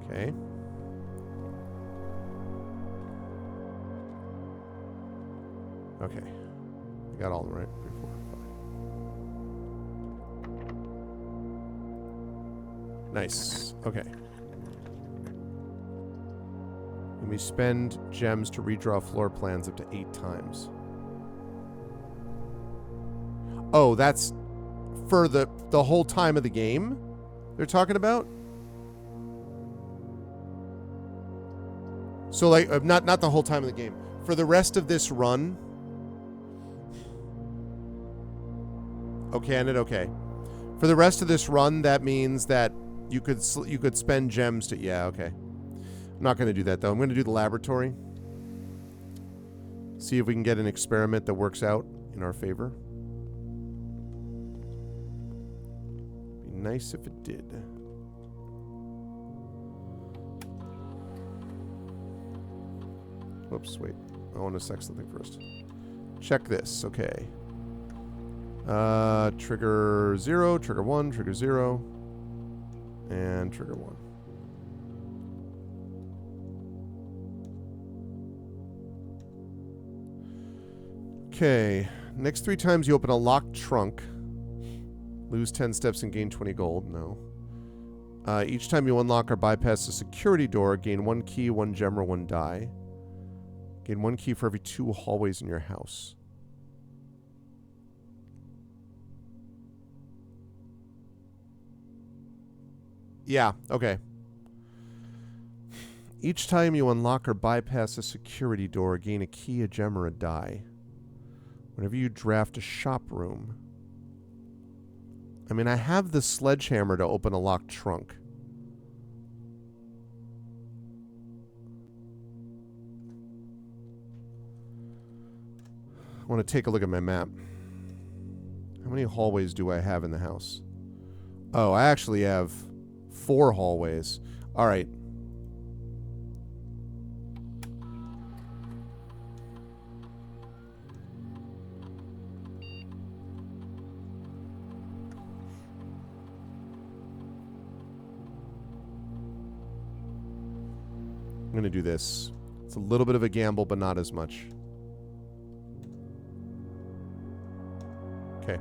Okay. Okay. I got all of them right. 3, 4, 5. Nice. Okay. And we spend gems to redraw floor plans up to 8 times. Oh, that's for the whole time of the game they're talking about? So, like, not the whole time of the game. For the rest of this run. Okay, and okay. For the rest of this run, that means that you could spend gems to... Yeah, okay. I'm not going to do that, though. I'm going to do the laboratory. See if we can get an experiment that works out in our favor. Be nice if it did. Whoops, wait. I want to check something first. Check this. Okay. Trigger 0, trigger 1, trigger 0, and trigger 1. Okay. Next 3 times you open a locked trunk. Lose 10 steps and gain 20 gold. No. Each time you unlock or bypass a security door, gain 1 key, 1 gem, or 1 die. Gain 1 key for every 2 hallways in your house. Yeah, okay. Each time you unlock or bypass a security door, gain a key, a gem, or a die. Whenever you draft a shop room. I mean, I have the sledgehammer to open a locked trunk. I want to take a look at my map. How many hallways do I have in the house? Oh, I actually have 4 hallways. All right. I'm going to do this. It's a little bit of a gamble, but not as much. Okay.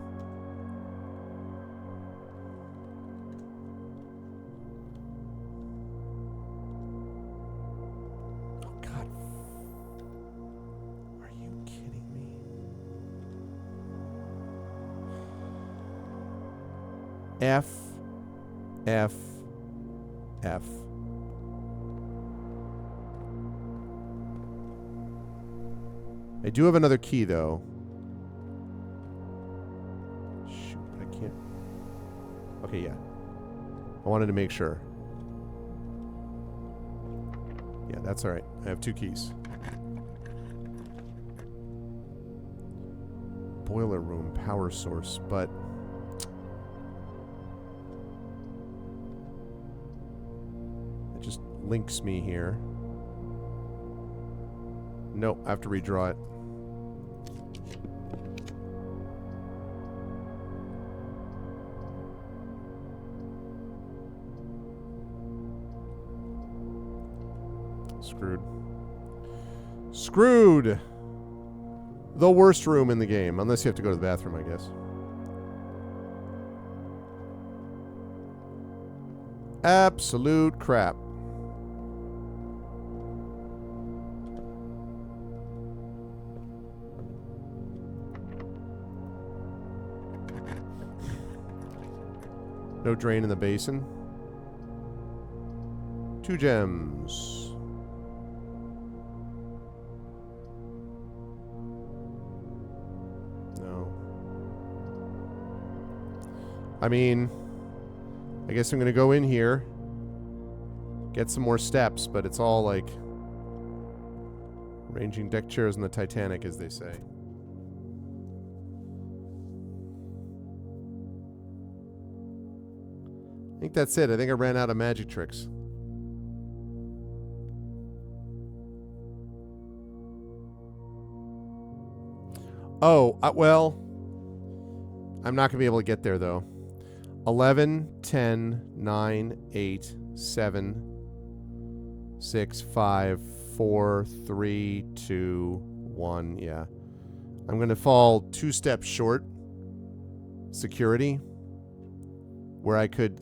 Oh, God. Are you kidding me? F. F. F. I do have another key, though. Shoot, but I can't. Okay, yeah. I wanted to make sure. Yeah, that's all right. I have 2 keys. Boiler room, power source, but... it just links me here. Nope, I have to redraw it. Screwed. Screwed! The worst room in the game. Unless you have to go to the bathroom, I guess. Absolute crap. No drain in the basin. 2 gems. No. I mean, I guess I'm going to go in here, get some more steps, but it's all like arranging deck chairs on the Titanic, as they say. I think that's it. I think I ran out of magic tricks. Oh, well, I'm not going to be able to get there, though. 11, 10, 9, 8, 7, 6, 5, 4, 3, 2, 1. Yeah. I'm going to fall 2 steps short. Security. Where I could,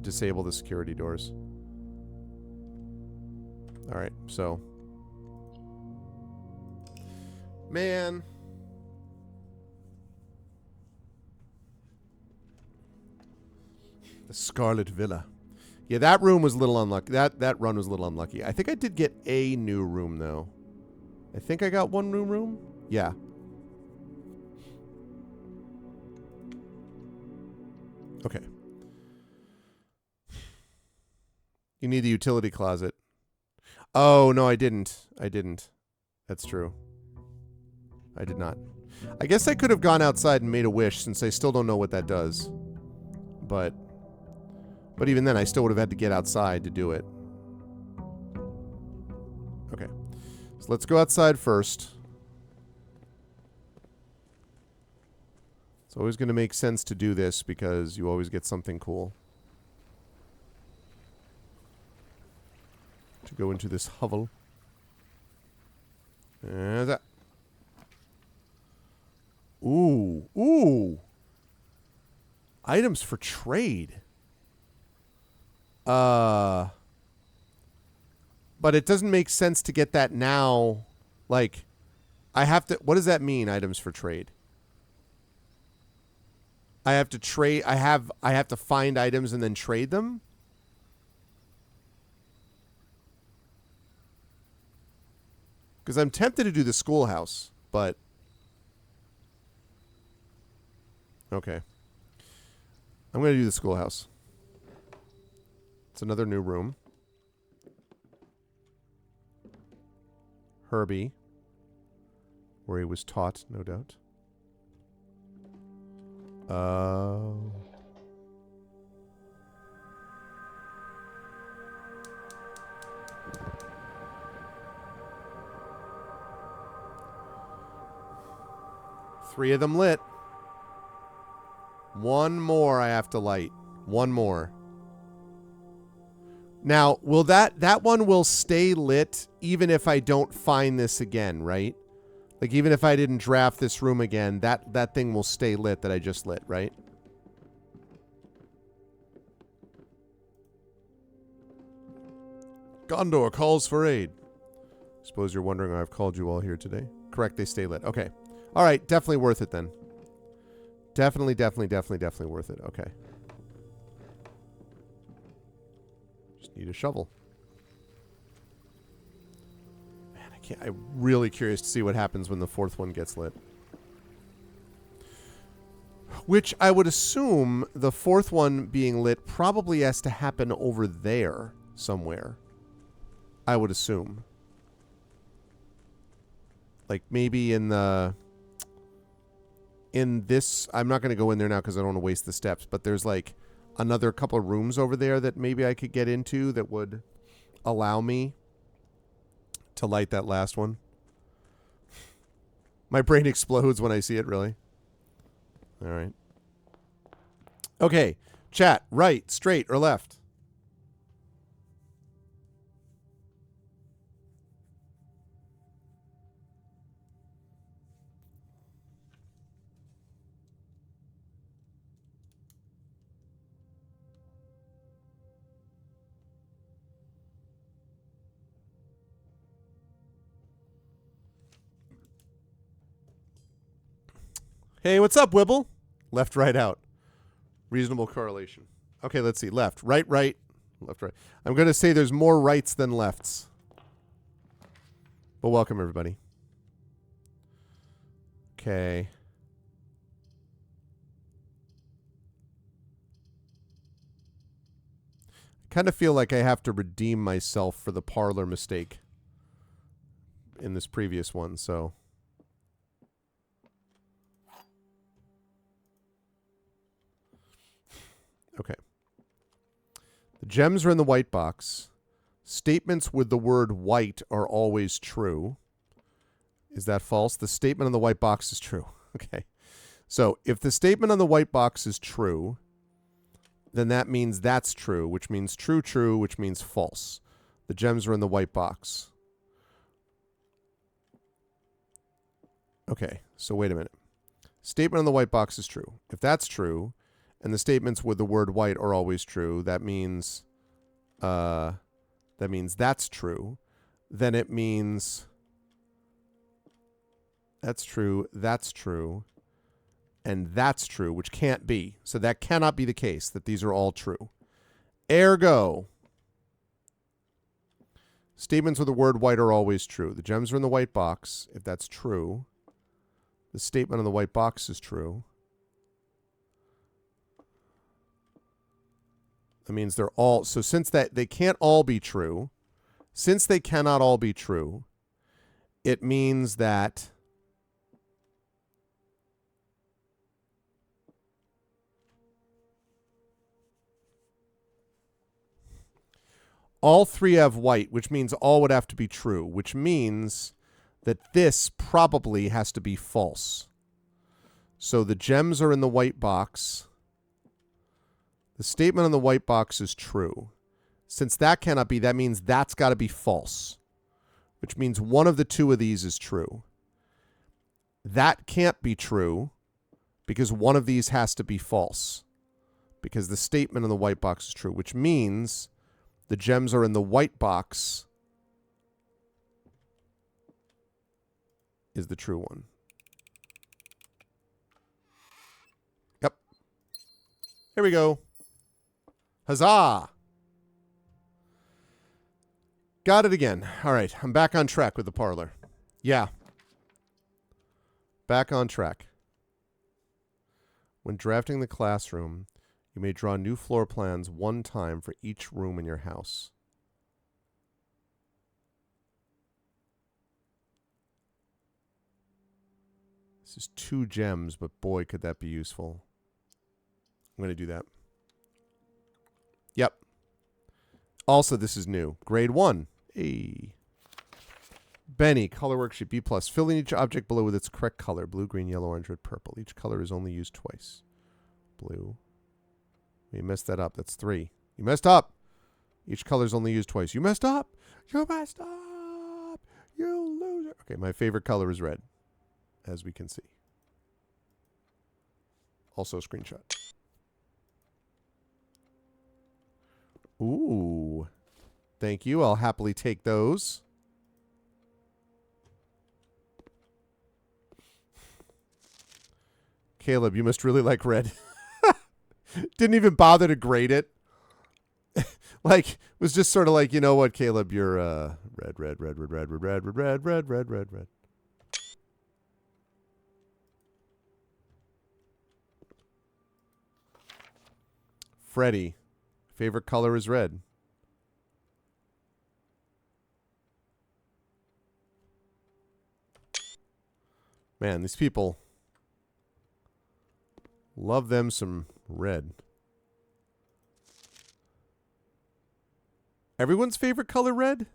disable the security doors. All right, so. Man. The Scarlet Villa. Yeah, that room was a little unlucky. That run was a little unlucky. I think I did get a new room, though. I think I got one new room. Yeah. Okay. You need the utility closet. Oh, no, I didn't. I didn't. That's true. I did not. I guess I could have gone outside and made a wish, since I still don't know what that does. But even then, I still would have had to get outside to do it. Okay. So let's go outside first. It's always going to make sense to do this because you always get something cool. To go into this hovel. And that. Ooh. Ooh. Items for trade. But it doesn't make sense to get that now. Like, I have to. What does that mean, items for trade? I have to trade. I have to find items and then trade them? Because I'm tempted to do the schoolhouse, but. Okay. I'm going to do the schoolhouse. It's another new room. Herbie. Where he was taught, no doubt. Oh. Three of them lit. One more I have to light. One more. Now, will that one will stay lit even if I don't find this again, right? Like, even if I didn't draft this room again, that thing will stay lit that I just lit, right? Gondor calls for aid. Suppose you're wondering why I've called you all here today. Correct, they stay lit. Okay. All right, definitely worth it then. Definitely worth it. Okay. Just need a shovel. Man, I'm really curious to see what happens when the fourth one gets lit. Which I would assume the fourth one being lit probably has to happen over there somewhere. I would assume. Like maybe in this, I'm not going to go in there now because I don't want to waste the steps, but there's like another couple of rooms over there that maybe I could get into that would allow me to light that last one. My brain explodes when I see it, really. All right. Okay. Chat, right, straight, or left? Hey, what's up, Wibble? Left, right, out. Reasonable correlation. Okay, let's see. Left, right, right, left, right. I'm going to say there's more rights than lefts. But welcome, everybody. Okay. I kind of feel like I have to redeem myself for the parlor mistake in this previous one, so. Okay. The gems are in the white box. Statements with the word white are always true. Is that false? The statement on the white box is true. Okay. So if the statement on the white box is true, then that means that's true, which means true, true, which means false. The gems are in the white box. Okay, so wait a minute. Statement on the white box is true. If that's true, and the statements with the word white are always true, that means that's true. Then it means that's true, and that's true, which can't be. So that cannot be the case, that these are all true. Ergo, statements with the word white are always true. The gems are in the white box. If that's true, the statement on the white box is true. That means they're all, so since that they can't all be true, since they cannot all be true, it means that all three have white, which means all would have to be true, which means that this probably has to be false. So the gems are in the white box. The statement on the white box is true. Since that cannot be, that means that's got to be false, which means one of the two of these is true. That can't be true because one of these has to be false, because the statement on the white box is true, which means the gems are in the white box is the true one. Yep. Here we go. Huzzah! Got it again. All right, I'm back on track with the parlor. Yeah. Back on track. When drafting the classroom, you may draw new floor plans one time for each room in your house. This is 2 gems, but boy, could that be useful. I'm going to do that. Yep. Also, this is new. Grade 1. Hey. Benny, color worksheet B+. Fill in each object below with its correct color. Blue, green, yellow, orange, red, purple. Each color is only used twice. Blue. You messed that up. That's 3. You messed up. Each color is only used twice. You messed up. You messed up. You loser. Okay, my favorite color is red, as we can see. Also a screenshot. Ooh. Thank you. I'll happily take those. Caleb, you must really like red. Didn't even bother to grade it. Like, was just sort of like, you know what, Caleb, you're red, red, red, red, red, red, red, red, red, red, red, red, red. Freddie, favorite color is red. Man, these people love them some red. Everyone's favorite color red?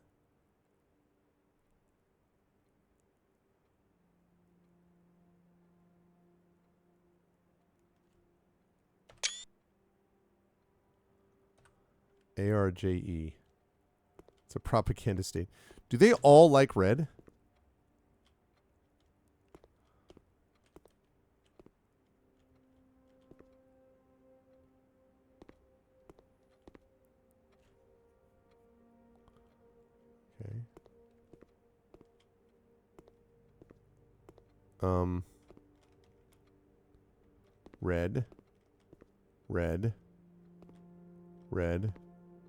ARJE. It's a propaganda state. Do they all like red? Okay. Red. Red. Red.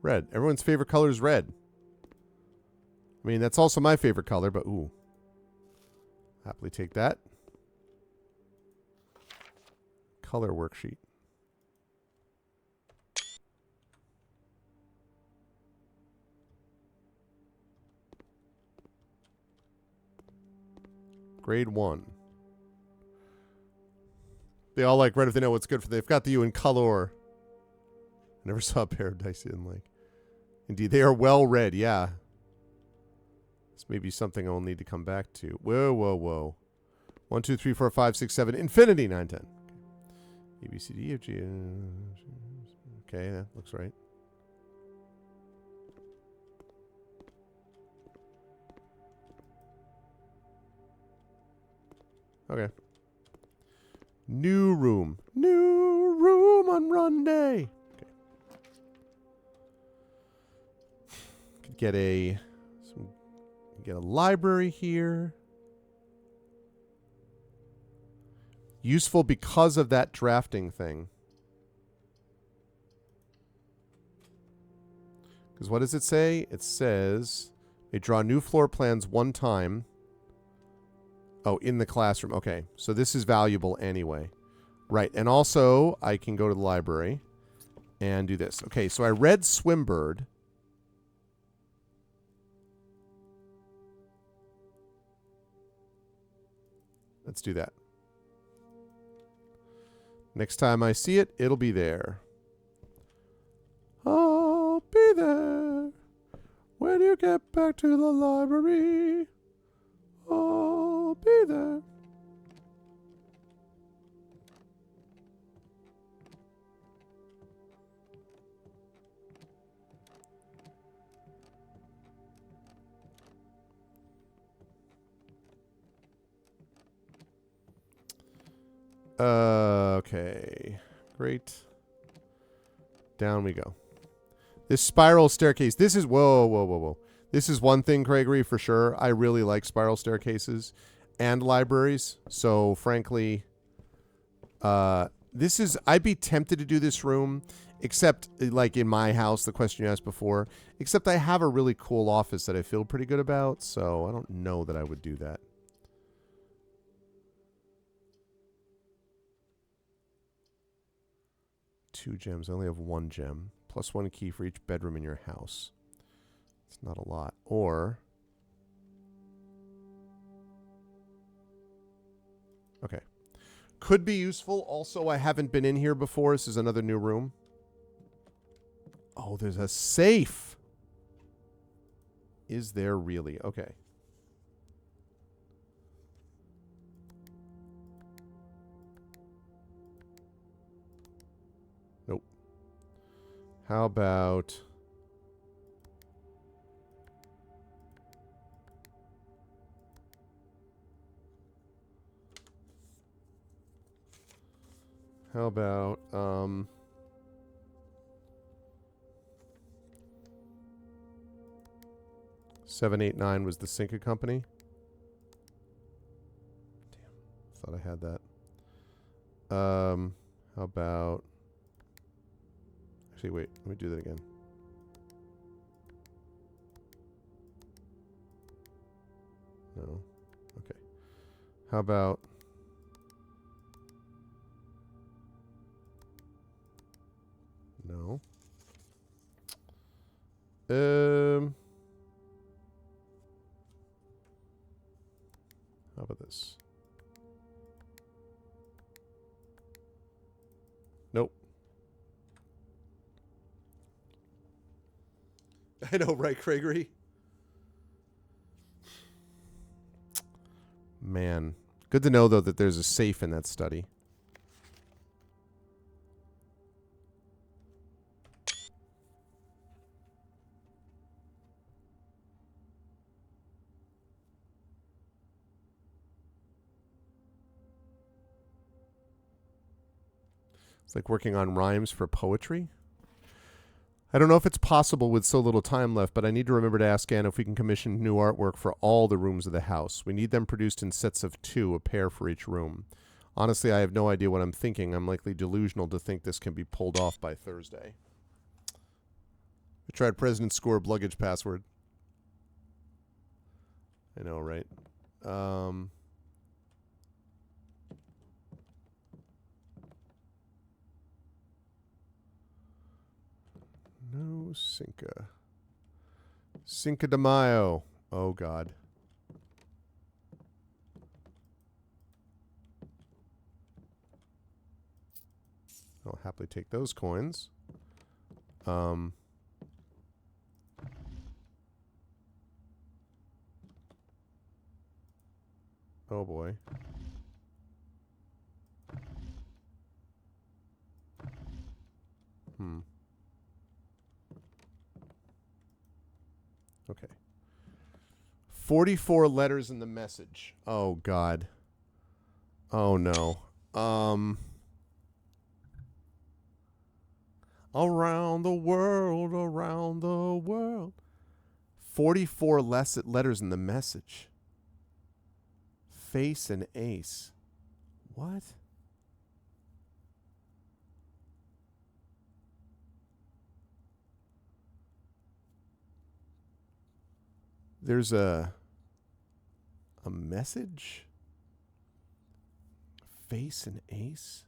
Red. Everyone's favorite color is red. I mean, that's also my favorite color, but ooh. Happily take that. Color worksheet. Grade 1. They all like red if they know what's good for them. They've got the U in color. I never saw a pair of dice I didn't like. Indeed, they are well read, yeah. This may be something I'll need to come back to. Whoa, whoa, whoa. 1, 2, 3, 4, 5, 6, 7, infinity, 9, 10. A, B, C, D, E, F, G. Okay, that looks right. Okay. New room. New room on run day. Okay. Could get a library here. Useful because of that drafting thing. Because what does it say? It says they draw new floor plans one time. Oh, in the classroom. Okay, so this is valuable anyway. Right, and also I can go to the library and do this. Okay, so I read Swimbird. Let's do that. Next time I see it, it'll be there. I'll be there when you get back to the library. I'll be there. Okay. Great. Down we go. This spiral staircase. This is... Whoa, whoa, whoa, whoa. This is one thing, Gregory, for sure. I really like spiral staircases and libraries. So, frankly, this is... I'd be tempted to do this room, except, like in my house, the question you asked before, except I have a really cool office that I feel pretty good about, so I don't know that I would do that. Two gems. I only have one gem. Plus one key for each bedroom in your house. It's not a lot. Or... Okay. Could be useful. Also, I haven't been in here before. This is another new room. Oh, there's a safe. Is there really? Okay. Nope. How about... How about, 789 was the Cinca Company. Damn, thought I had that. How about... Actually, wait, let me do that again. No. Okay. How about... No. How about this? Nope. I know, right, Gregory? Man. Good to know, though, that there's a safe in that study. It's like working on rhymes for poetry. I don't know if it's possible with so little time left, but I need to remember to ask Anne if we can commission new artwork for all the rooms of the house. We need them produced in sets of 2, a pair for each room. Honestly, I have no idea what I'm thinking. I'm likely delusional to think this can be pulled off by Thursday. I tried President Scorb luggage password. I know, right? No Cinca. Cinco de Mayo. Oh, God. I'll happily take those coins. Oh, boy. Okay. 44 letters in the message. Oh, God. Oh, no. Around the world, around the world. 44 less letters in the message. Face and ace. What? There's a message? Face and ace?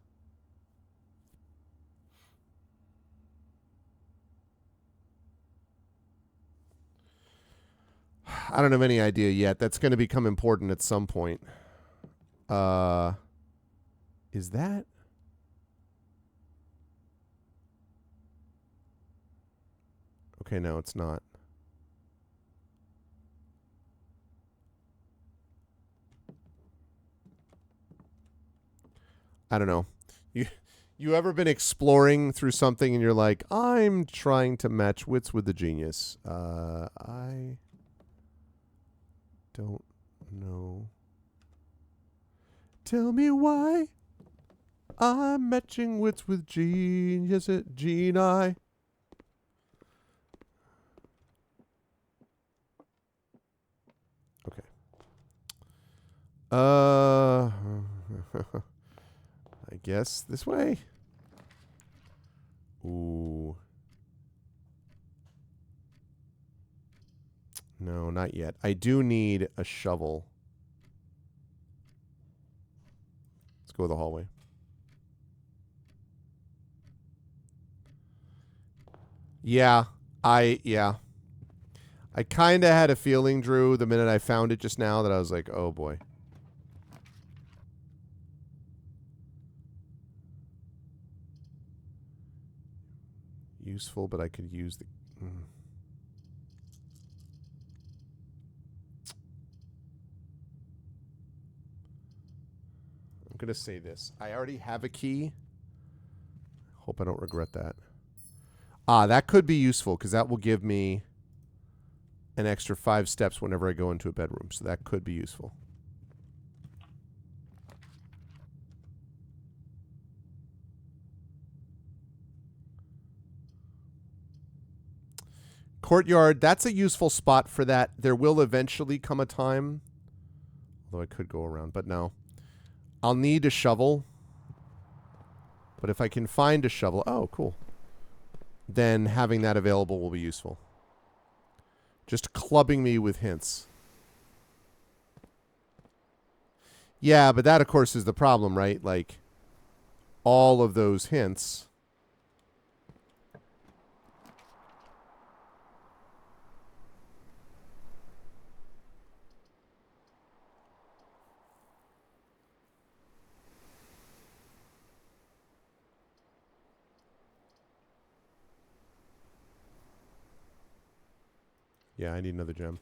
I don't have any idea yet. That's going to become important at some point. Is that? Okay, no, it's not. I don't know. You ever been exploring through something and you're like, I'm trying to match wits with the genius? I don't know. Tell me why I'm matching wits with genius at Geni. Okay. I guess this way. Ooh. No, not yet. I do need a shovel. Let's go the hallway. Yeah. I kind of had a feeling, Drew, the minute I found it just now that I was like, oh boy. Useful, but I could use the... I'm going to say this. I already have a key. Hope I don't regret that. That could be useful because that will give me an extra 5 steps whenever I go into a bedroom. So that could be useful. Courtyard, that's a useful spot for that. There will eventually come a time, although I could go around, but no. I'll need a shovel. But if I can find a shovel, oh, cool. Then having that available will be useful. Just clubbing me with hints. Yeah, but that, of course, is the problem, right? Like, all of those hints... Yeah, I need another gem.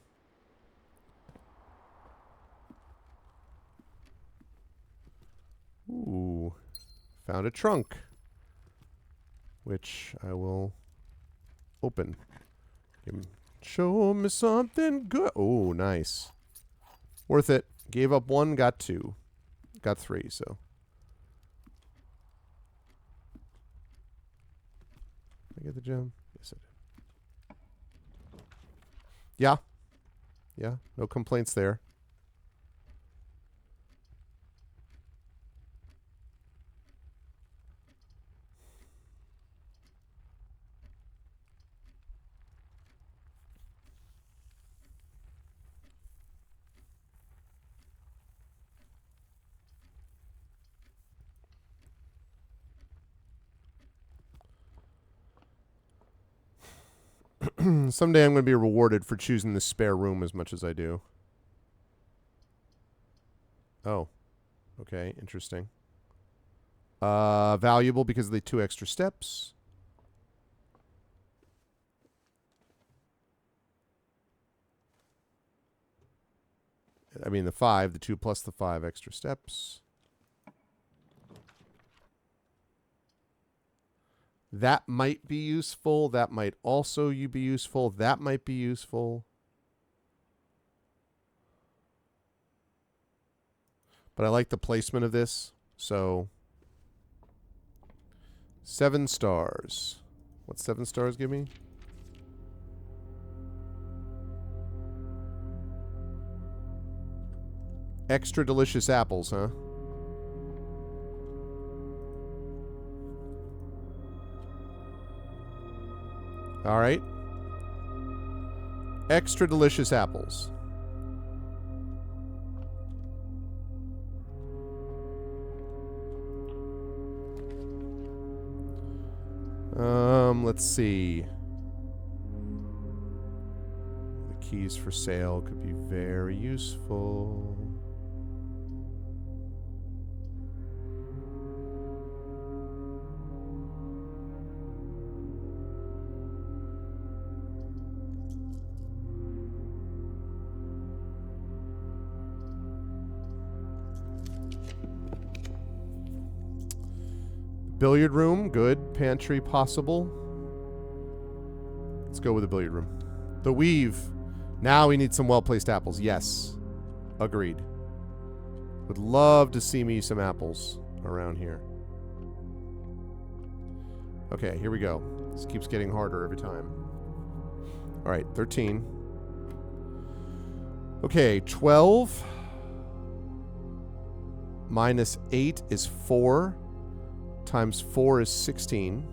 Ooh. Found a trunk. Which I will open. Show me something good. Oh, nice. Worth it. Gave up 1, got 2. Got 3, so. Did I get the gem? Yes, I did. Yeah. Yeah, no complaints there. Someday I'm going to be rewarded for choosing the spare room as much as I do. Oh. Okay, interesting. Valuable because of the 2 extra steps. I mean the 5, the 2 plus the 5 extra steps. That might be useful. That might also be useful. That might be useful. But I like the placement of this. So 7 stars. What's 7 stars give me? Extra delicious apples, huh? All right. Extra delicious apples. Let's see. The keys for sale could be very useful. Billiard room, good. Pantry, possible. Let's go with the billiard room. The weave. Now we need some well-placed apples. Yes. Agreed. Would love to see me some apples around here. Okay, here we go. This keeps getting harder every time. All right, 13. Okay, 12 minus 8 is 4. Times 4 is 16.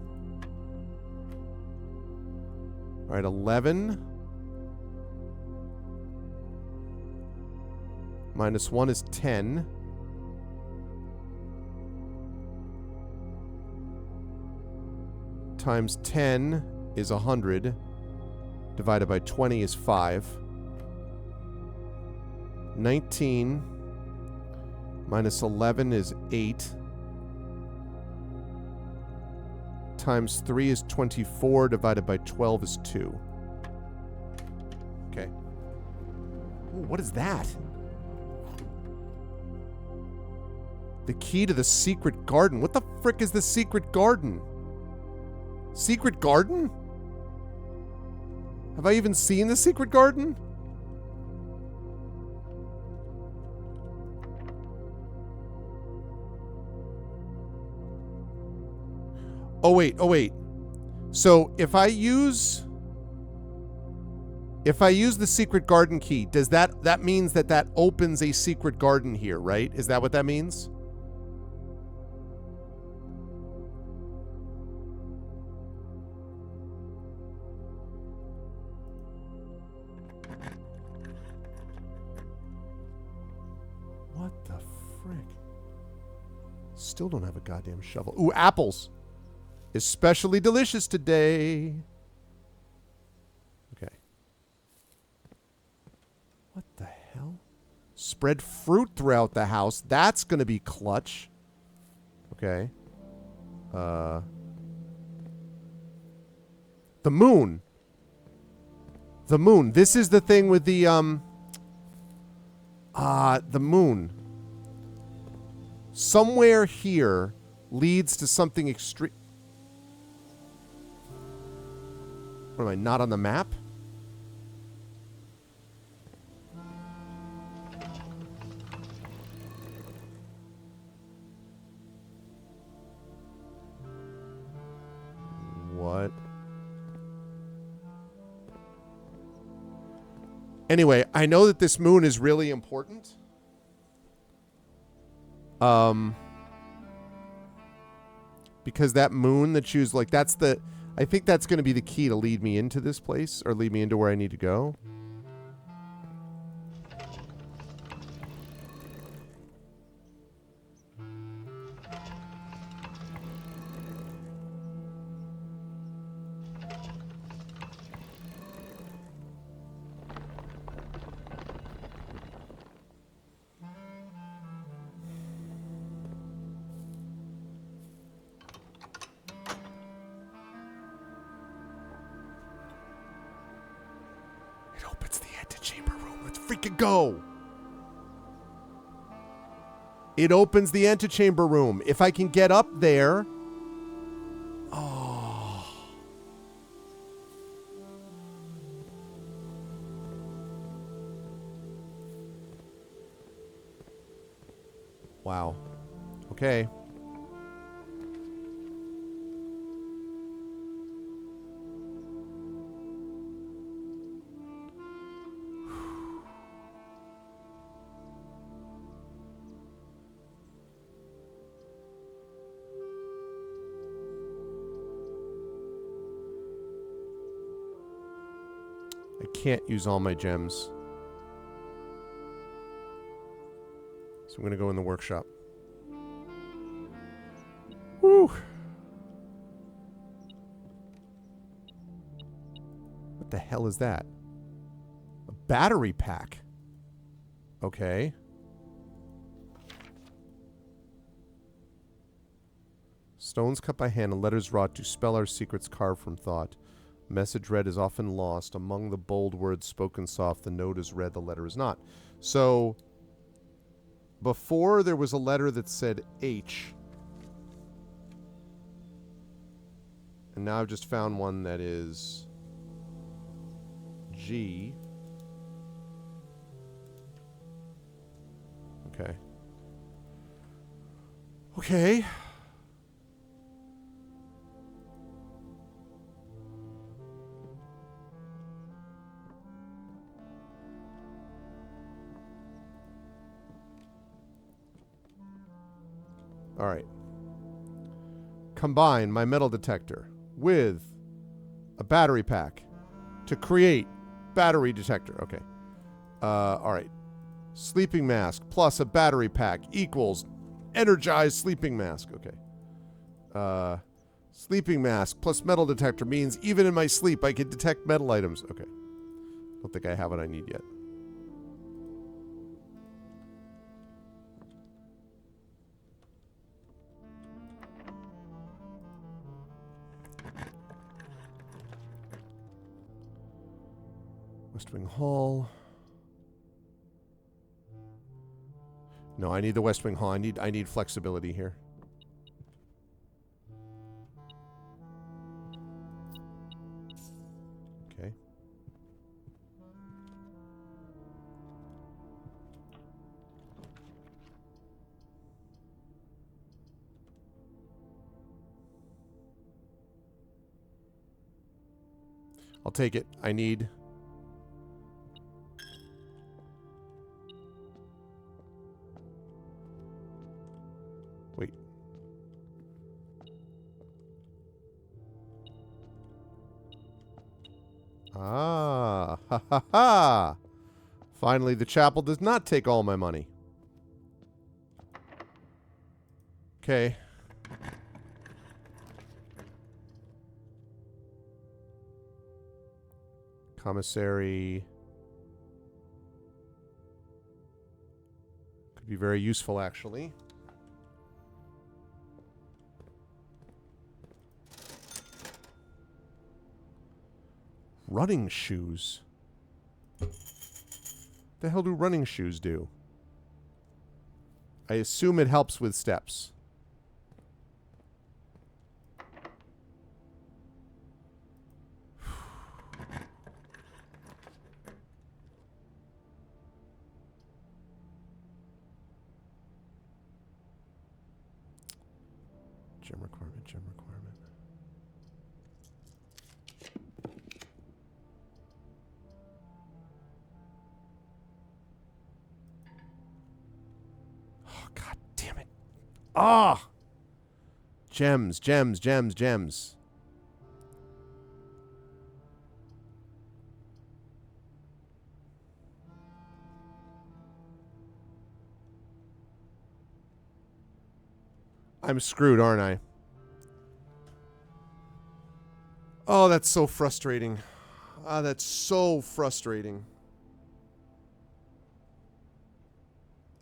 All right, 11 minus 1 is 10. Times 10 is 100. Divided by 20 is 5. 19 minus 11 is 8. Times 3 is 24, divided by 12 is 2. Okay. Ooh, what is that? The key to the secret garden. What the frick is the secret garden? Secret garden? Have I even seen the secret garden? Oh wait. So if I use the secret garden key, does that means that opens a secret garden here, right? Is that what that means? What the frick? Still don't have a goddamn shovel. Ooh, apples. Especially delicious today. Okay. What the hell? Spread fruit throughout the house. That's going to be clutch. Okay. The moon. The moon. This is the thing with the moon. Somewhere here leads to something extreme. What am I, not on the map? What? Anyway, I know that this moon is really important. Because that moon that you use, like, that's the... I think that's going to be the key to lead me into this place, or lead me into where I need to go. Antechamber room. Let's freaking go. It opens the antechamber room. If I can get up there. Oh. Wow. Okay. I can't use all my gems. So I'm going to go in the workshop. Woo! What the hell is that? A battery pack. Okay. Stones cut by hand and letters wrought to spell our secrets carved from thought. Message read is often lost. Among the bold words spoken soft, the note is read, the letter is not. So, before there was a letter that said H. And now I've just found one that is G. Okay. Okay. All right. Combine my metal detector with a battery pack to create battery detector. Okay. All right. Sleeping mask plus a battery pack equals energized sleeping mask. Okay. Sleeping mask plus metal detector means even in my sleep I can detect metal items. Okay. Don't think I have what I need yet. West Wing Hall. No, I need the West Wing Hall. I need flexibility here. Okay. I'll take it. I need... Wait. Ah, ha ha ha. Finally, the chapel does not take all my money. Okay. Commissary. Could be very useful, actually. Running shoes. What the hell do running shoes do? I assume it helps with steps. Gem requirement, gem requirement. Oh, God damn it. Ah! Gems, gems, gems, gems. I'm screwed, aren't I? Oh, that's so frustrating. Ah, that's so frustrating.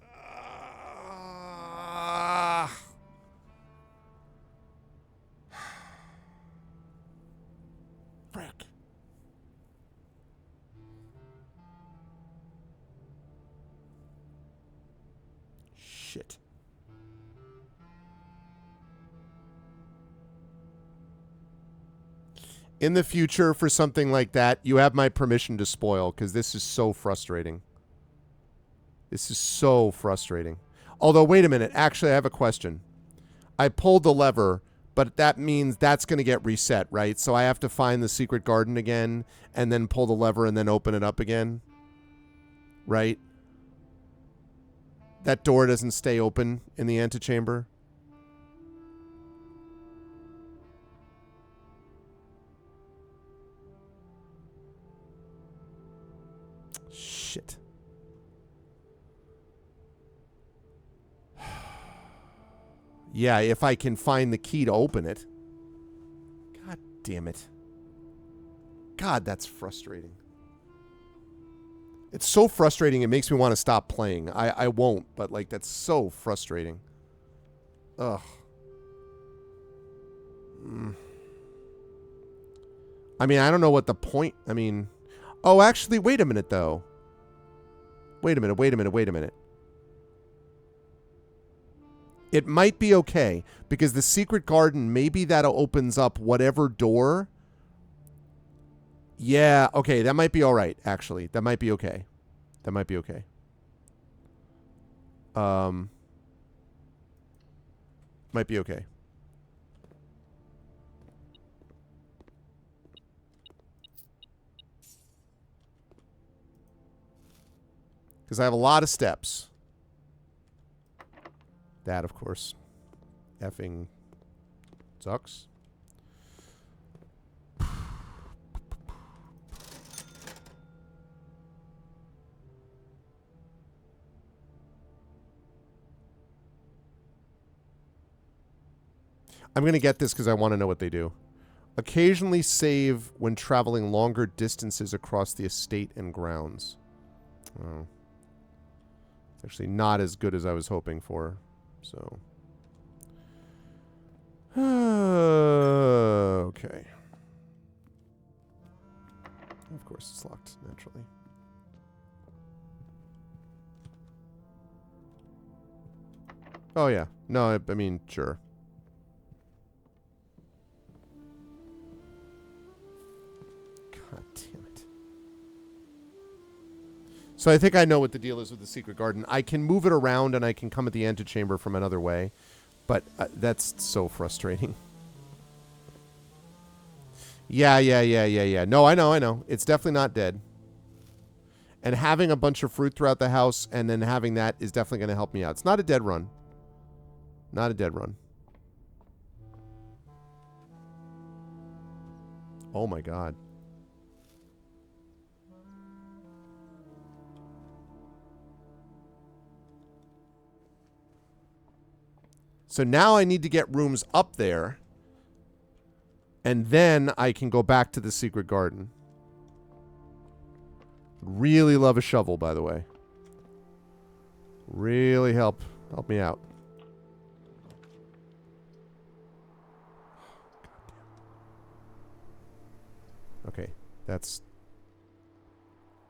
Ah. Frick. In the future, for something like that, you have my permission to spoil, because this is so frustrating. This is so frustrating. Although, wait a minute. Actually, I have a question. I pulled the lever, but that means that's going to get reset, right? So I have to find the secret garden again, and then pull the lever and then open it up again. Right? That door doesn't stay open in the antechamber. Shit. Yeah, if I can find the key to open it. God damn it. God, that's frustrating. It's so frustrating, it makes me want to stop playing. I won't, but, like, that's so frustrating. Ugh. I mean, I don't know what the point... I mean... Oh, actually, wait a minute, though. Wait a minute. It might be okay, because the secret garden, maybe that opens up whatever door. Yeah, okay, that might be all right, actually. That might be okay. Might be okay. Because I have a lot of steps. That, of course, effing sucks. I'm going to get this because I want to know what they do. Occasionally save when traveling longer distances across the estate and grounds. Oh. It's actually not as good as I was hoping for. So. Okay. Of course it's locked, naturally. Oh, yeah. No, I mean, sure. God damn it. So I think I know what the deal is with the secret garden. I can move it around and I can come at the antechamber from another way. But that's so frustrating. Yeah. No, I know. It's definitely not dead. And having a bunch of fruit throughout the house and then having that is definitely going to help me out. It's not a dead run. Not a dead run. Oh my god. So now I need to get rooms up there. And then I can go back to the secret garden. Really love a shovel, by the way. Really help me out. Okay, that's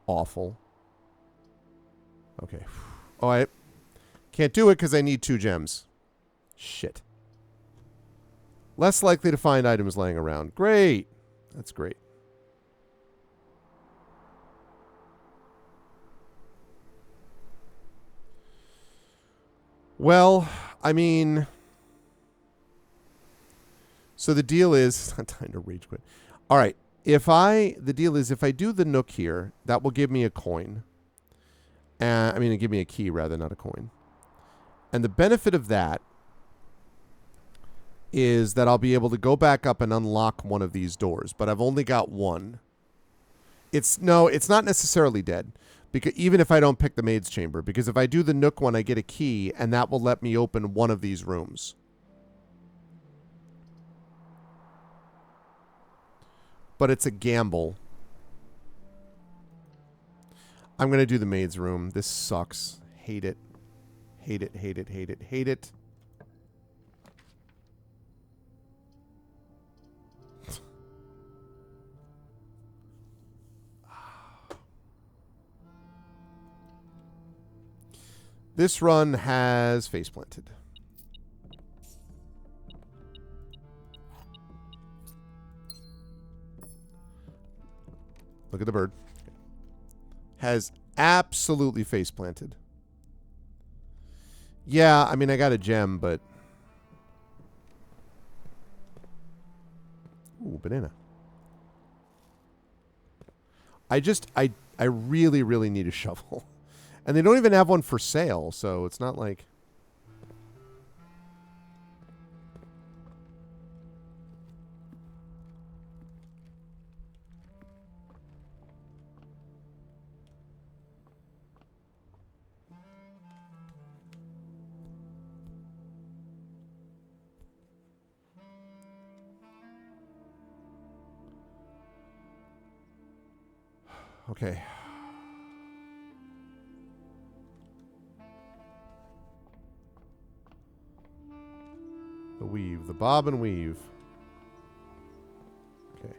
awful. Okay. Oh, I can't do it because I need 2 gems. Shit. Less likely to find items laying around. Great. That's great. Well, I mean... So the deal is... I'm trying to rage quit. All right. The deal is if I do the nook here, that will give me a coin. I mean, give me a key rather, not a coin. And the benefit of that is that I'll be able to go back up and unlock one of these doors, but I've only got one. It's not necessarily dead, because even if I don't pick the maid's chamber, because if I do the nook one, I get a key, and that will let me open one of these rooms. But it's a gamble. I'm going to do the maid's room. This sucks. Hate it. Hate it, hate it, hate it, hate it. This run has face planted. Look at the bird. Has absolutely face planted. Yeah, I mean, I got a gem, but... Ooh, banana. I really, really need a shovel. And they don't even have one for sale, so it's not like... Okay. The weave. The bob and weave. Okay.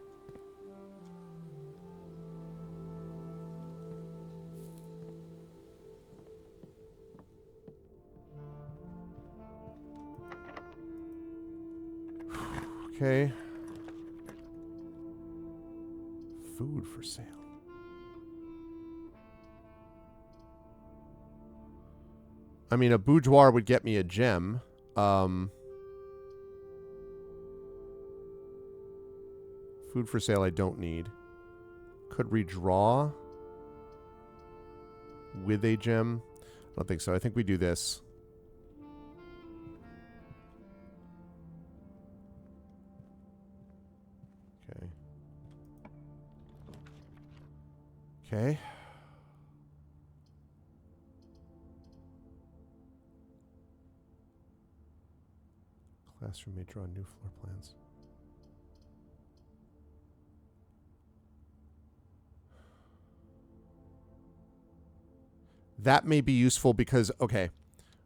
Okay. Food for sale. I mean, a boudoir would get me a gem. Food for sale I don't need. Could redraw with a gem. I don't think so. I think we do this. Okay. Okay. Classroom may draw new floor plans. That may be useful because, okay,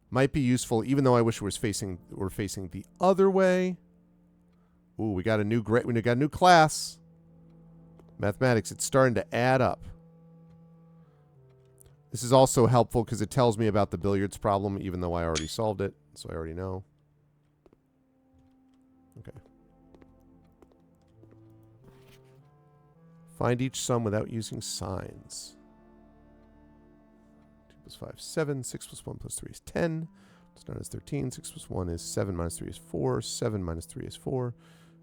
might be useful even though I wish it was facing the other way. Ooh, we got a new class. Mathematics, it's starting to add up. This is also helpful because it tells me about the billiards problem even though I already solved it, so I already know. Okay. Find each sum without using signs. 2 plus 5 is 7. 6 plus 1 plus 3 is 10. Plus 9 is 13. 6 plus 1 is 7 minus 3 is 4. 7 minus 3 is 4.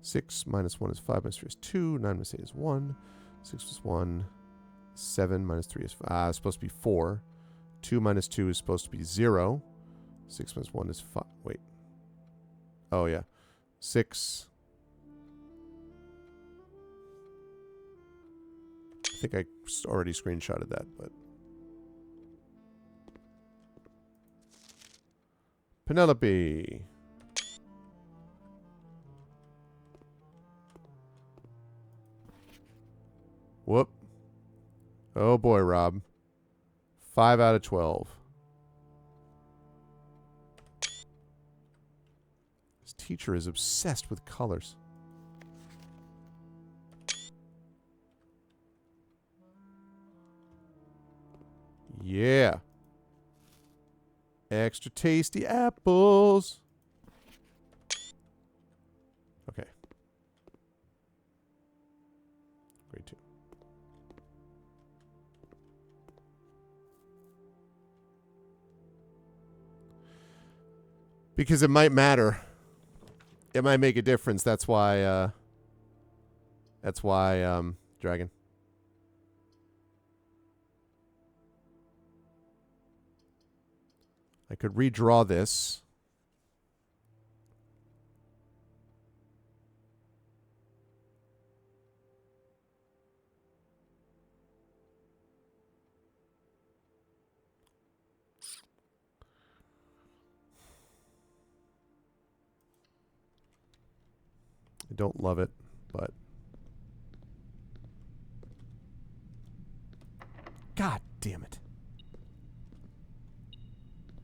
6 minus 1 is 5 minus 3 is 2. 9 minus 8 is 1. 6 plus 1 is 7 minus 3 is it's supposed to be 4. 2 minus 2 is supposed to be 0. 6 minus 1 is 5. Wait. Oh, yeah. 6. I think I already screenshotted that, but... Penelope. Whoop. Oh boy, Rob. 5 out of 12. This teacher is obsessed with colors. Yeah. Extra tasty apples. Okay. Grade 2. Because it might matter. It might make a difference. That's why, Dragon. I could redraw this. I don't love it, but... God damn it.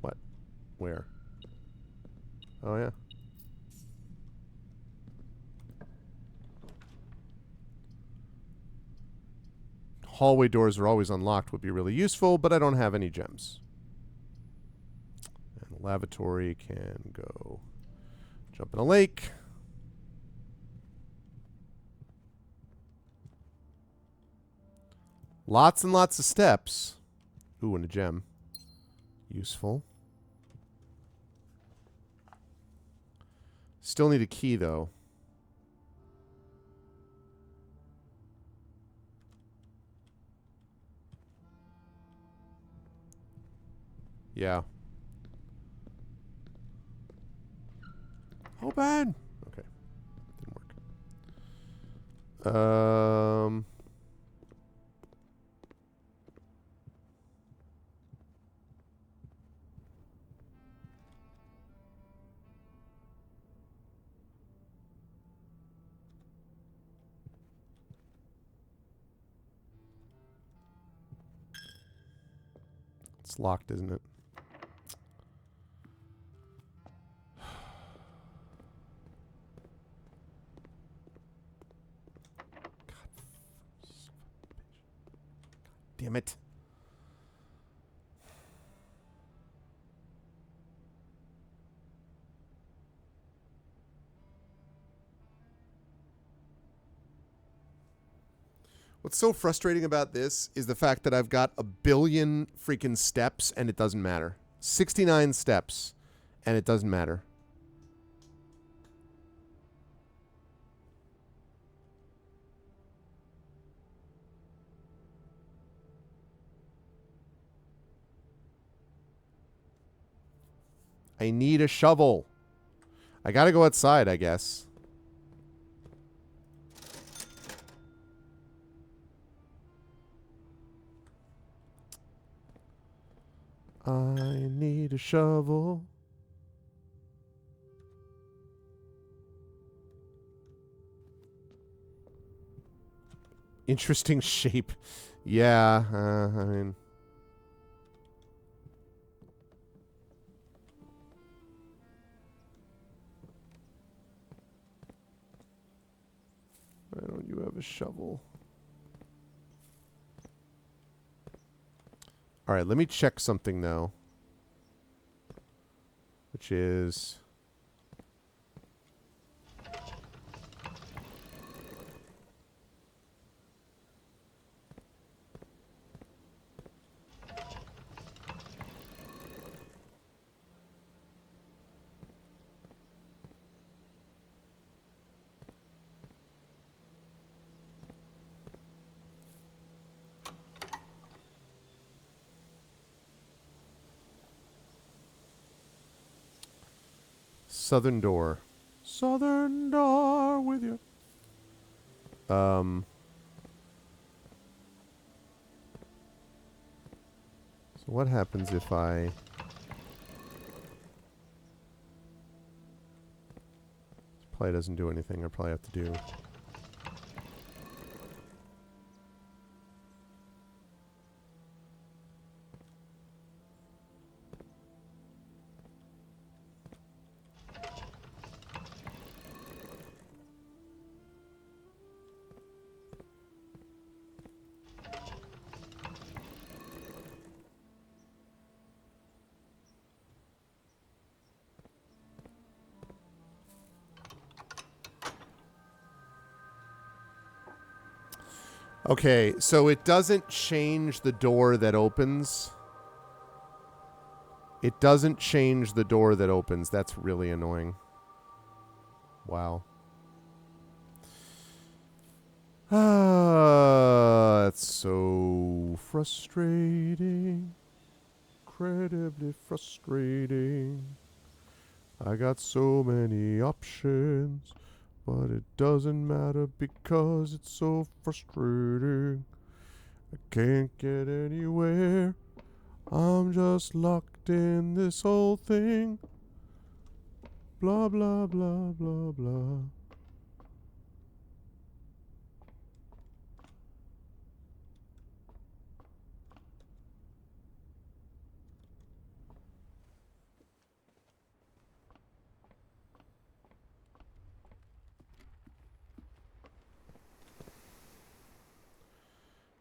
What? Where? Oh, yeah. Hallway doors are always unlocked would be really useful, but I don't have any gems. And lavatory can go jump in a lake. Lots and lots of steps. Ooh, and a gem. Useful. Still need a key, though. Yeah. Open! Okay. Didn't work. It's locked, isn't it? Damn it. What's so frustrating about this is the fact that I've got a billion freaking steps and it doesn't matter. 69 steps and it doesn't matter. I need a shovel. I gotta go outside, I guess. I need a shovel. Interesting shape. Yeah, I mean... Why don't you have a shovel? All right, let me check something though. Which is... Southern door. Southern door with you. So what happens if I... Probably doesn't do anything. I probably have to do... Okay, so it doesn't change the door that opens. It doesn't change the door that opens. That's really annoying. Wow. Ah, that's so frustrating. Incredibly frustrating. I got so many options. But it doesn't matter because it's so frustrating. I can't get anywhere. I'm just locked in this whole thing. Blah, blah, blah, blah, blah.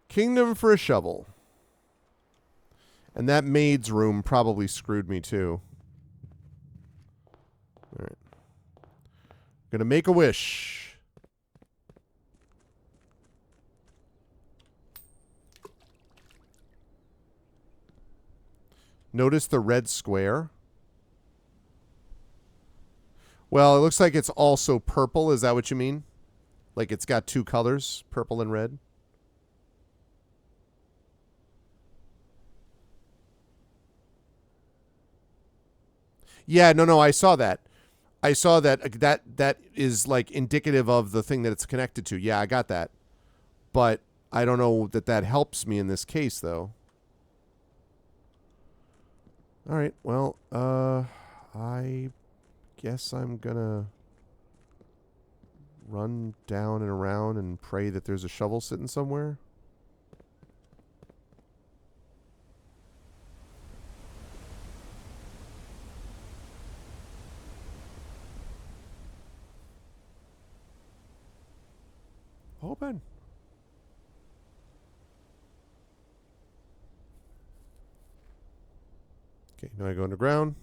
Kingdom for a shovel. And that maid's room probably screwed me too. All right. Gonna make a wish. Notice the red square. Well, it looks like it's also purple. Is that what you mean? Like it's got two colors, purple and red? Yeah, no, I saw that. I saw that that is like indicative of the thing that it's connected to. Yeah, I got that. But I don't know that that helps me in this case, though. All right, well, I guess I'm gonna run down and around and pray that there's a shovel sitting somewhere. Open. Okay, now I go underground.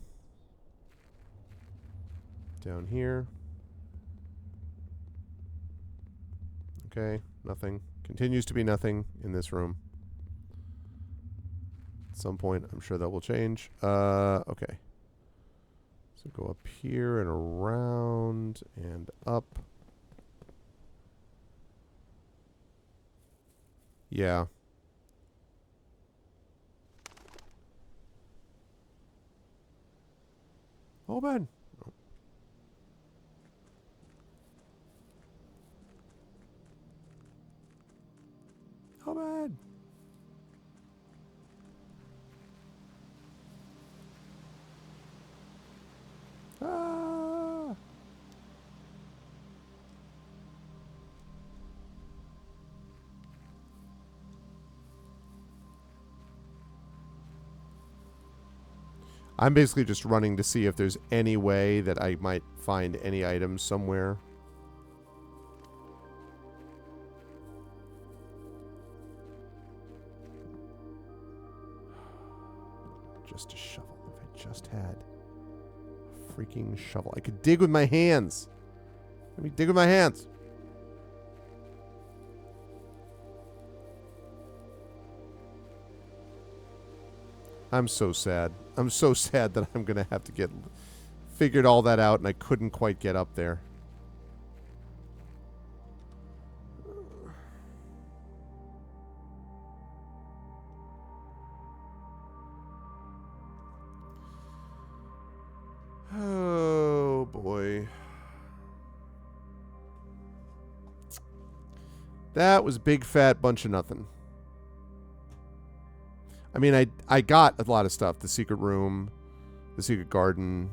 Down here. Okay, nothing. Continues to be nothing in this room. At some point, I'm sure that will change. Okay. So go up here and around and up. Yeah. Open. Open. Ah. I'm basically just running to see if there's any way that I might find any items somewhere. Just a shovel. If I just had a freaking shovel. I could dig with my hands. Let me dig with my hands. I'm so sad. I'm so sad that I'm going to have to get figured all that out and I couldn't quite get up there. Oh boy. That was a big fat bunch of nothing. I mean, I got a lot of stuff. The secret room, the secret garden.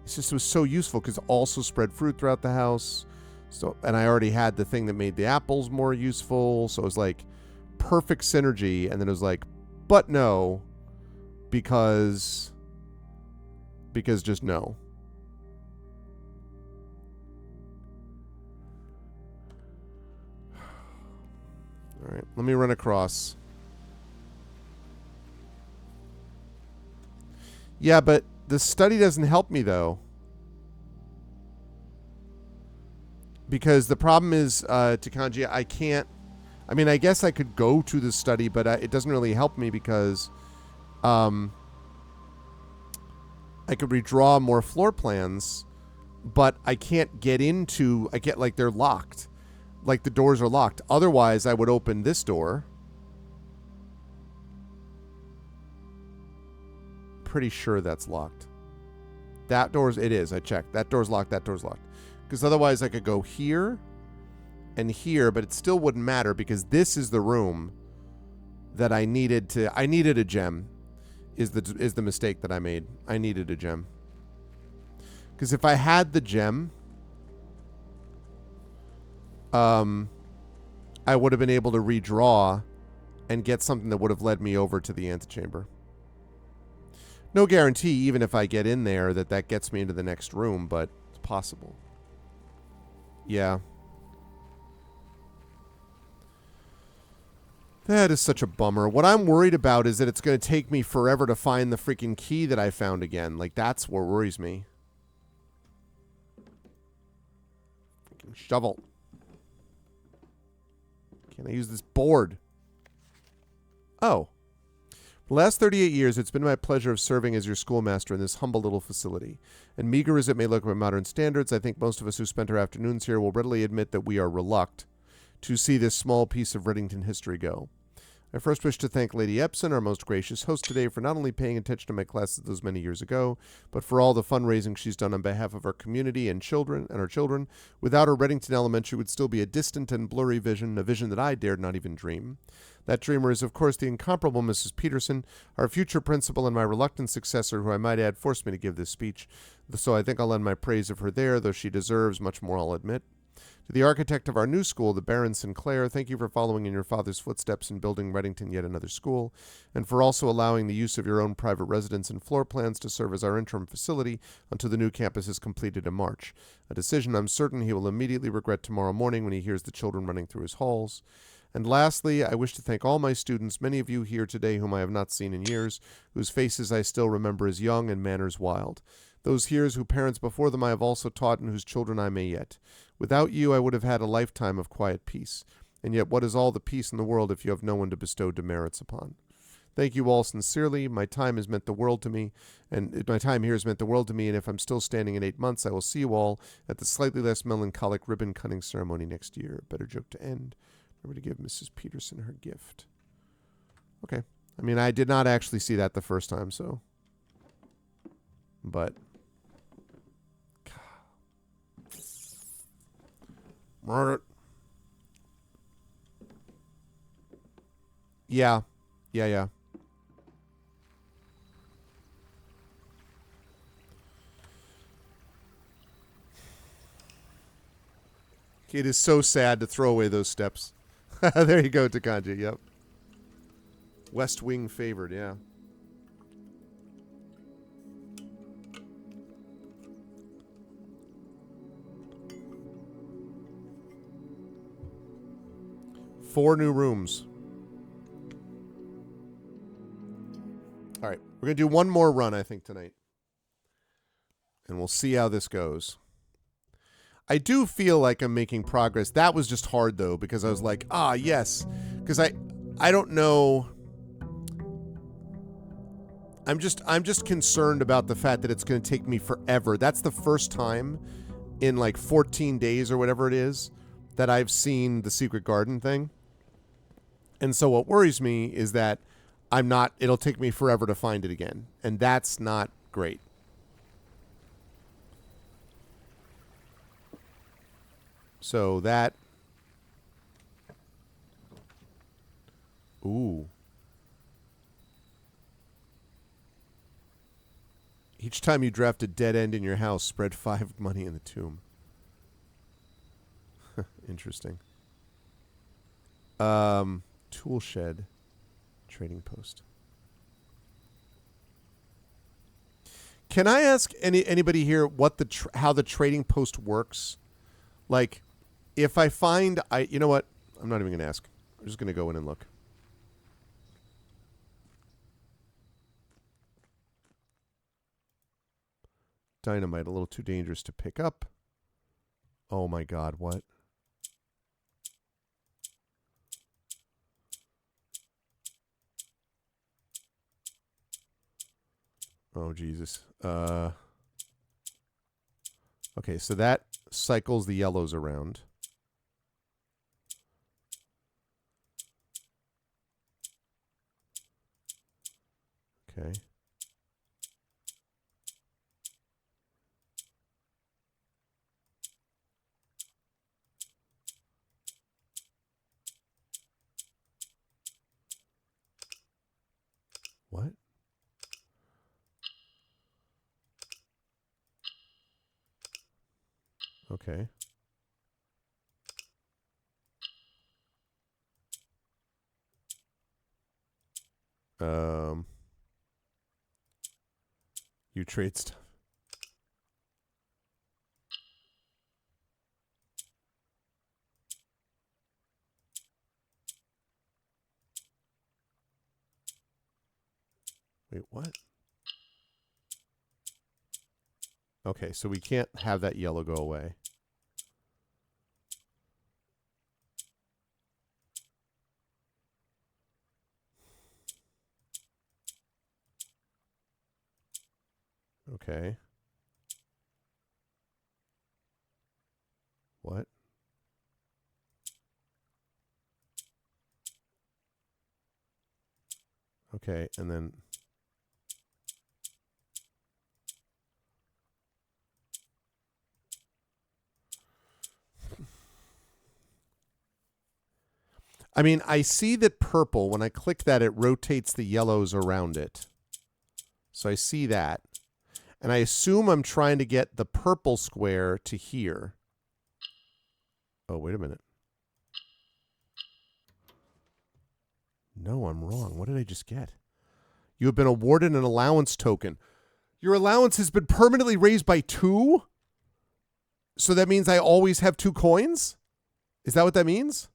It's just, it was so useful because it also spread fruit throughout the house. So, and I already had the thing that made the apples more useful. So it was like perfect synergy. And then it was like, but no, because just no. All right, let me run across. Yeah, but the study doesn't help me, though. Because the problem is, Takanji, I can't... I mean, I guess I could go to the study, but it doesn't really help me because... I could redraw more floor plans, but I can't get into... I get, like, they're locked. Like, the doors are locked. Otherwise, I would open this door. Pretty sure that's locked. That door's... It is. I checked. That door's locked. That door's locked. Because otherwise I could go here and here, but it still wouldn't matter because this is the room that I needed to... I needed a gem is the mistake that I made. I needed a gem. Because if I had the gem, I would have been able to redraw and get something that would have led me over to the antechamber. No guarantee, even if I get in there, that gets me into the next room, but it's possible. Yeah. That is such a bummer. What I'm worried about is that it's going to take me forever to find the freaking key that I found again. Like, that's what worries me. Freaking shovel. Can I use this board? Oh. The last 38 years, it's been my pleasure of serving as your schoolmaster in this humble little facility. And meager as it may look by modern standards, I think most of us who spent our afternoons here will readily admit that we are reluctant to see this small piece of Reddington history go. I first wish to thank Lady Epson, our most gracious host today, for not only paying attention to my classes those many years ago, but for all the fundraising she's done on behalf of our community and our children. Without her, Reddington Elementary would still be a distant and blurry vision, a vision that I dared not even dream. That dreamer is, of course, the incomparable Mrs. Peterson, our future principal and my reluctant successor, who I might add forced me to give this speech, so I think I'll lend my praise of her there, though she deserves much more, I'll admit. To the architect of our new school, the Baron Sinclair, thank you for following in your father's footsteps and building Reddington yet another school, and for also allowing the use of your own private residence and floor plans to serve as our interim facility until the new campus is completed in March, a decision I'm certain he will immediately regret tomorrow morning when he hears the children running through his halls. And lastly, I wish to thank all my students, many of you here today whom I have not seen in years, whose faces I still remember as young and manners wild. Those here's whose parents before them I have also taught and whose children I may yet. Without you, I would have had a lifetime of quiet peace. And yet what is all the peace in the world if you have no one to bestow demerits upon? Thank you all sincerely. My time has meant the world to me, and my time here has meant the world to me, and if I'm still standing in 8 months, I will see you all at the slightly less melancholic ribbon-cutting ceremony next year. Better joke to end. Remember to give Mrs. Peterson her gift. Okay. I mean, I did not actually see that the first time, so. But. Margaret. Yeah. Yeah. It is so sad to throw away those steps. There you go, Takanji. Yep. West Wing favored, yeah. Four new rooms. All right. We're going to do one more run, I think, tonight. And we'll see how this goes. I do feel like I'm making progress. That was just hard, though, because I was like, yes. Because I don't know. I'm just concerned about the fact that it's going to take me forever. That's the first time in like 14 days or whatever it is that I've seen the Secret Garden thing. And so what worries me is that it'll take me forever to find it again. And that's not great. So that. Ooh. Each time you draft a dead end in your house, spread 5 money in the tomb. Interesting. Tool shed. Trading post. Can I ask anybody here what how the trading post works? Like, if I find you know what? I'm not even going to ask. I'm just going to go in and look. Dynamite, a little too dangerous to pick up. Oh my God, what? Oh, Jesus. Okay, so that cycles the yellows around. Okay. What? Okay. You trade stuff. Wait, what? Okay, so we can't have that yellow go away. Okay. What? Okay, and then... I mean, I see that purple, when I click that, it rotates the yellows around it. So I see that. And I assume I'm trying to get the purple square to here. Oh, wait a minute. No, I'm wrong. What did I just get? You have been awarded an allowance token. Your allowance has been permanently raised by 2? So that means I always have 2 coins? Is that what that means?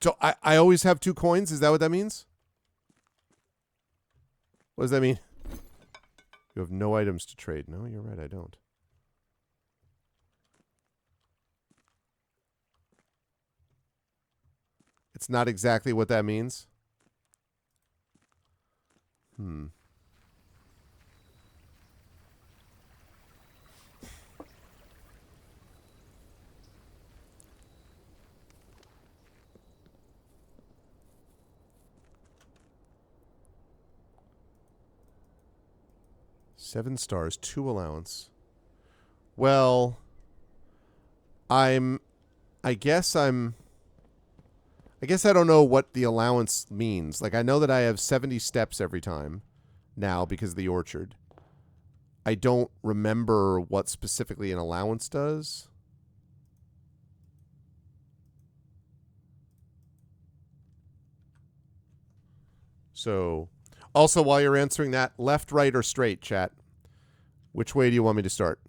So I always have 2 coins? Is that what that means? What does that mean? You have no items to trade. No, you're right, I don't. It's not exactly what that means. 7 stars, 2 allowance. Well, I guess I don't know what the allowance means. Like, I know that I have 70 steps every time now because of the orchard. I don't remember what specifically an allowance does. So, also, while you're answering that, left, right, or straight, chat? Which way do you want me to start?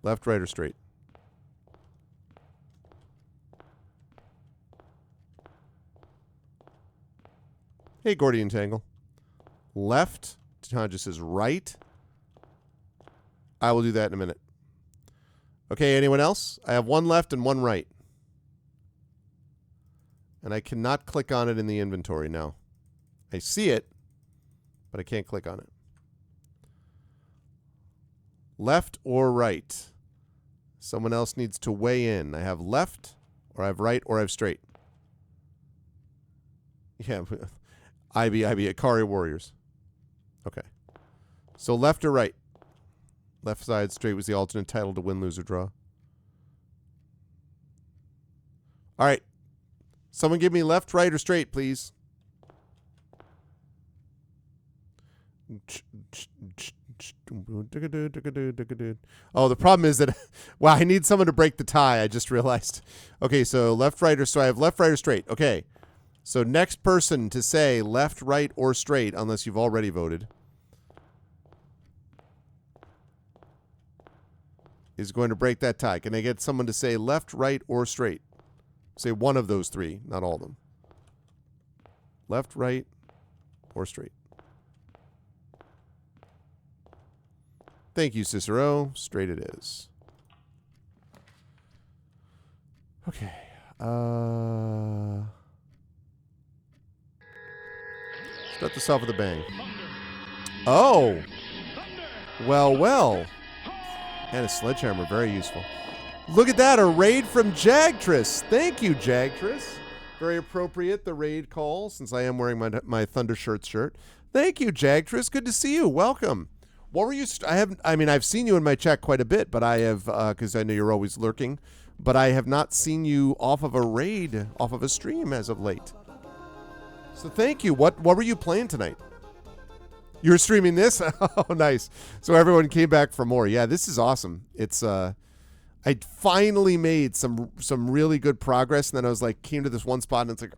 Left, right, or straight? Hey, Gordian Tangle. Left. Tanja says right. I will do that in a minute. Okay, anyone else? I have 1 left and 1 right. And I cannot click on it in the inventory, no. I see it, but I can't click on it. Left or right? Someone else needs to weigh in. I have left, or I have right, or I have straight. Yeah, IB, Akari Warriors. Okay. So left or right? Left side straight was the alternate title to win, lose, or draw. All right. Someone give me left, right, or straight, please. Oh, the problem is that, wow, I need someone to break the tie. I just realized. Okay, so left, right, or so I have left, right, or straight. Okay. So next person to say left, right, or straight, unless you've already voted, is going to break that tie. Can I get someone to say left, right, or straight? Say one of those 3, not all of them. Left, right, or straight. Thank you, Cicero. Straight it is. Okay. Start this off with a bang. Oh! Well, well. And a sledgehammer, very useful. Look at that, a raid from Jagtress. Thank you, Jagtress. Very appropriate, the raid call, since I am wearing my Thunder Shirts shirt. Thank you, Jagtress. Good to see you. Welcome. What were you? I've seen you in my chat quite a bit, but I have, because I know you're always lurking, but I have not seen you off of a raid, off of a stream as of late. So thank you. What were you playing tonight? You're streaming this? Oh, nice. So everyone came back for more. Yeah, this is awesome. It's I finally made some really good progress, and then I was like, came to this one spot, and it's like,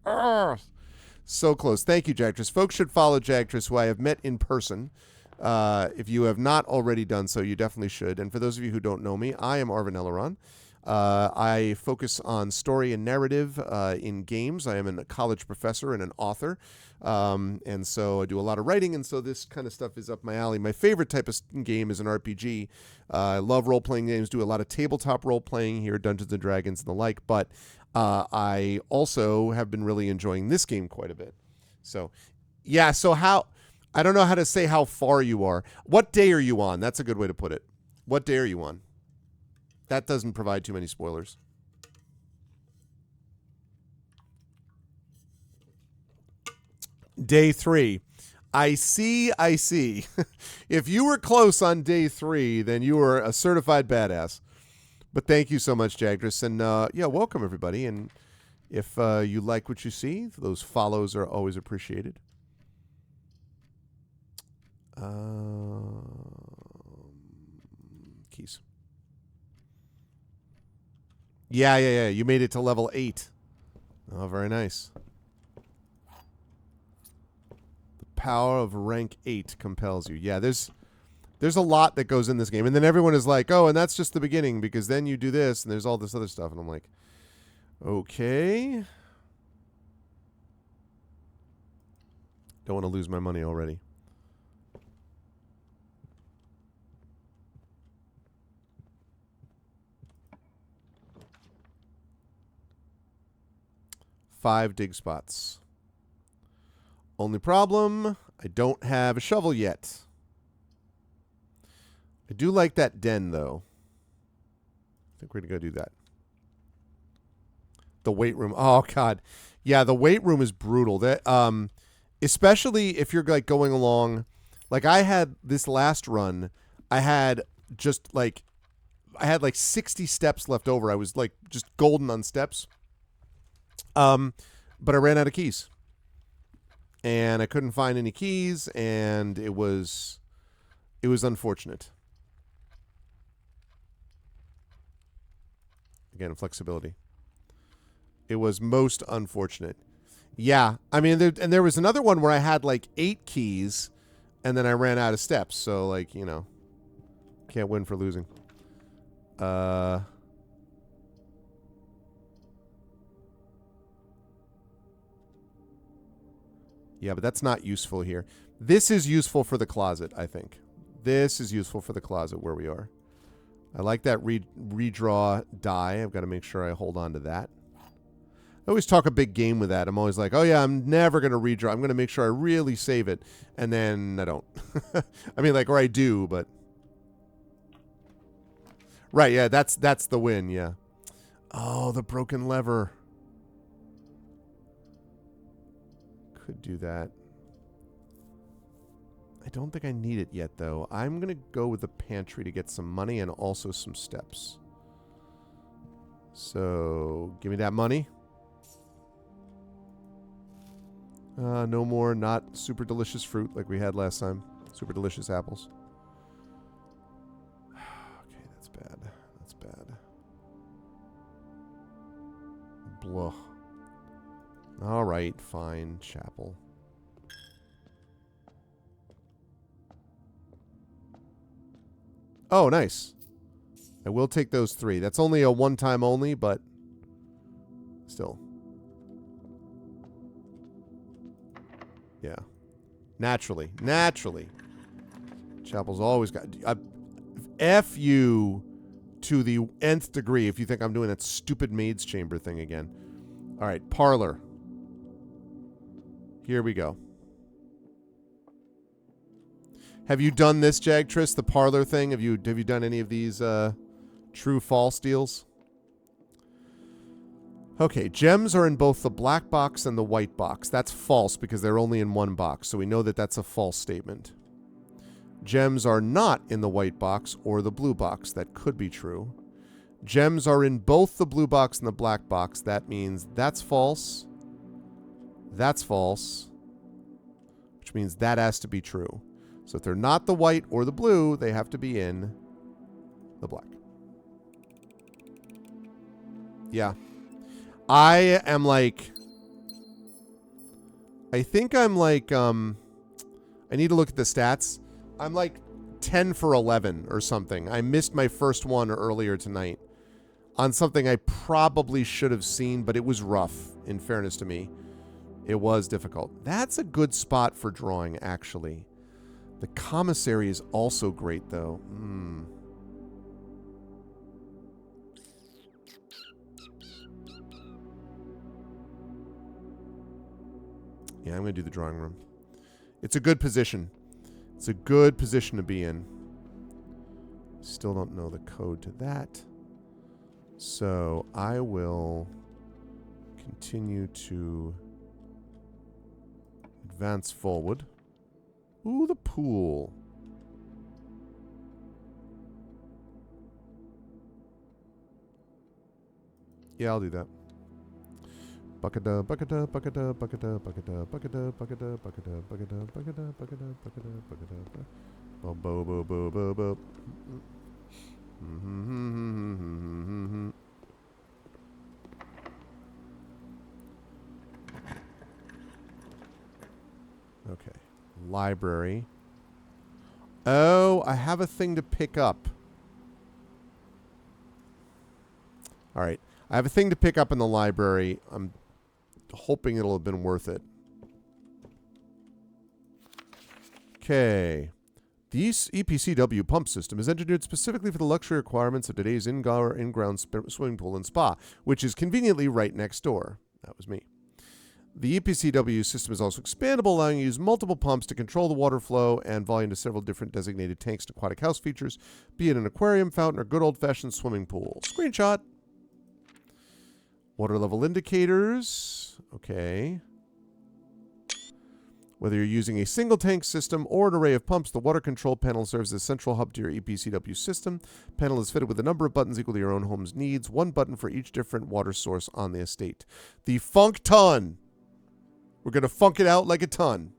so close. Thank you, Jagtress. Folks should follow Jagtress, who I have met in person. If you have not already done so, you definitely should. And for those of you who don't know me, I am Arvin Elleron. I focus on story and narrative in games. I am a college professor and an author. And so I do a lot of writing, and so this kind of stuff is up my alley. My favorite type of game is an RPG. I love role-playing games, do a lot of tabletop role-playing here, Dungeons & Dragons and the like, but I also have been really enjoying this game quite a bit. So, yeah, so I don't know how to say how far you are. What day are you on? That's a good way to put it. What day are you on? That doesn't provide too many spoilers. Day 3. I see. If you were close on day 3, then you were a certified badass. But thank you so much, Jagdris. And yeah, welcome everybody. And if you like what you see, those follows are always appreciated. Keys. Yeah. You made it to level 8. Oh, very nice. The power of rank 8 compels you. Yeah, there's a lot that goes in this game. And then everyone is like, oh, and that's just the beginning because then you do this and there's all this other stuff. And I'm like, okay. Don't want to lose my money already. Five dig spots. Only problem, I don't have a shovel yet. I do like that den, though. I think we're going to go do that. The weight room. Oh, God. Yeah, the weight room is brutal. That, especially if you're like going along. Like I had this last run, I had like 60 steps left over. I was like just golden on steps. But I ran out of keys. And I couldn't find any keys, and it was unfortunate. Again, flexibility. It was most unfortunate. Yeah, I mean, there was another one where I had like 8 keys, and then I ran out of steps. So, like, you know, can't win for losing. Yeah, but that's not useful here. This is useful for the closet, I think. This is useful for the closet where we are. I like that redraw die. I've got to make sure I hold on to that. I always talk a big game with that. I'm always like, oh, yeah, I'm never going to redraw. I'm going to make sure I really save it. And then I don't. I mean, like, or I do, but... Right, yeah, that's the win, yeah. Oh, the broken lever. Could do that. I don't think I need it yet, though. I'm going to go with the pantry to get some money and also some steps. So, give me that money. No more not super delicious fruit like we had last time. Super delicious apples. Okay, that's bad. That's bad. Blah. All right, fine. Chapel. Oh, nice. I will take those 3. That's only a one-time only, but still. Yeah. Naturally. Chapel's always got... F you to the nth degree if you think I'm doing that stupid maid's chamber thing again. All right, parlor. Here we go. Have you done this, Jagtris, the parlor thing? Have you done any of these true-false deals? Okay, gems are in both the black box and the white box. That's false because they're only in one box, so we know that that's a false statement. Gems are not in the white box or the blue box. That could be true. Gems are in both the blue box and the black box. That means that's false. That's false. Which means that has to be true. So if they're not the white or the blue, they have to be in the black. Yeah. I am like... I think I'm like... I need to look at the stats. I'm like 10 for 11 or something. I missed my first one earlier tonight. on something I probably should have seen, but it was rough, in fairness to me. It was difficult. That's a good spot for drawing, actually. The commissary is also great, though. Yeah, I'm going to do the drawing room. It's a good position. It's a good position to be in. Still don't know the code to that. So I will continue to advance forward. Ooh, the pool. Yeah, I'll do that. Buckada, buckada, buckada, buckada, buckada, buckada, buckada, buckada, buckada, buckada, buckada, buckada, buckada. Bo bo bo bo bo bo. Okay. Library. Oh, I have a thing to pick up. All right. I have a thing to pick up in the library. I'm hoping it'll have been worth it. Okay. The EPCW pump system is engineered specifically for the luxury requirements of today's in-ground swimming pool and spa, which is conveniently right next door. That was me. The EPCW system is also expandable, allowing you to use multiple pumps to control the water flow and volume to several different designated tanks and aquatic house features, be it an aquarium, fountain, or good old-fashioned swimming pool. Screenshot. Water level indicators. Okay. Whether you're using a single tank system or an array of pumps, the water control panel serves as a central hub to your EPCW system. Panel is fitted with a number of buttons equal to your own home's needs, one button for each different water source on the estate. The Funk Ton. We're going to funk it out like a ton.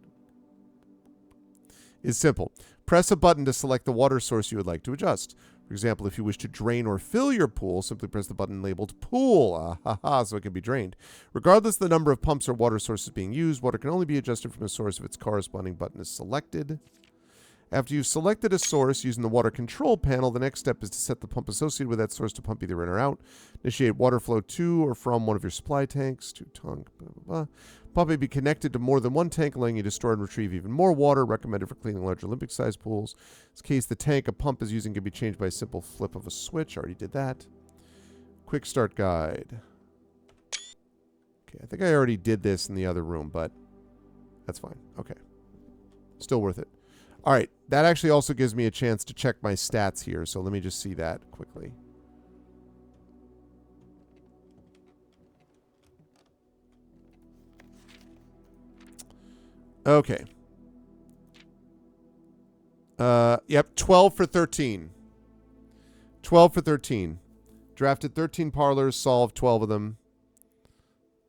Is simple. Press a button to select the water source you would like to adjust. For example, if you wish to drain or fill your pool, simply press the button labeled Pool, so it can be drained. Regardless of the number of pumps or water sources being used, water can only be adjusted from a source if its corresponding button is selected. After you've selected a source using the water control panel, the next step is to set the pump associated with that source to pump either in or out. Initiate water flow to or from one of your supply tanks. Blah, blah, blah. Pump may be connected to more than one tank, allowing you to store and retrieve even more water, recommended for cleaning large Olympic-sized pools. In this case, the tank a pump is using can be changed by a simple flip of a switch. Already did that. Quick start guide. Okay, I think I already did this in the other room, but that's fine. Okay. Still worth it. All right, that actually also gives me a chance to check my stats here, so let me just see that quickly. Okay. Yep, 12 for 13. 12 for 13. Drafted 13 parlors, solved 12 of them.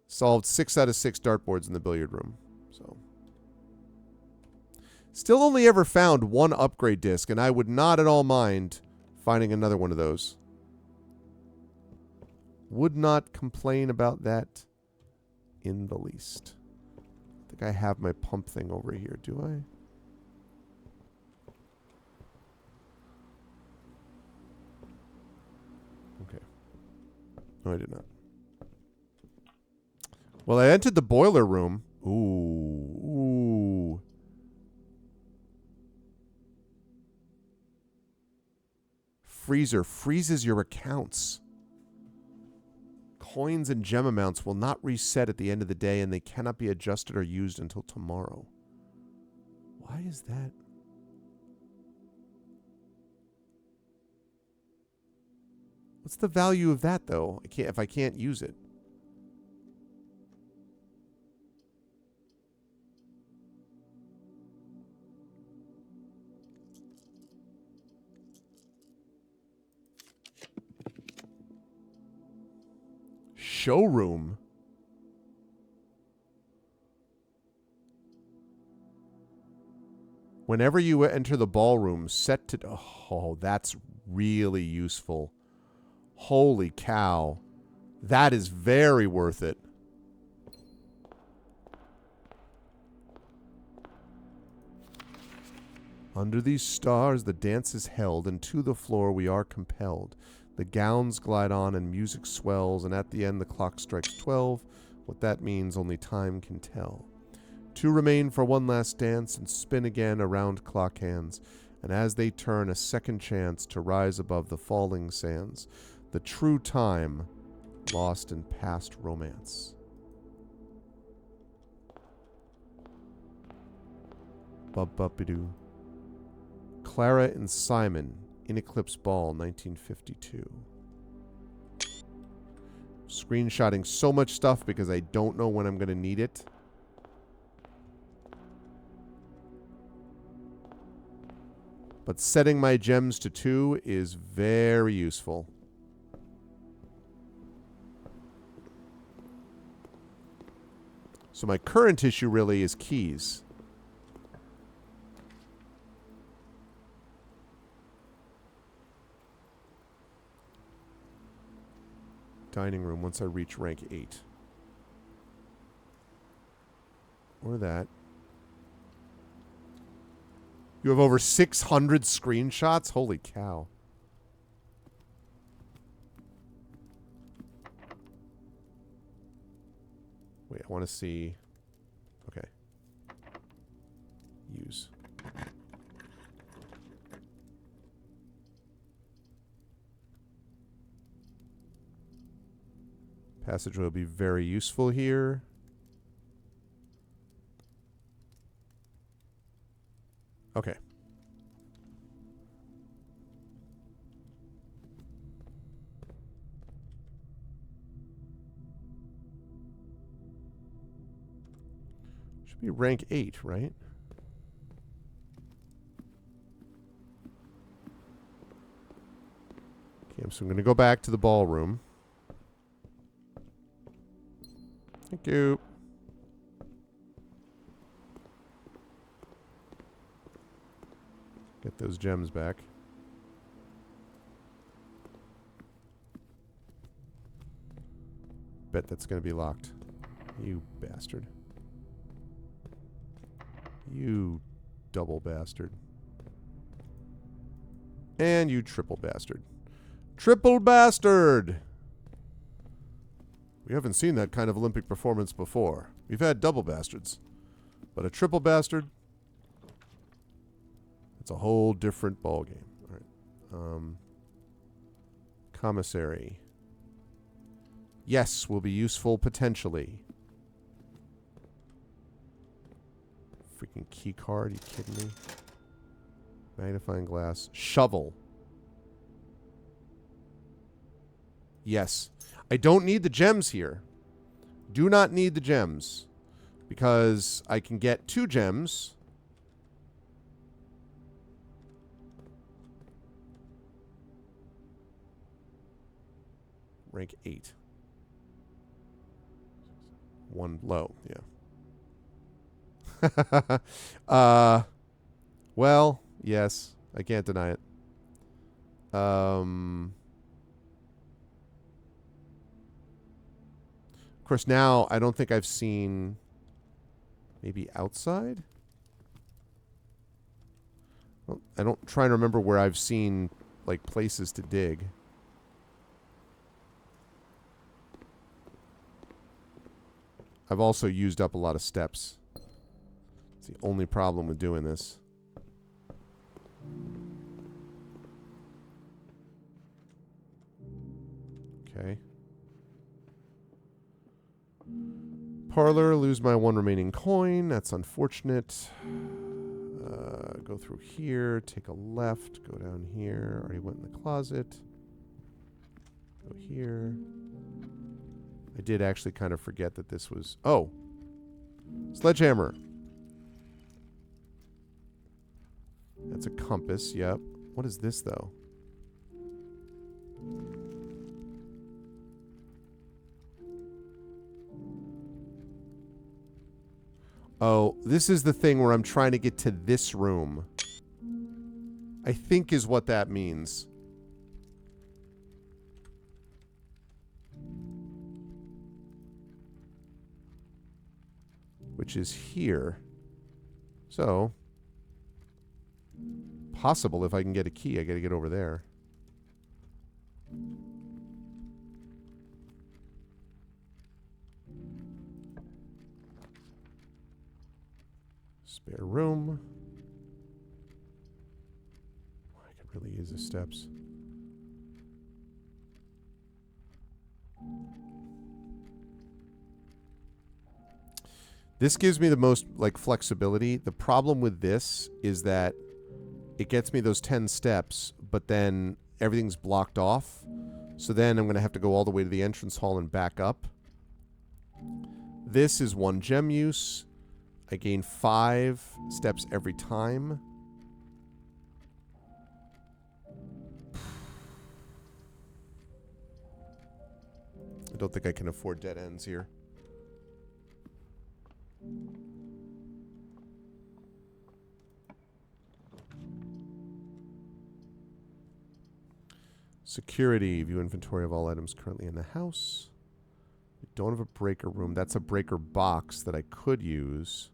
Solved 6 out of 6 dartboards in the billiard room. So, still only ever found one upgrade disc, and I would not at all mind finding another one of those. Would not complain about that in the least. I think I have my pump thing over here, do I? Okay. No, I did not. Well, I entered the boiler room. Ooh. Freezer freezes your accounts. Coins and gem amounts will not reset at the end of the day, and they cannot be adjusted or used until tomorrow. Why is that? What's the value of that, though? If I can't use it. Showroom. Whenever you enter the ballroom, set to... Oh, that's really useful. Holy cow. That is very worth it. Under these stars the dance is held, and to the floor we are compelled. The gowns glide on and music swells, and at the end the clock strikes 12. What that means only time can tell. 2 remain for one last dance and spin again around clock hands, and as they turn, a second chance to rise above the falling sands. The true time lost in past romance. Bub-bub-be-doo. Clara and Simon, In Eclipse Ball, 1952. Screenshotting so much stuff because I don't know when I'm going to need it. But setting my gems to 2 is very useful. So my current issue really is keys. Dining room once I reach rank 8. Or that. You have over 600 screenshots? Holy cow. Wait, I want to see. Okay. Use. Passageway will be very useful here. Okay. Should be rank 8, right? Okay, so I'm going to go back to the ballroom. Thank you. Get those gems back. Bet that's going to be locked. You bastard. You double bastard. And you triple bastard. Triple bastard! We haven't seen that kind of Olympic performance before. We've had double bastards. But a triple bastard? It's a whole different ballgame. All right. Commissary. Yes, will be useful potentially. Freaking key card, you kidding me? Magnifying glass. Shovel. Yes. I don't need the gems here. Do not need the gems. Because I can get 2 gems. Rank 8. 1 low, yeah. Well, yes. I can't deny it. Of course, now I don't think I've seen maybe outside. Well, I don't try to remember where I've seen like places to dig. I've also used up a lot of steps. It's the only problem with doing this. Okay. Parlor, lose my 1 remaining coin. That's unfortunate. Go through here, take a left, go down here. Already went in the closet. Go here. I did actually kind of forget that this was... Oh! Sledgehammer. That's a compass, yep. What is this, though? Oh, this is the thing where I'm trying to get to this room. I think is what that means. Which is here. So, possible if I can get a key, I gotta get over there. Spare room. I could really use the steps. This gives me the most like flexibility. The problem with this is that it gets me those 10 steps, but then everything's blocked off. So then I'm going to have to go all the way to the entrance hall and back up. This is 1 gem use. I gain 5 steps every time. I don't think I can afford dead ends here. Security. View inventory of all items currently in the house. We don't have a breaker room. That's a breaker box that I could use.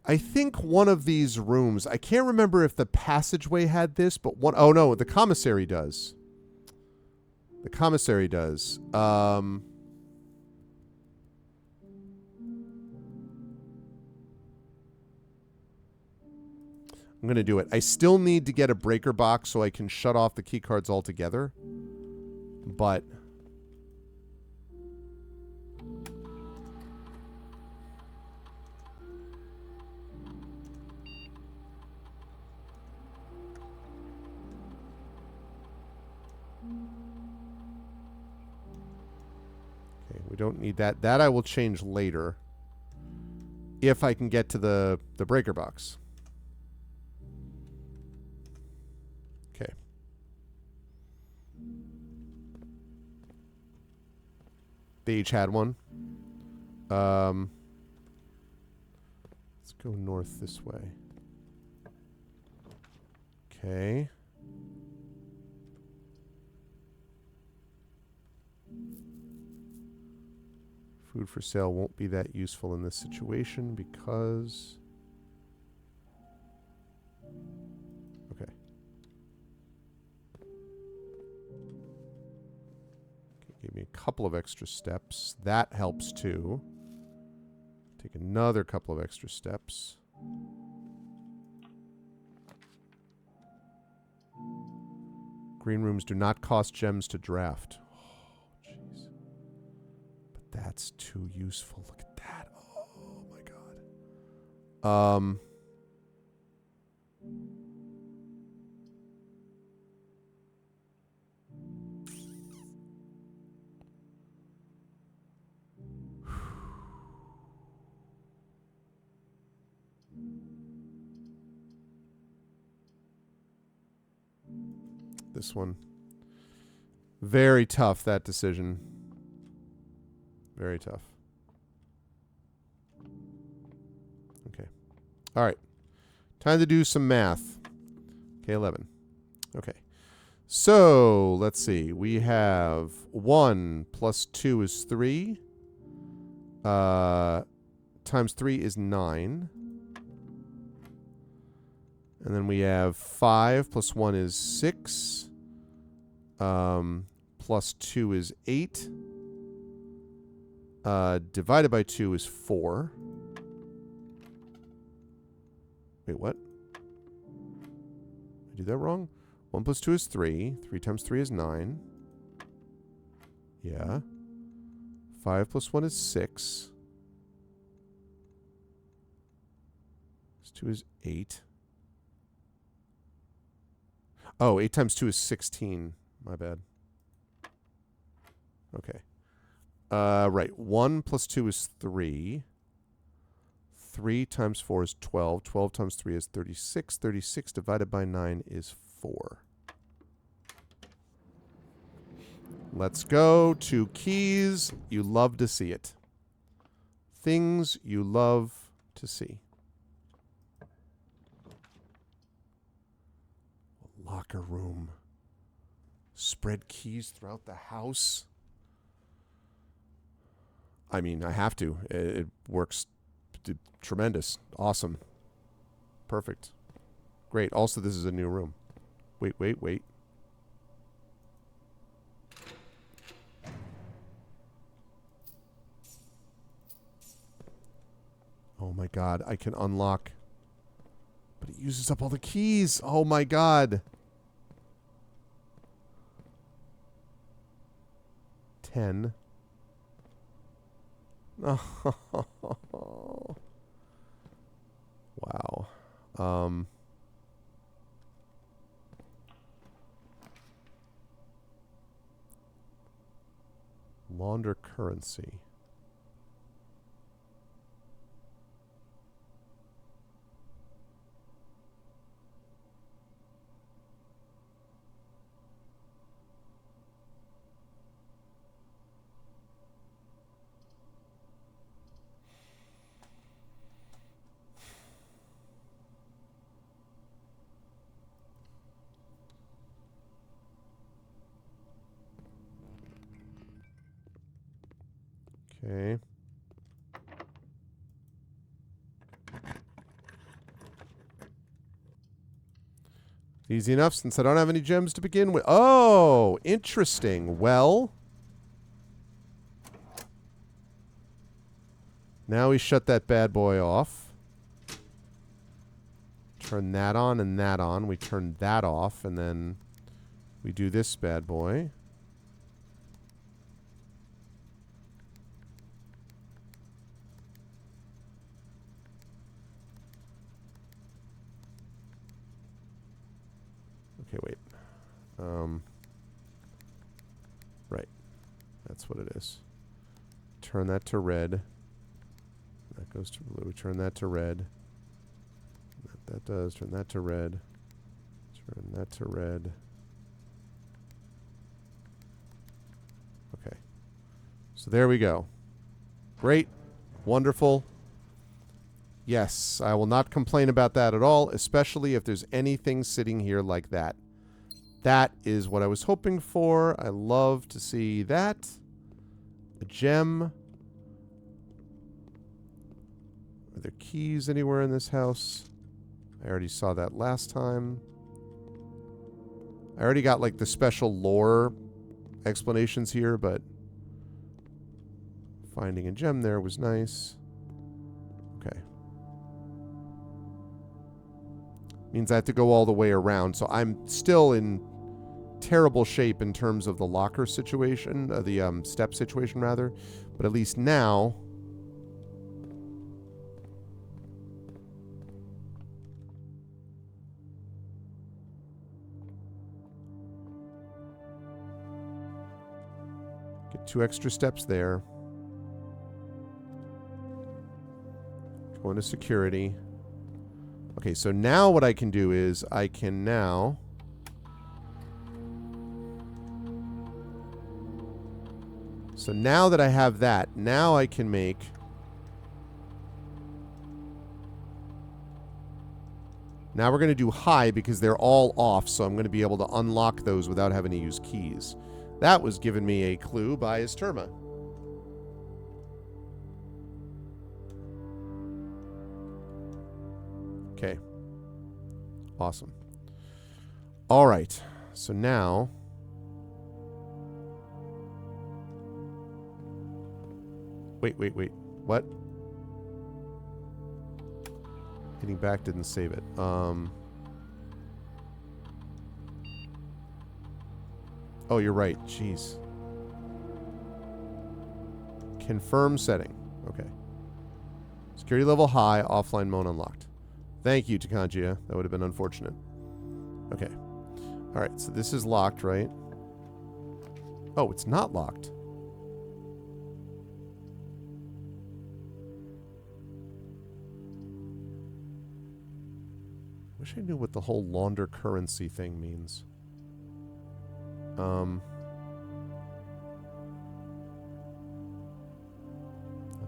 I think one of these rooms, I can't remember if the passageway had this, but one, oh no, the commissary does. The commissary does. I'm going to do it. I still need to get a breaker box so I can shut off the key cards altogether. But okay, we don't need that. That I will change later if I can get to the breaker box. Okay. They each had one. Let's go north this way. Okay. Food for sale won't be that useful in this situation because... Okay. Gave me a couple of extra steps. That helps too. Take another couple of extra steps. Green rooms do not cost gems to draft. Oh, jeez. But that's too useful. Look at that. Oh, my God. This one. Very tough, that decision. Very tough. Okay. All right. Time to do some math. K11. Okay. So, let's see. We have 1 plus 2 is 3. Times 3 is 9. And then we have 5 plus 1 is 6. Plus 2 is 8. Divided by 2 is 4. Wait, what? Did I do that wrong? 1 plus 2 is 3. 3 times 3 is 9. Yeah. 5 plus 1 is 6. Plus 2 is 8. Oh, 8 times 2 is 16. My bad. Okay. Right. 1 plus 2 is 3. 3 times 4 is 12. 12 times 3 is 36. 36 divided by 9 is 4. Let's go to keys. You love to see it. Things you love to see. Locker room. Spread keys throughout the house. I mean, I have to. It works tremendous. Awesome. Perfect. Great. Also, this is a new room. Wait, wait, wait. Oh my god, I can unlock. But it uses up all the keys. Oh my god. 10. Oh. Wow. Launder currency. Okay. Easy enough since I don't have any gems to begin with. Oh, interesting. Well, now we shut that bad boy off. Turn that on and that on. We turn that off, and then we do this bad boy. Okay, wait. Right. That's what it is. Turn that to red. That goes to blue. Turn that to red. That does. Turn that to red. Turn that to red. Okay. So there we go. Great. Wonderful. Yes, I will not complain about that at all, especially if there's anything sitting here like that. That is what I was hoping for. I love to see that. A gem. Are there keys anywhere in this house? I already saw that last time. I already got like the special lore explanations here, but finding a gem there was nice. Okay. Means I have to go all the way around, so I'm still in terrible shape in terms of the locker situation, the step situation rather, but at least now get 2 extra steps there. Go into security. Okay, so now what I can do is I can now so now that I have that, now I can make now we're going to do high because they're all off, so I'm going to be able to unlock those without having to use keys. That was given me a clue by Esterma. Okay. Awesome. All right. So now wait. What? Hitting back didn't save it. Oh, you're right. Jeez. Confirm setting. Okay. Security level high, offline mode unlocked. Thank you, Takanjia. That would have been unfortunate. Okay. All right, so this is locked, right? Oh, it's not locked. Wish I knew what the whole launder currency thing means. Not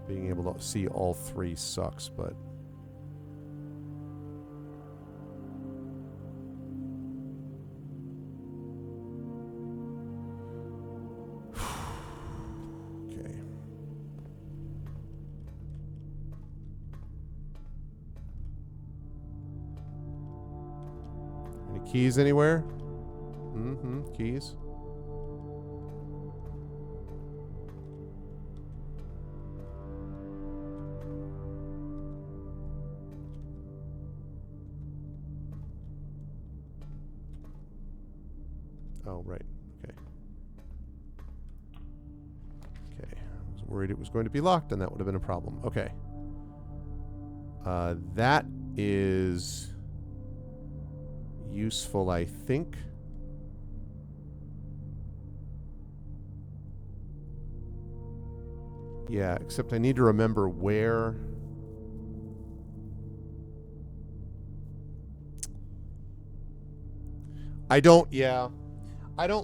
being able to see all 3 sucks, but okay. Keys anywhere? Keys. Oh, right. Okay. Okay. I was worried it was going to be locked, and that would have been a problem. Okay. That is useful, I think. Yeah, except I need to remember where... I don't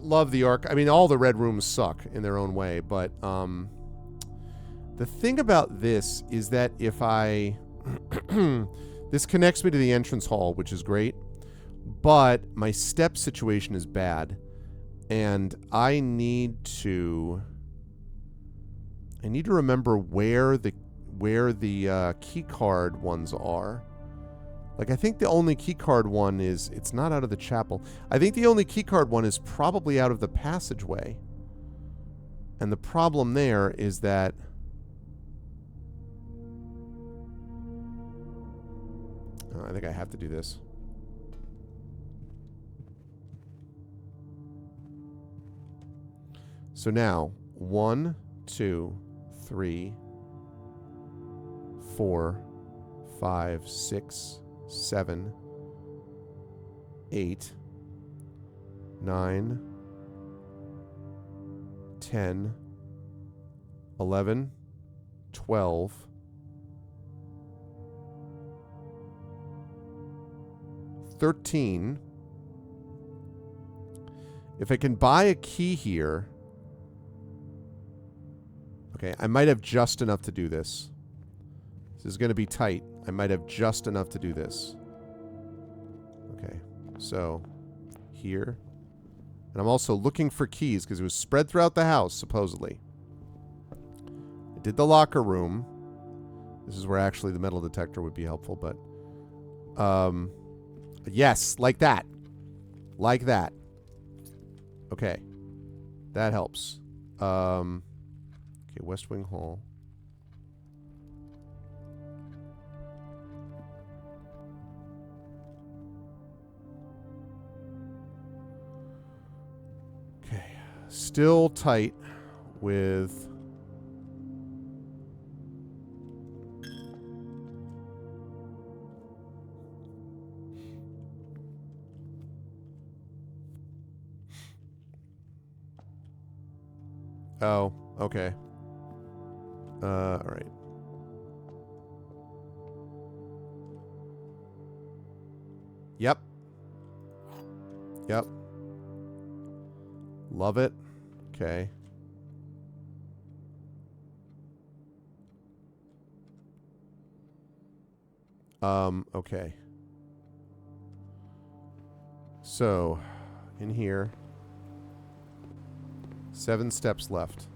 love the Ark. I mean, all the red rooms suck in their own way, but the thing about this is that if I... this connects me to the entrance hall, which is great, but my step situation is bad, and I need to remember where the key card ones are. Like, I think the only key card one is, it's not out of the chapel. I think the only key card one is probably out of the passageway. And the problem there is that I think I have to do this. So now, 1, 2, 3, 4, 5, 6, 7, 8, 9, 10, 11, 12, 13. If I can buy a key here... Okay, I might have just enough to do this. This is going to be tight. I might have just enough to do this. Okay, so here. And I'm also looking for keys because it was spread throughout the house, supposedly. I did the locker room. This is where actually the metal detector would be helpful, but... yes, like that. Like that. Okay. That helps. Okay, West Wing Hall. Okay. Still tight with... Oh, okay. All right. Yep. Yep. Love it. Okay. Okay. So, in here, 7 steps left.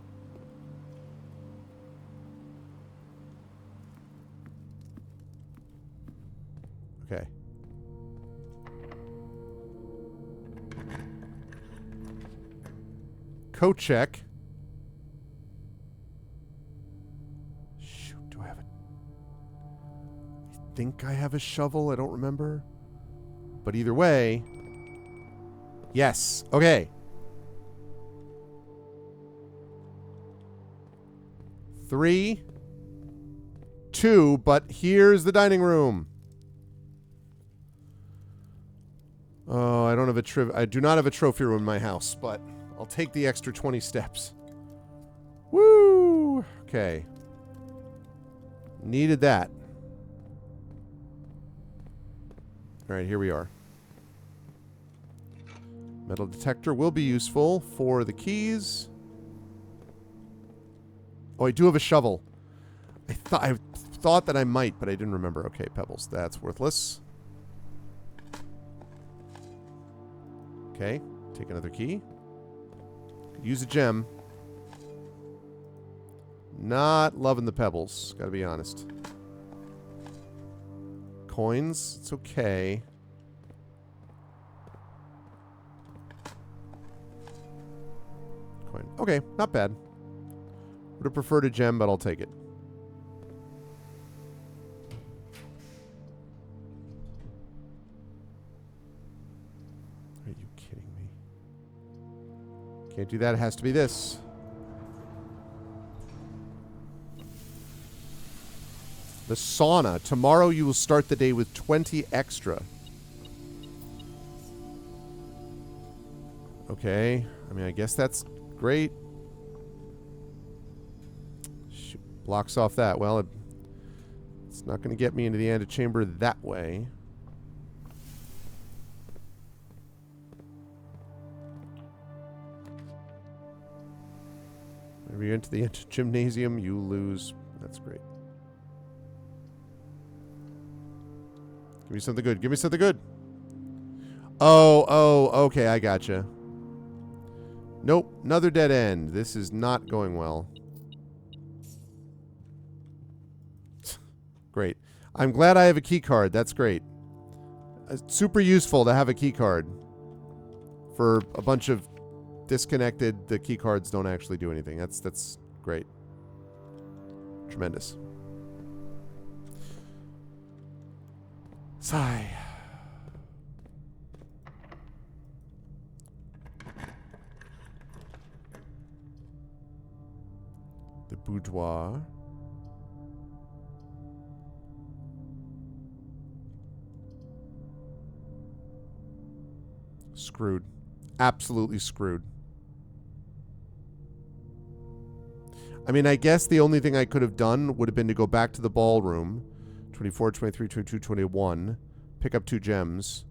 Okay. Coat check. Shoot, do I have a... I think I have a shovel. I don't remember. But either way... Yes. Okay. 3, 2, but here's the dining room. Oh, I don't have I do not have a trophy room in my house, but I'll take the extra 20 steps. Woo! Okay. Needed that. All right, here we are. Metal detector will be useful for the keys. Oh, I do have a shovel. I thought that I might, but I didn't remember. Okay, pebbles. That's worthless. Okay, take another key. Could use a gem. Not loving the pebbles, gotta be honest. Coins, it's okay. coin. Okay, not bad. Would have preferred a gem, but I'll take it. Are you kidding me? Can't do that. It has to be this. The sauna. Tomorrow you will start the day with 20 extra. Okay. I mean, I guess that's great. Shoot, blocks off that. Well, it's not going to get me into the antechamber that way. Whenever you're into the gymnasium, you lose. That's great. Give me something good. Give me something good. Oh, okay, I gotcha. Nope, another dead end. This is not going well. Great. I'm glad I have a key card. That's great. Super useful to have a key card. For a bunch of disconnected, the key cards don't actually do anything. That's great. Tremendous. Sigh. The boudoir. Screwed. Absolutely screwed. I mean, I guess the only thing I could have done would have been to go back to the ballroom. 24, 23, 22, 21. Pick up 2 gems.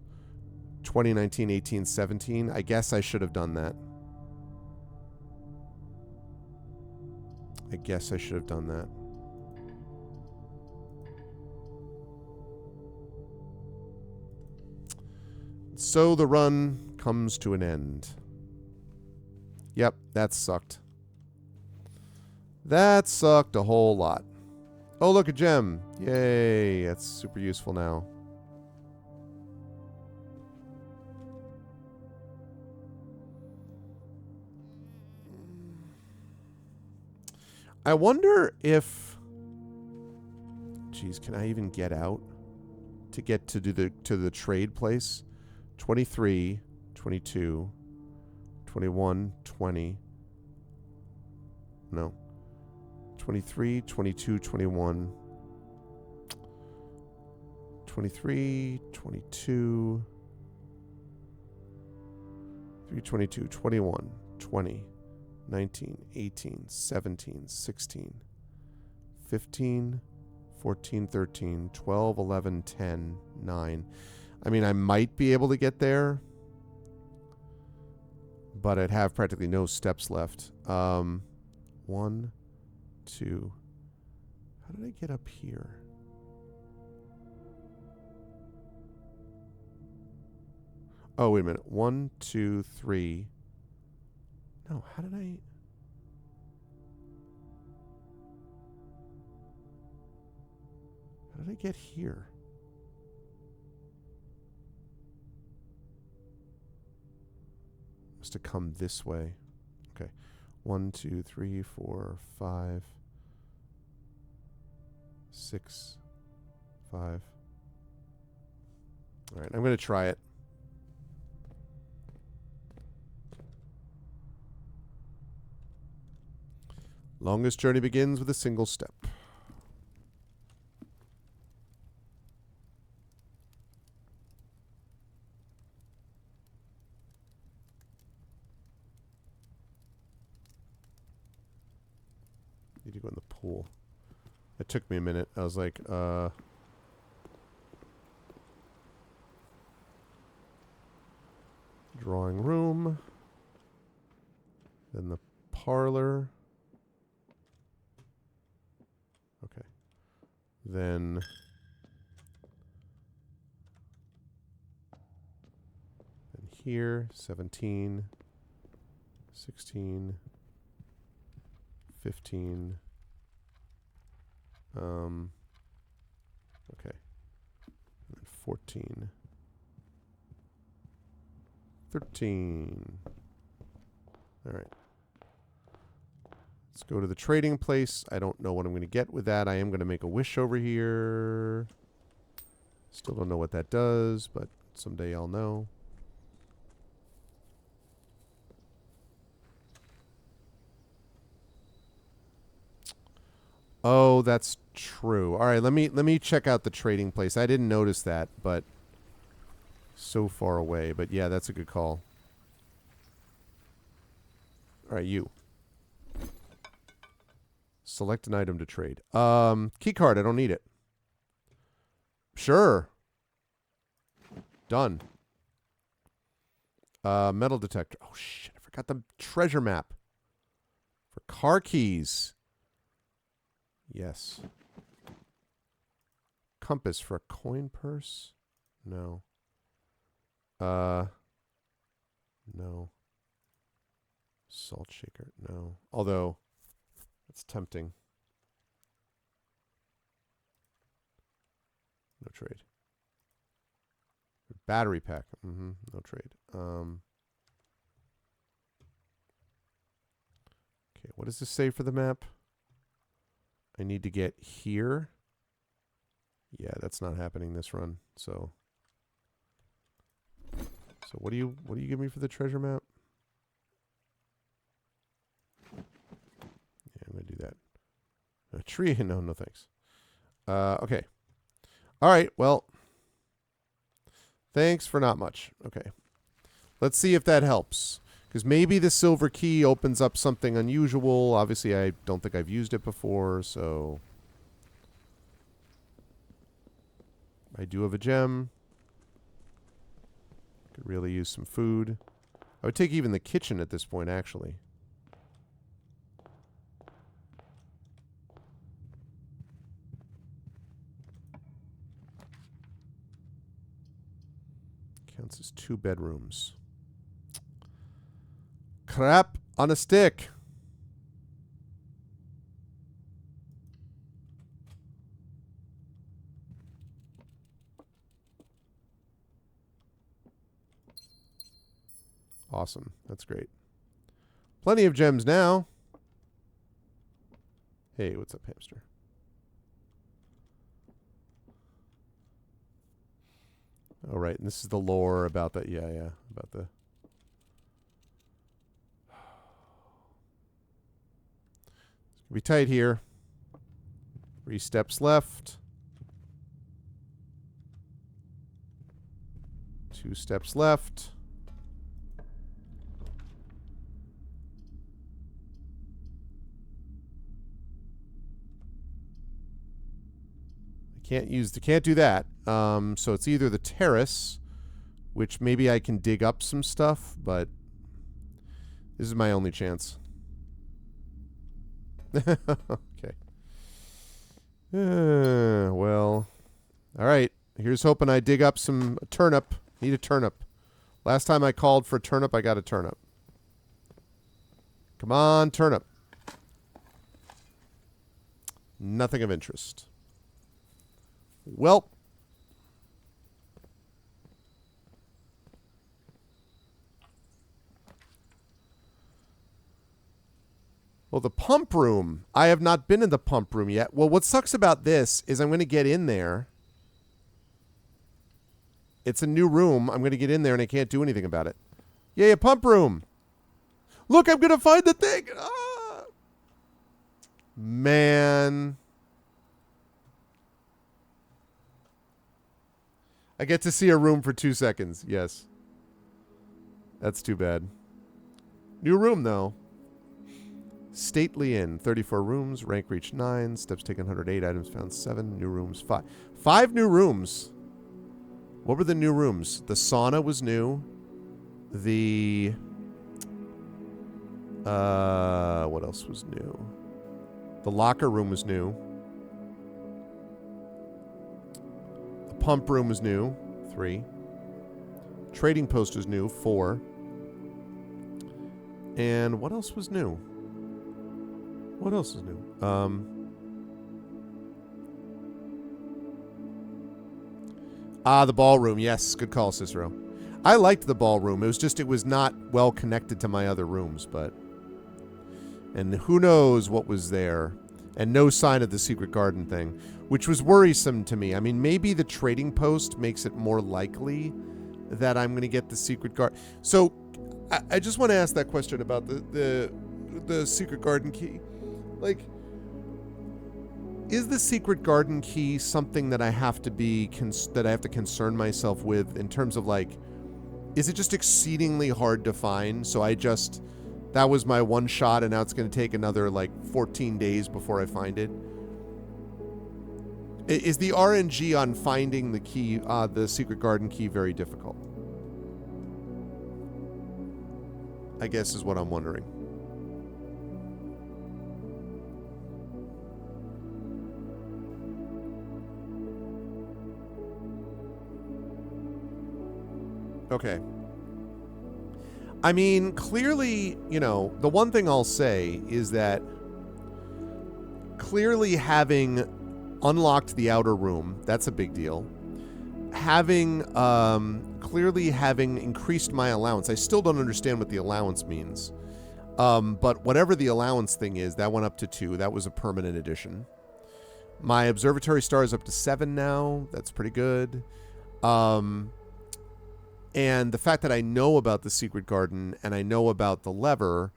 20, 19, 18, 17. I guess I should have done that. I guess I should have done that. So the run comes to an end. Yep, that sucked. That sucked a whole lot. Oh, look, a gem. Yay, that's super useful now. I wonder if... Geez, can I even get out to get to do the trade place? 23, 22, 21, 20. No. 23, 22, 21. 23, 22. 3, 22, 21, 20. 19, 18, 17, 16, 15, 14, 13, 12, 11, 10, 9. I mean, I might be able to get there, but I'd have practically no steps left. 1, 2. How did I get up here? Oh, wait a minute. 1, 2, 3. No, how did I... How did I get here? Must have come this way. Okay. 1, 2, 3, 4, 5, 6, 5. All right, I'm going to try it. Longest journey begins with a single step. Need to go in the pool. It took me a minute. I was like, drawing room. Then the parlor. Okay. Then here, 17, 16, 15. Okay. And then 14. 13. All right. Let's go to the trading place. I don't know what I'm going to get with that. I am going to make a wish over here. Still don't know what that does, but someday I'll know. Oh, that's true. All right, let me check out the trading place. I didn't notice that, but so far away. But yeah, that's a good call. All right, you. Select an item to trade. Key card, I don't need it. Sure. Done. Metal detector. Oh shit, I forgot the treasure map. For car keys. Yes. Compass for a coin purse? No. No. Salt shaker? No. Although, that's tempting. No trade. Battery pack. No trade. Okay, what does this say for the map? I need to get here. Yeah, that's not happening this run. So what do you give me for the treasure map? Yeah, I'm gonna do that. A tree? No thanks. Okay. All right. Well, thanks for not much. Okay. Let's see if that helps. Because maybe the silver key opens up something unusual. Obviously, I don't think I've used it before, so... I do have a gem. Could really use some food. I would take even the kitchen at this point, actually. Counts as 2 bedrooms. Crap on a stick. Awesome. That's great. Plenty of gems now. Hey, what's up, hamster? All right, and this is the lore about that. Yeah, about the... Be tight here. 3 steps left. 2 steps left. Can't do that. So it's either the terrace, which maybe I can dig up some stuff, but this is my only chance. Okay. Well, all right. Here's hoping I dig up some turnip. Need a turnip. Last time I called for a turnip, I got a turnip. Come on, turnip. Nothing of interest. Well. Well, the pump room. I have not been in the pump room yet. Well, what sucks about this is I'm going to get in there. It's a new room. I'm going to get in there and I can't do anything about it. Yay, a pump room. Look, I'm going to find the thing. Ah! Man. I get to see a room for 2 seconds. Yes. That's too bad. New room, though. Stately Inn. 34 rooms. Rank reached 9. Steps taken 108. Items found 7. New rooms 5. 5 new rooms. What were the new rooms? The sauna was new. The... what else was new? The locker room was new. The pump room was new. 3. Trading post was new. 4. And what else was new? What else is new? The ballroom. Yes, good call, Cicero. I liked the ballroom. It was just, it was not well connected to my other rooms, but And who knows what was there. And no sign of the secret garden thing, which was worrisome to me. I mean, maybe the trading post makes it more likely that I'm going to get the secret garden. So I just want to ask that question about the secret garden key. Like, is the secret garden key something that I have to concern myself with in terms of, like, is it just exceedingly hard to find? So that was my one shot, and now it's going to take another, like, 14 days before I find it. Is the RNG on finding the key, the secret garden key, very difficult? I guess is what I'm wondering. Okay. I mean, clearly, the one thing I'll say is that clearly having unlocked the outer room, that's a big deal. Clearly having increased my allowance. I still don't understand what the allowance means. But whatever the allowance thing is, that went up to 2. That was a permanent addition. My observatory star is up to 7 now. That's pretty good. And the fact that I know about the secret garden and I know about the lever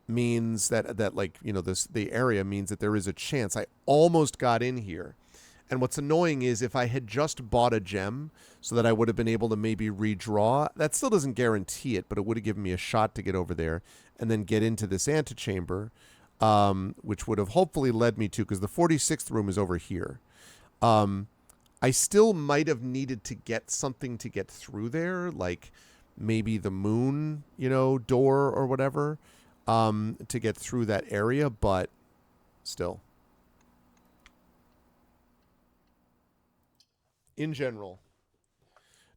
means that the area means that there is a chance. I almost got in here. And what's annoying is if I had just bought a gem so that I would have been able to maybe redraw, that still doesn't guarantee it, but it would have given me a shot to get over there and then get into this antechamber, which would have hopefully led me to, because the 46th room is over here. I still might have needed to get something to get through there, like maybe the moon, door or whatever, to get through that area, but still. In general,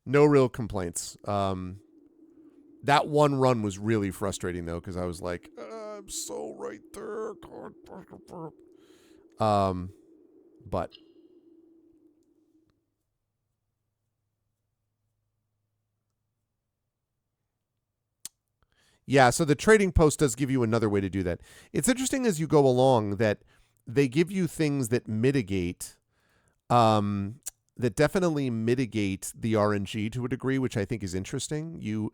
no real complaints. That one run was really frustrating, though, because I was like, I'm so right there. But yeah, so the trading post does give you another way to do that. It's interesting as you go along that they give you things that mitigate, that definitely mitigate the RNG to a degree, which I think is interesting. You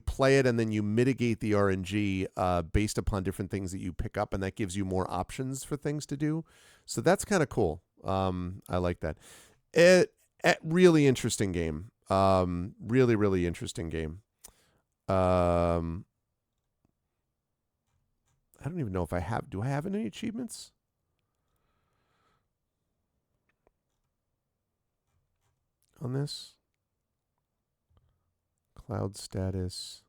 play it and then you mitigate the RNG based upon different things that you pick up, and that gives you more options for things to do. So that's kind of cool. I like that. Really interesting game. Really, really interesting game. I don't even know if I have. Do I have any achievements? On this? Cloud status.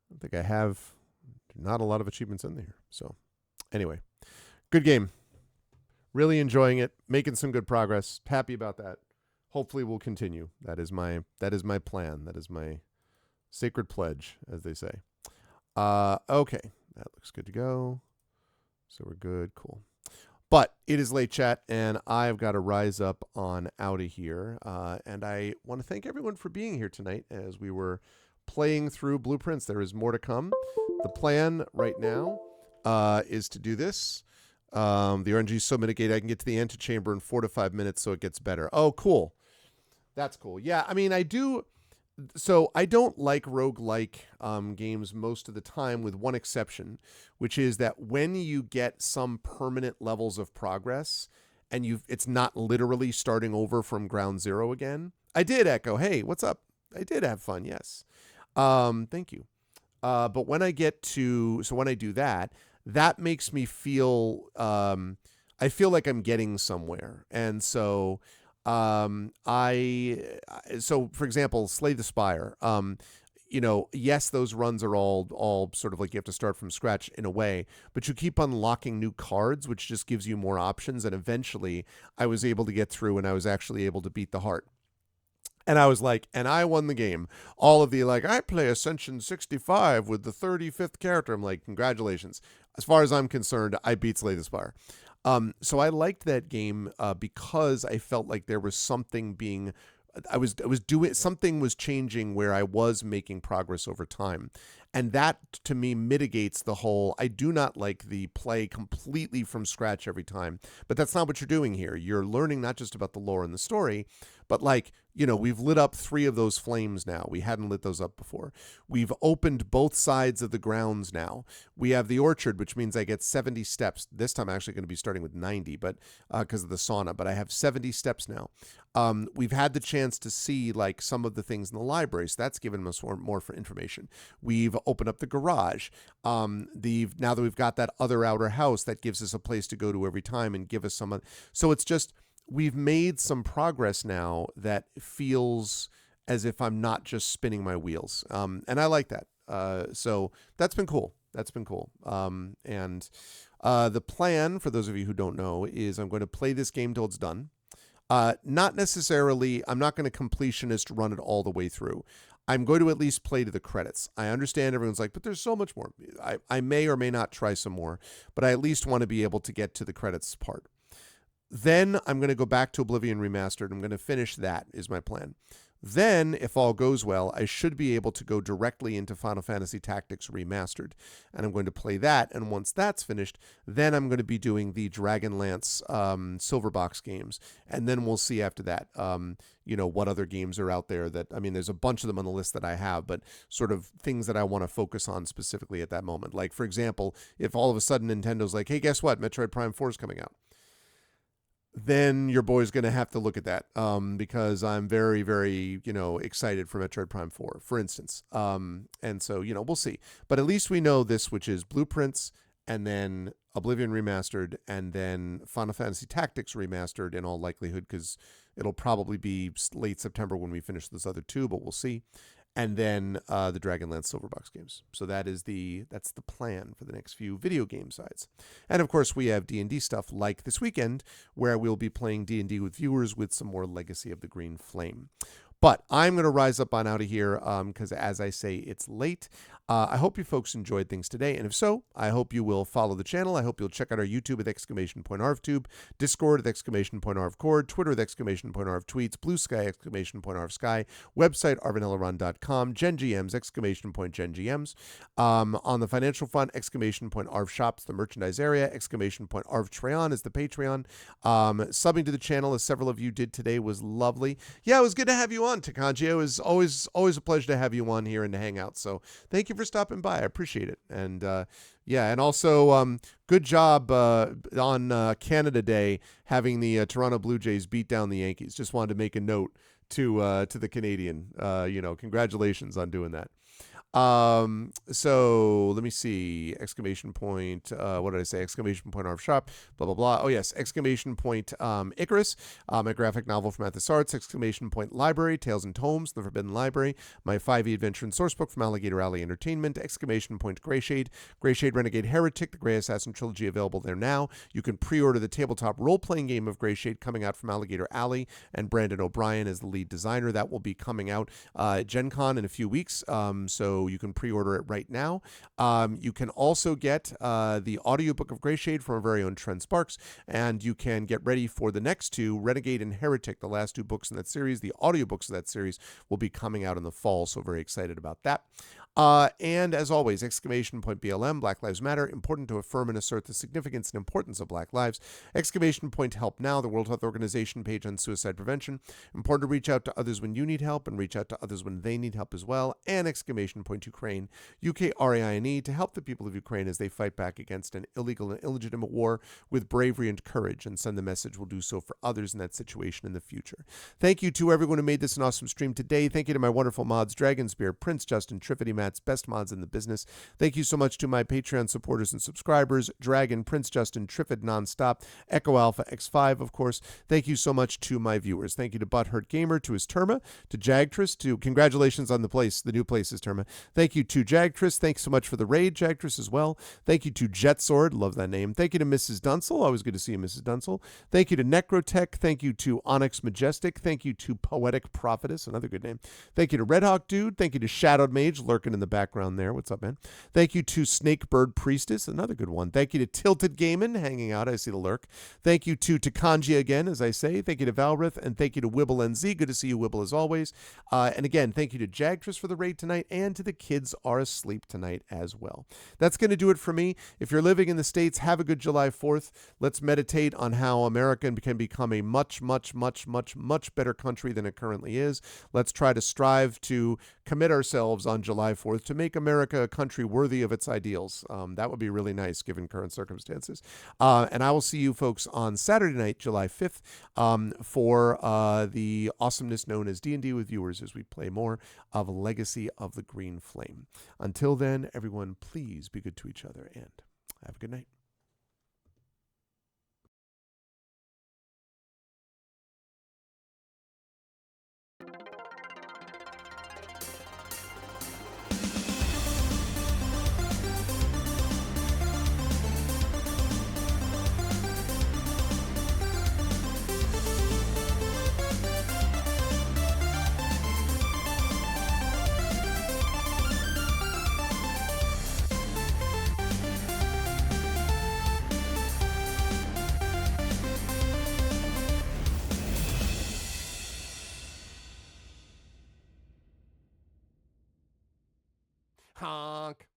I don't think I have. Not a lot of achievements in there. So anyway, good game. Really enjoying it. Making some good progress. Happy about that. Hopefully we'll continue. That is my plan. That is my sacred pledge, as they say. Okay. That looks good to go. So we're good. Cool. But it is late, chat, and I've got to rise up on out of here. And I want to thank everyone for being here tonight as we were playing through Blueprints. There is more to come. The plan right now is to do this. The RNG is so mitigated, I can get to the antechamber in 4 to 5 minutes, so it gets better. Oh, cool. That's cool. Yeah, I mean, I do. So I don't like roguelike games most of the time, with one exception, which is that when you get some permanent levels of progress and it's not literally starting over from ground zero again. I did, Echo. Hey, what's up? I did have fun. Yes. Thank you. But when I when I do that, that makes me feel, I feel like I'm getting somewhere. And so, for example, Slay the Spire, yes, those runs are all sort of like you have to start from scratch in a way, but you keep unlocking new cards, which just gives you more options. And eventually I was able to get through and I was actually able to beat the heart. And I was like, and I won the game. All of the like, I play Ascension 65 with the 35th character. I'm like, congratulations. As far as I'm concerned, I beat Slay the Spire. So I liked that game because I felt like there was something being, I was doing, something was changing where I was making progress over time. And that to me mitigates the whole, I do not like the play completely from scratch every time, but that's not what you're doing here. You're learning not just about the lore and the story, but like, you know, we've lit up 3 of those flames now. We hadn't lit those up before. We've opened both sides of the grounds now. We have the orchard, which means I get 70 steps. This time I'm actually going to be starting with 90, but because of the sauna, but I have 70 steps now. We've had the chance to see like some of the things in the library, so that's given us more for information. We've opened up the garage. Now that we've got that other outer house, that gives us a place to go to every time and give us some. So it's just, we've made some progress now that feels as if I'm not just spinning my wheels. And I like that. So that's been cool. That's been cool. And the plan, for those of you who don't know, is I'm going to play this game till it's done. Not necessarily, I'm not going to completionist run it all the way through. I'm going to at least play to the credits. I understand everyone's like, but there's so much more. I may or may not try some more, but I at least want to be able to get to the credits part. Then I'm going to go back to Oblivion Remastered. I'm going to finish that, is my plan. Then, if all goes well, I should be able to go directly into Final Fantasy Tactics Remastered. And I'm going to play that. And once that's finished, then I'm going to be doing the Dragonlance Silver Box games. And then we'll see after that, what other games are out there that, I mean, there's a bunch of them on the list that I have, but sort of things that I want to focus on specifically at that moment. Like, for example, if all of a sudden Nintendo's like, hey, guess what? Metroid Prime 4 is coming out. Then your boy's going to have to look at that because I'm very, very, excited for Metroid Prime 4, for instance. And so, we'll see. But at least we know this, which is Blueprints and then Oblivion Remastered and then Final Fantasy Tactics Remastered in all likelihood, because it'll probably be late September when we finish those other 2, but we'll see. And then the Dragonlance Silverbox games. So that's the plan for the next few video game sides. And of course, we have D&D stuff like this weekend, where we'll be playing D&D with viewers with some more Legacy of the Green Flame. But I'm going to rise up on out of here because, as I say, it's late. I hope you folks enjoyed things today. And if so, I hope you will follow the channel. I hope you'll check out our YouTube at !ArvTube, Discord at !ArvCord, Twitter at !ArvTweets, Blue Sky !ArvSky, website arvanelaron.com, GenGMs, !GenGMs. On the financial front, !ArvShops, the merchandise area, !ArvTreon is the Patreon. Subbing to the channel, as several of you did today, was lovely. Yeah, it was good to have you on, Takanji. It was always a pleasure to have you on here and to hang out. So thank you for stopping by. I appreciate it. And and also good job on Canada Day having the Toronto Blue Jays beat down the Yankees. Just wanted to make a note to the Canadian. Congratulations on doing that. So let me see, ! What did I say? ! Arv Shop, blah, blah, blah. Oh yes, ! Icarus, my graphic novel from Athos Arts, ! Library, Tales and Tomes, The Forbidden Library, my 5e adventure and sourcebook from Alligator Alley Entertainment, ! Greyshade, Renegade Heretic, the Grey Assassin Trilogy available there now. You can pre-order the tabletop role-playing game of Greyshade coming out from Alligator Alley, and Brandon O'Brien as the lead designer. That will be coming out at Gen Con in a few weeks, so you can pre-order it right now. You can also get the audiobook of Greyshade from our very own Trent Sparks, and you can get ready for the next 2, Renegade and Heretic, the last 2 books in that series. The audiobooks of that series will be coming out in the fall, so very excited about that. And as always, ! BLM, Black Lives Matter, important to affirm and assert the significance and importance of Black lives. ! Help Now, the World Health Organization page on suicide prevention. Important to reach out to others when you need help and reach out to others when they need help as well. And ! Ukraine, UKRAINE, to help the people of Ukraine as they fight back against an illegal and illegitimate war with bravery and courage, and send the message we'll do so for others in that situation in the future. Thank you to everyone who made this an awesome stream today. Thank you to my wonderful mods, Dragonspear, Prince Justin, Triffity Man, formats, best mods in the business. Thank you so much to my Patreon supporters and subscribers, Dragon, Prince Justin, Triffid Nonstop, Echo Alpha X5, of course. Thank you so much to my viewers. Thank you to Butthurt Gamer, to his Terma, to Jagtress, to congratulations on the new places, Terma. Thank you to Jagtress. Thanks so much for the raid, Jagtress, as well. Thank you to Jetsword. Love that name. Thank you to Mrs. Dunsel. Always good to see you, Mrs. Dunsel. Thank you to Necrotech. Thank you to Onyx Majestic. Thank you to Poetic Prophetess. Another good name. Thank you to Red Hawk Dude. Thank you to Shadowed Mage lurking in the background there. What's up, man? Thank you to Snakebird Priestess. Another good one. Thank you to Tilted Gaiman hanging out. I see the lurk. Thank you to Takanji again, as I say. Thank you to Valrith. And thank you to Wibble NZ. Good to see you, Wibble, as always. And again, thank you to Jagtress for the raid tonight and to the kids are asleep tonight as well. That's going to do it for me. If you're living in the States, have a good July 4th. Let's meditate on how America can become a much, much, much, much, much better country than it currently is. Let's try to strive to commit ourselves on July 4th to make America a country worthy of its ideals. That would be really nice given current circumstances. And I will see you folks on Saturday night, July 5th, for the awesomeness known as D&D with viewers as we play more of Legacy of the Green Flame. Until then, everyone, please be good to each other and have a good night. Honk.